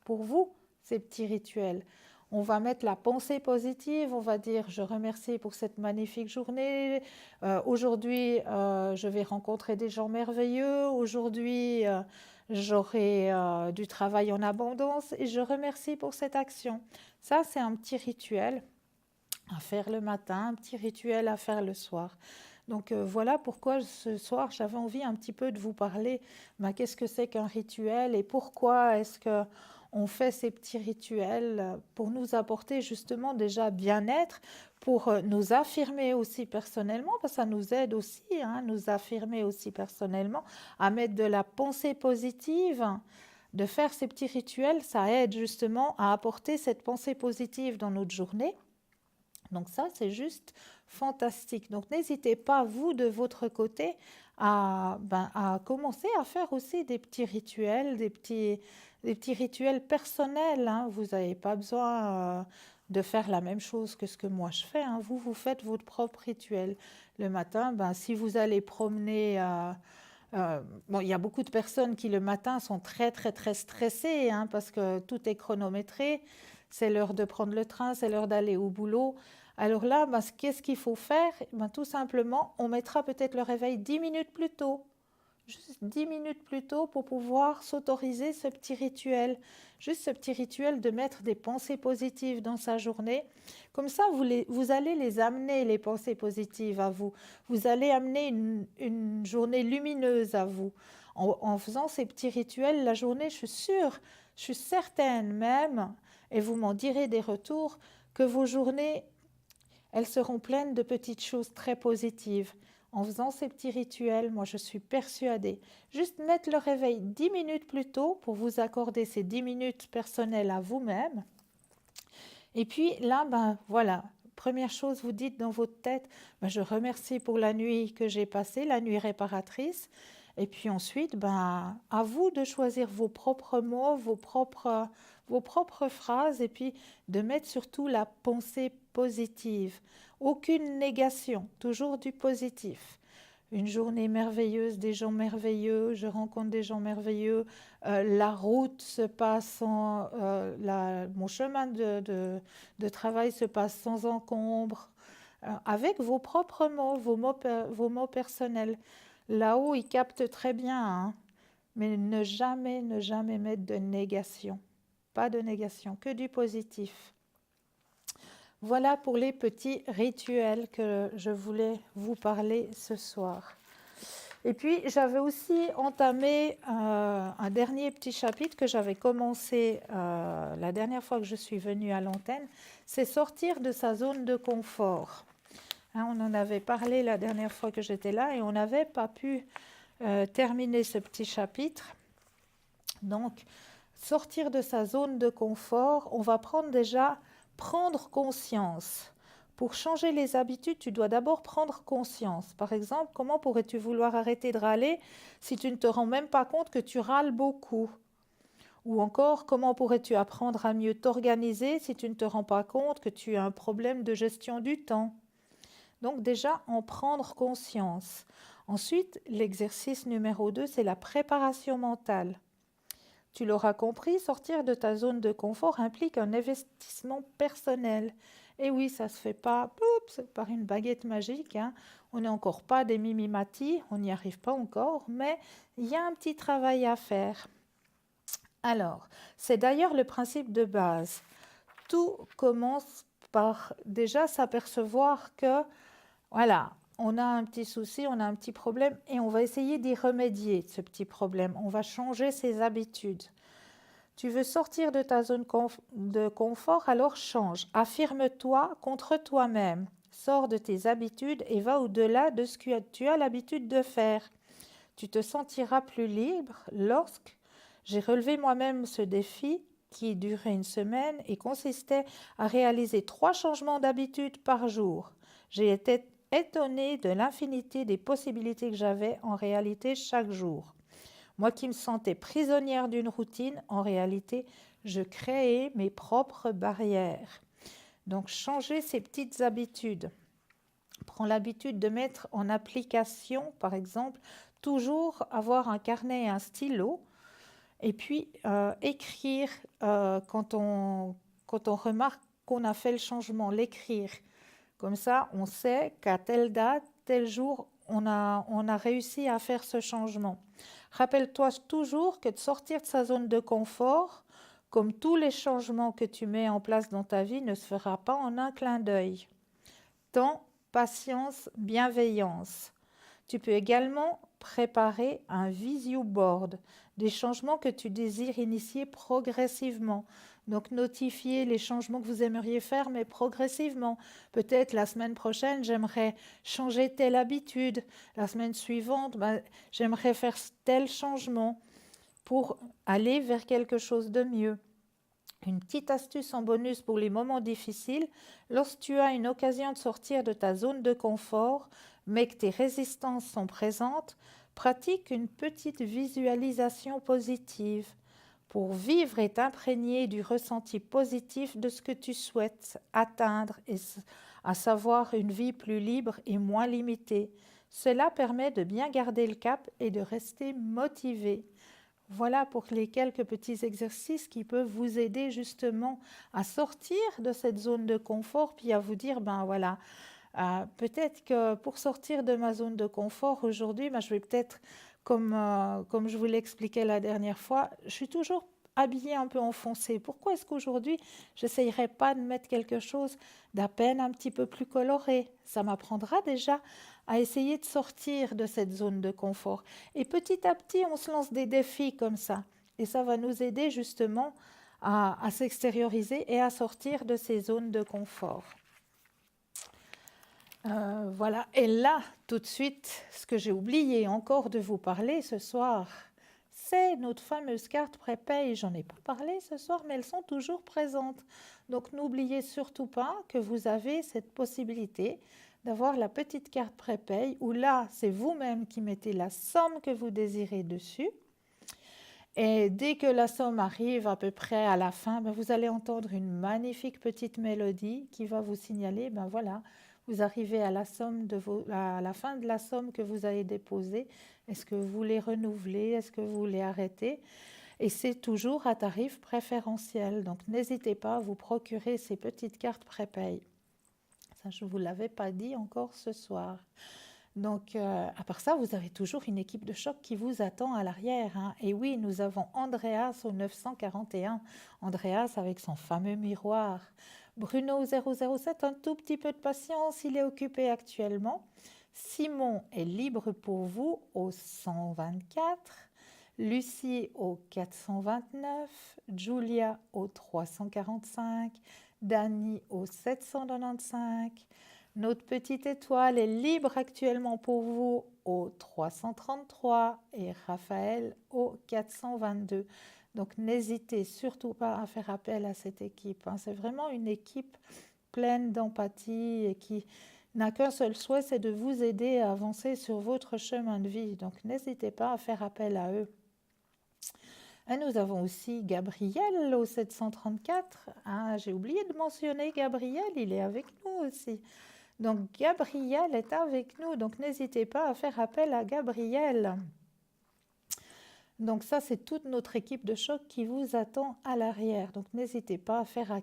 vous, ces petits rituels. On va mettre la pensée positive, on va dire « je remercie pour cette magnifique journée, aujourd'hui je vais rencontrer des gens merveilleux, aujourd'hui j'aurai du travail en abondance et je remercie pour cette action ». Ça, c'est un petit rituel à faire le matin, un petit rituel à faire le soir. Donc voilà pourquoi ce soir, j'avais envie un petit peu de vous parler. Qu'est-ce que c'est qu'un rituel et pourquoi est-ce qu'on fait ces petits rituels pour nous apporter justement déjà bien-être, pour nous affirmer aussi personnellement, parce que ça nous aide aussi, nous affirmer aussi personnellement, à mettre de la pensée positive. De faire ces petits rituels, ça aide justement à apporter cette pensée positive dans notre journée. Donc ça, c'est juste fantastique. Donc n'hésitez pas, vous, de votre côté, à commencer à faire aussi des petits rituels, des petits rituels personnels. Vous n'avez pas besoin de faire la même chose que ce que moi je fais. Vous faites votre propre rituel. Le matin, si vous allez promener... il y a beaucoup de personnes qui le matin sont très très très stressées parce que tout est chronométré, c'est l'heure de prendre le train, c'est l'heure d'aller au boulot. Alors là, qu'est-ce qu'il faut faire? Tout simplement, on mettra peut-être le réveil 10 minutes plus tôt. Juste 10 minutes plus tôt pour pouvoir s'autoriser ce petit rituel. Juste ce petit rituel de mettre des pensées positives dans sa journée. Comme ça, vous allez les amener, les pensées positives à vous. Vous allez amener une journée lumineuse à vous. En faisant ces petits rituels, la journée, je suis certaine même, et vous m'en direz des retours, que vos journées, elles seront pleines de petites choses très positives. En faisant ces petits rituels, moi je suis persuadée, juste mettre le réveil 10 minutes plus tôt pour vous accorder ces 10 minutes personnelles à vous-même. Et puis là, voilà, première chose, vous dites dans votre tête, je remercie pour la nuit que j'ai passée, la nuit réparatrice. Et puis ensuite, à vous de choisir vos propres mots, vos propres phrases et puis de mettre surtout la pensée positive. Aucune négation, toujours du positif. Une journée merveilleuse, des gens merveilleux, je rencontre des gens merveilleux, la route se passe mon chemin de travail se passe sans encombre, avec vos propres mots, vos mots personnels. Là-haut, ils captent très bien, mais ne jamais mettre de négation. Pas de négation, que du positif. Voilà pour les petits rituels que je voulais vous parler ce soir. Et puis, j'avais aussi entamé un dernier petit chapitre que j'avais commencé la dernière fois que je suis venue à l'antenne, c'est sortir de sa zone de confort. Hein, on en avait parlé la dernière fois que j'étais là et on n'avait pas pu terminer ce petit chapitre. Donc, sortir de sa zone de confort, on va prendre conscience. Pour changer les habitudes, tu dois d'abord prendre conscience. Par exemple, comment pourrais-tu vouloir arrêter de râler si tu ne te rends même pas compte que tu râles beaucoup? Ou encore, comment pourrais-tu apprendre à mieux t'organiser si tu ne te rends pas compte que tu as un problème de gestion du temps? Donc déjà, en prendre conscience. Ensuite, l'exercice numéro 2, c'est la préparation mentale. Tu l'auras compris, sortir de ta zone de confort implique un investissement personnel. Et oui, ça ne se fait pas par une baguette magique. Hein. On n'est encore pas des mimimati, on n'y arrive pas encore, mais il y a un petit travail à faire. Alors, c'est d'ailleurs le principe de base. Tout commence par déjà s'apercevoir que, voilà, on a un petit souci, on a un petit problème et on va essayer d'y remédier, ce petit problème. On va changer ses habitudes. Tu veux sortir de ta zone de confort, alors change. Affirme-toi contre toi-même. Sors de tes habitudes et va au-delà de ce que tu as l'habitude de faire. Tu te sentiras plus libre lorsque j'ai relevé moi-même ce défi qui durait une semaine et consistait à réaliser 3 changements d'habitude par jour. J'ai été étonnée de l'infinité des possibilités que j'avais en réalité chaque jour. Moi qui me sentais prisonnière d'une routine, en réalité, je créais mes propres barrières. Donc, changer ces petites habitudes. Prends l'habitude de mettre en application, par exemple, toujours avoir un carnet et un stylo, et puis écrire quand on remarque qu'on a fait le changement, l'écrire. Comme ça, on sait qu'à telle date, tel jour, on a réussi à faire ce changement. Rappelle-toi toujours que de sortir de sa zone de confort, comme tous les changements que tu mets en place dans ta vie, ne se fera pas en un clin d'œil. Temps, patience, bienveillance. Tu peux également préparer un visio board, des changements que tu désires initier progressivement. Donc notifier les changements que vous aimeriez faire, mais progressivement. Peut-être la semaine prochaine, j'aimerais changer telle habitude. La semaine suivante, j'aimerais faire tel changement pour aller vers quelque chose de mieux. Une petite astuce en bonus pour les moments difficiles, lorsque tu as une occasion de sortir de ta zone de confort, mais que tes résistances sont présentes, pratique une petite visualisation positive pour vivre et t'imprégner du ressenti positif de ce que tu souhaites atteindre, et à savoir une vie plus libre et moins limitée. Cela permet de bien garder le cap et de rester motivé. Voilà pour les quelques petits exercices qui peuvent vous aider justement à sortir de cette zone de confort, puis à vous dire, voilà, peut-être que pour sortir de ma zone de confort aujourd'hui, je vais peut-être, comme je vous l'expliquais la dernière fois, je suis toujours habillée un peu en foncé. Pourquoi est-ce qu'aujourd'hui, je n'essayerai pas de mettre quelque chose d'à peine un petit peu plus coloré? Ça m'apprendra déjà à essayer de sortir de cette zone de confort. Et petit à petit, on se lance des défis comme ça. Et ça va nous aider justement à s'extérioriser et à sortir de ces zones de confort. Voilà. Et là, tout de suite, ce que j'ai oublié encore de vous parler ce soir, c'est notre fameuse carte prépay. J'en ai pas parlé ce soir, mais elles sont toujours présentes. Donc, n'oubliez surtout pas que vous avez cette possibilité d'avoir la petite carte prépay où là, c'est vous-même qui mettez la somme que vous désirez dessus. Et dès que la somme arrive à peu près à la fin, vous allez entendre une magnifique petite mélodie qui va vous signaler, voilà, vous arrivez à la fin de la somme que vous avez déposée. Est-ce que vous voulez renouveler? Est-ce que vous voulez arrêter? Et c'est toujours à tarif préférentiel. Donc, n'hésitez pas à vous procurer ces petites cartes prépay. Ça, je ne vous l'avais pas dit encore ce soir. Donc, à part ça, vous avez toujours une équipe de choc qui vous attend à l'arrière. Hein. Et oui, nous avons Andreas au 941. Andreas avec son fameux miroir. Bruno 007, un tout petit peu de patience, il est occupé actuellement. Simon est libre pour vous au 124. Lucie au 429, Julia au 345, Dani au 795. Notre petite étoile est libre actuellement pour vous au 333 et Raphaël au 422. Donc n'hésitez surtout pas à faire appel à cette équipe. C'est vraiment une équipe pleine d'empathie et qui n'a qu'un seul souhait, c'est de vous aider à avancer sur votre chemin de vie. Donc n'hésitez pas à faire appel à eux. Et nous avons aussi Gabriel au 734. J'ai oublié de mentionner Gabriel, il est avec nous aussi. Donc Gabriel est avec nous, donc n'hésitez pas à faire appel à Gabriel. Donc ça, c'est toute notre équipe de choc qui vous attend à l'arrière. Donc n'hésitez pas à faire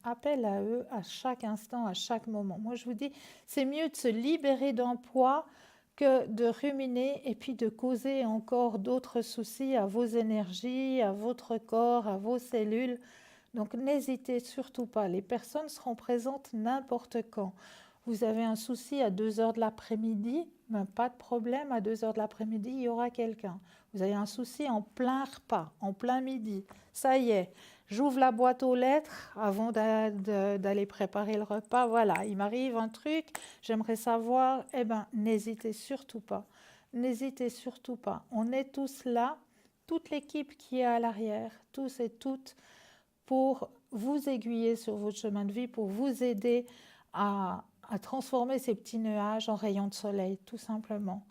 appel à eux à chaque instant, à chaque moment. Moi, je vous dis, c'est mieux de se libérer d'un poids que de ruminer et puis de causer encore d'autres soucis à vos énergies, à votre corps, à vos cellules. Donc n'hésitez surtout pas, les personnes seront présentes n'importe quand. Vous avez un souci à 2 heures de l'après-midi, ben, pas de problème, à 2 heures de l'après-midi, il y aura quelqu'un. Vous avez un souci en plein repas, en plein midi, ça y est, j'ouvre la boîte aux lettres avant d'aller préparer le repas, voilà, il m'arrive un truc, j'aimerais savoir, eh bien, n'hésitez surtout pas, on est tous là, toute l'équipe qui est à l'arrière, tous et toutes, pour vous aiguiller sur votre chemin de vie, pour vous aider à transformer ces petits nuages en rayons de soleil, tout simplement,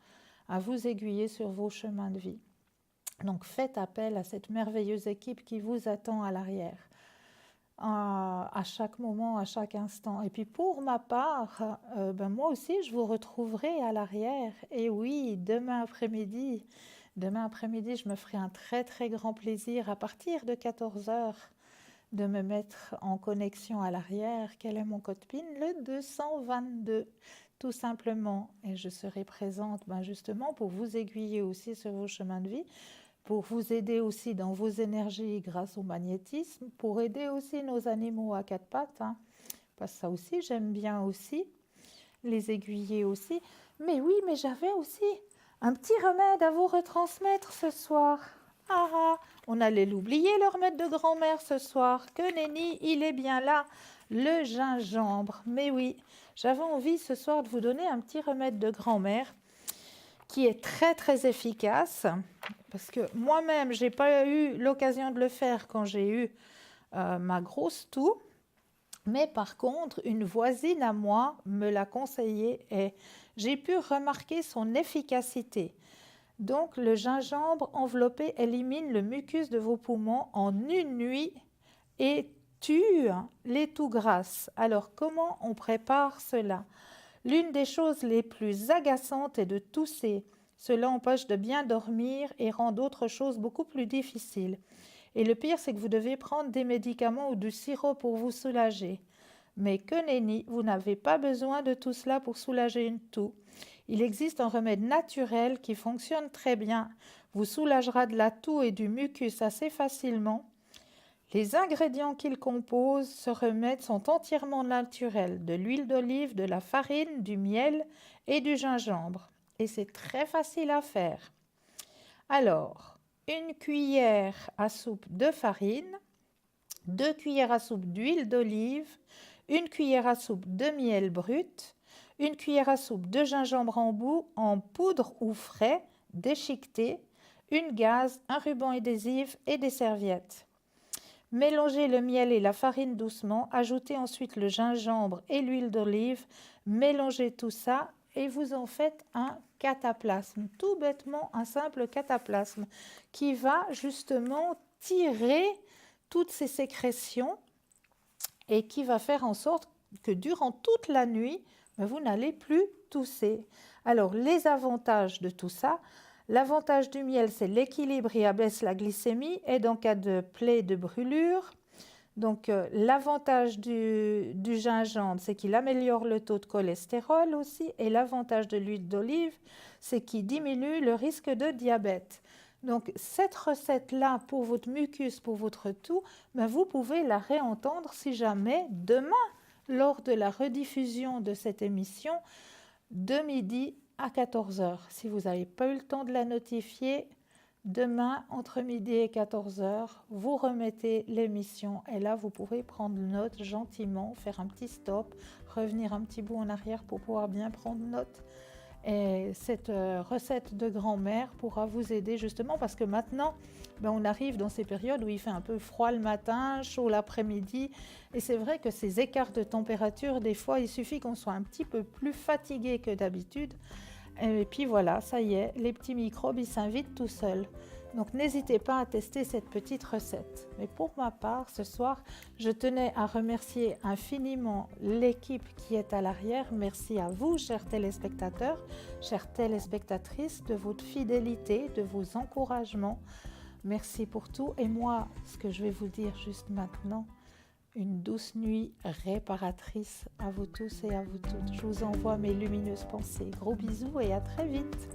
à vous aiguiller sur vos chemins de vie. Donc faites appel à cette merveilleuse équipe qui vous attend à l'arrière, à chaque moment, à chaque instant. Et puis pour ma part, moi aussi, je vous retrouverai à l'arrière. Et oui, demain après-midi, je me ferai un très très grand plaisir à partir de 14h de me mettre en connexion à l'arrière. Quel est mon code PIN? Le 222, tout simplement. Et je serai présente justement pour vous aiguiller aussi sur vos chemins de vie, pour vous aider aussi dans vos énergies grâce au magnétisme, pour aider aussi nos animaux à 4 pattes. Parce que ça aussi, j'aime bien aussi, les aiguiller aussi. Mais oui, mais j'avais aussi un petit remède à vous retransmettre ce soir. On allait l'oublier, le remède de grand-mère ce soir. Que nenni, il est bien là, le gingembre. Mais oui, j'avais envie ce soir de vous donner un petit remède de grand-mère qui est très très efficace. Parce que moi-même, je n'ai pas eu l'occasion de le faire quand j'ai eu ma grosse toux. Mais par contre, une voisine à moi me l'a conseillé et j'ai pu remarquer son efficacité. Donc, le gingembre enveloppé élimine le mucus de vos poumons en une nuit et tue les toux grasses. Alors, comment on prépare cela? L'une des choses les plus agaçantes est de tousser. Cela empêche de bien dormir et rend d'autres choses beaucoup plus difficiles. Et le pire, c'est que vous devez prendre des médicaments ou du sirop pour vous soulager. Mais que nenni, vous n'avez pas besoin de tout cela pour soulager une toux. Il existe un remède naturel qui fonctionne très bien, vous soulagera de la toux et du mucus assez facilement. Les ingrédients qu'il compose, ce remède, sont entièrement naturels, de l'huile d'olive, de la farine, du miel et du gingembre. Et c'est très facile à faire. Alors, 1 cuillère à soupe de farine, 2 cuillères à soupe d'huile d'olive, 1 cuillère à soupe de miel brut, 1 cuillère à soupe de gingembre en poudre ou frais, déchiqueté, une gaze, un ruban adhésif et des serviettes. Mélangez le miel et la farine doucement, ajoutez ensuite le gingembre et l'huile d'olive, mélangez tout ça et vous en faites un cataplasme, tout bêtement un simple cataplasme qui va justement tirer toutes ces sécrétions et qui va faire en sorte que durant toute la nuit, vous n'allez plus tousser. Alors, les avantages de tout ça, l'avantage du miel, c'est l'équilibre et abaisse la glycémie, aide en cas de plaie, de brûlure. Donc, l'avantage du gingembre, c'est qu'il améliore le taux de cholestérol aussi. Et l'avantage de l'huile d'olive, c'est qu'il diminue le risque de diabète. Donc, cette recette-là, pour votre mucus, pour votre toux, ben, vous pouvez la réentendre si jamais demain, lors de la rediffusion de cette émission, de midi à 14 heures. Si vous n'avez pas eu le temps de la notifier, demain, entre midi et 14 heures, vous remettez l'émission et là, vous pourrez prendre note gentiment, faire un petit stop, revenir un petit bout en arrière pour pouvoir bien prendre note. Et cette recette de grand-mère pourra vous aider justement parce que maintenant, ben, on arrive dans ces périodes où il fait un peu froid le matin, chaud l'après-midi. Et c'est vrai que ces écarts de température, des fois, il suffit qu'on soit un petit peu plus fatigué que d'habitude. Et puis voilà, ça y est, les petits microbes, ils s'invitent tout seuls. Donc n'hésitez pas à tester cette petite recette. Mais pour ma part, ce soir, je tenais à remercier infiniment l'équipe qui est à l'arrière. Merci à vous, chers téléspectateurs, chères téléspectatrices, de votre fidélité, de vos encouragements. Merci pour tout. Et moi, ce que je vais vous dire juste maintenant, une douce nuit réparatrice à vous tous et à vous toutes. Je vous envoie mes lumineuses pensées. Gros bisous et à très vite.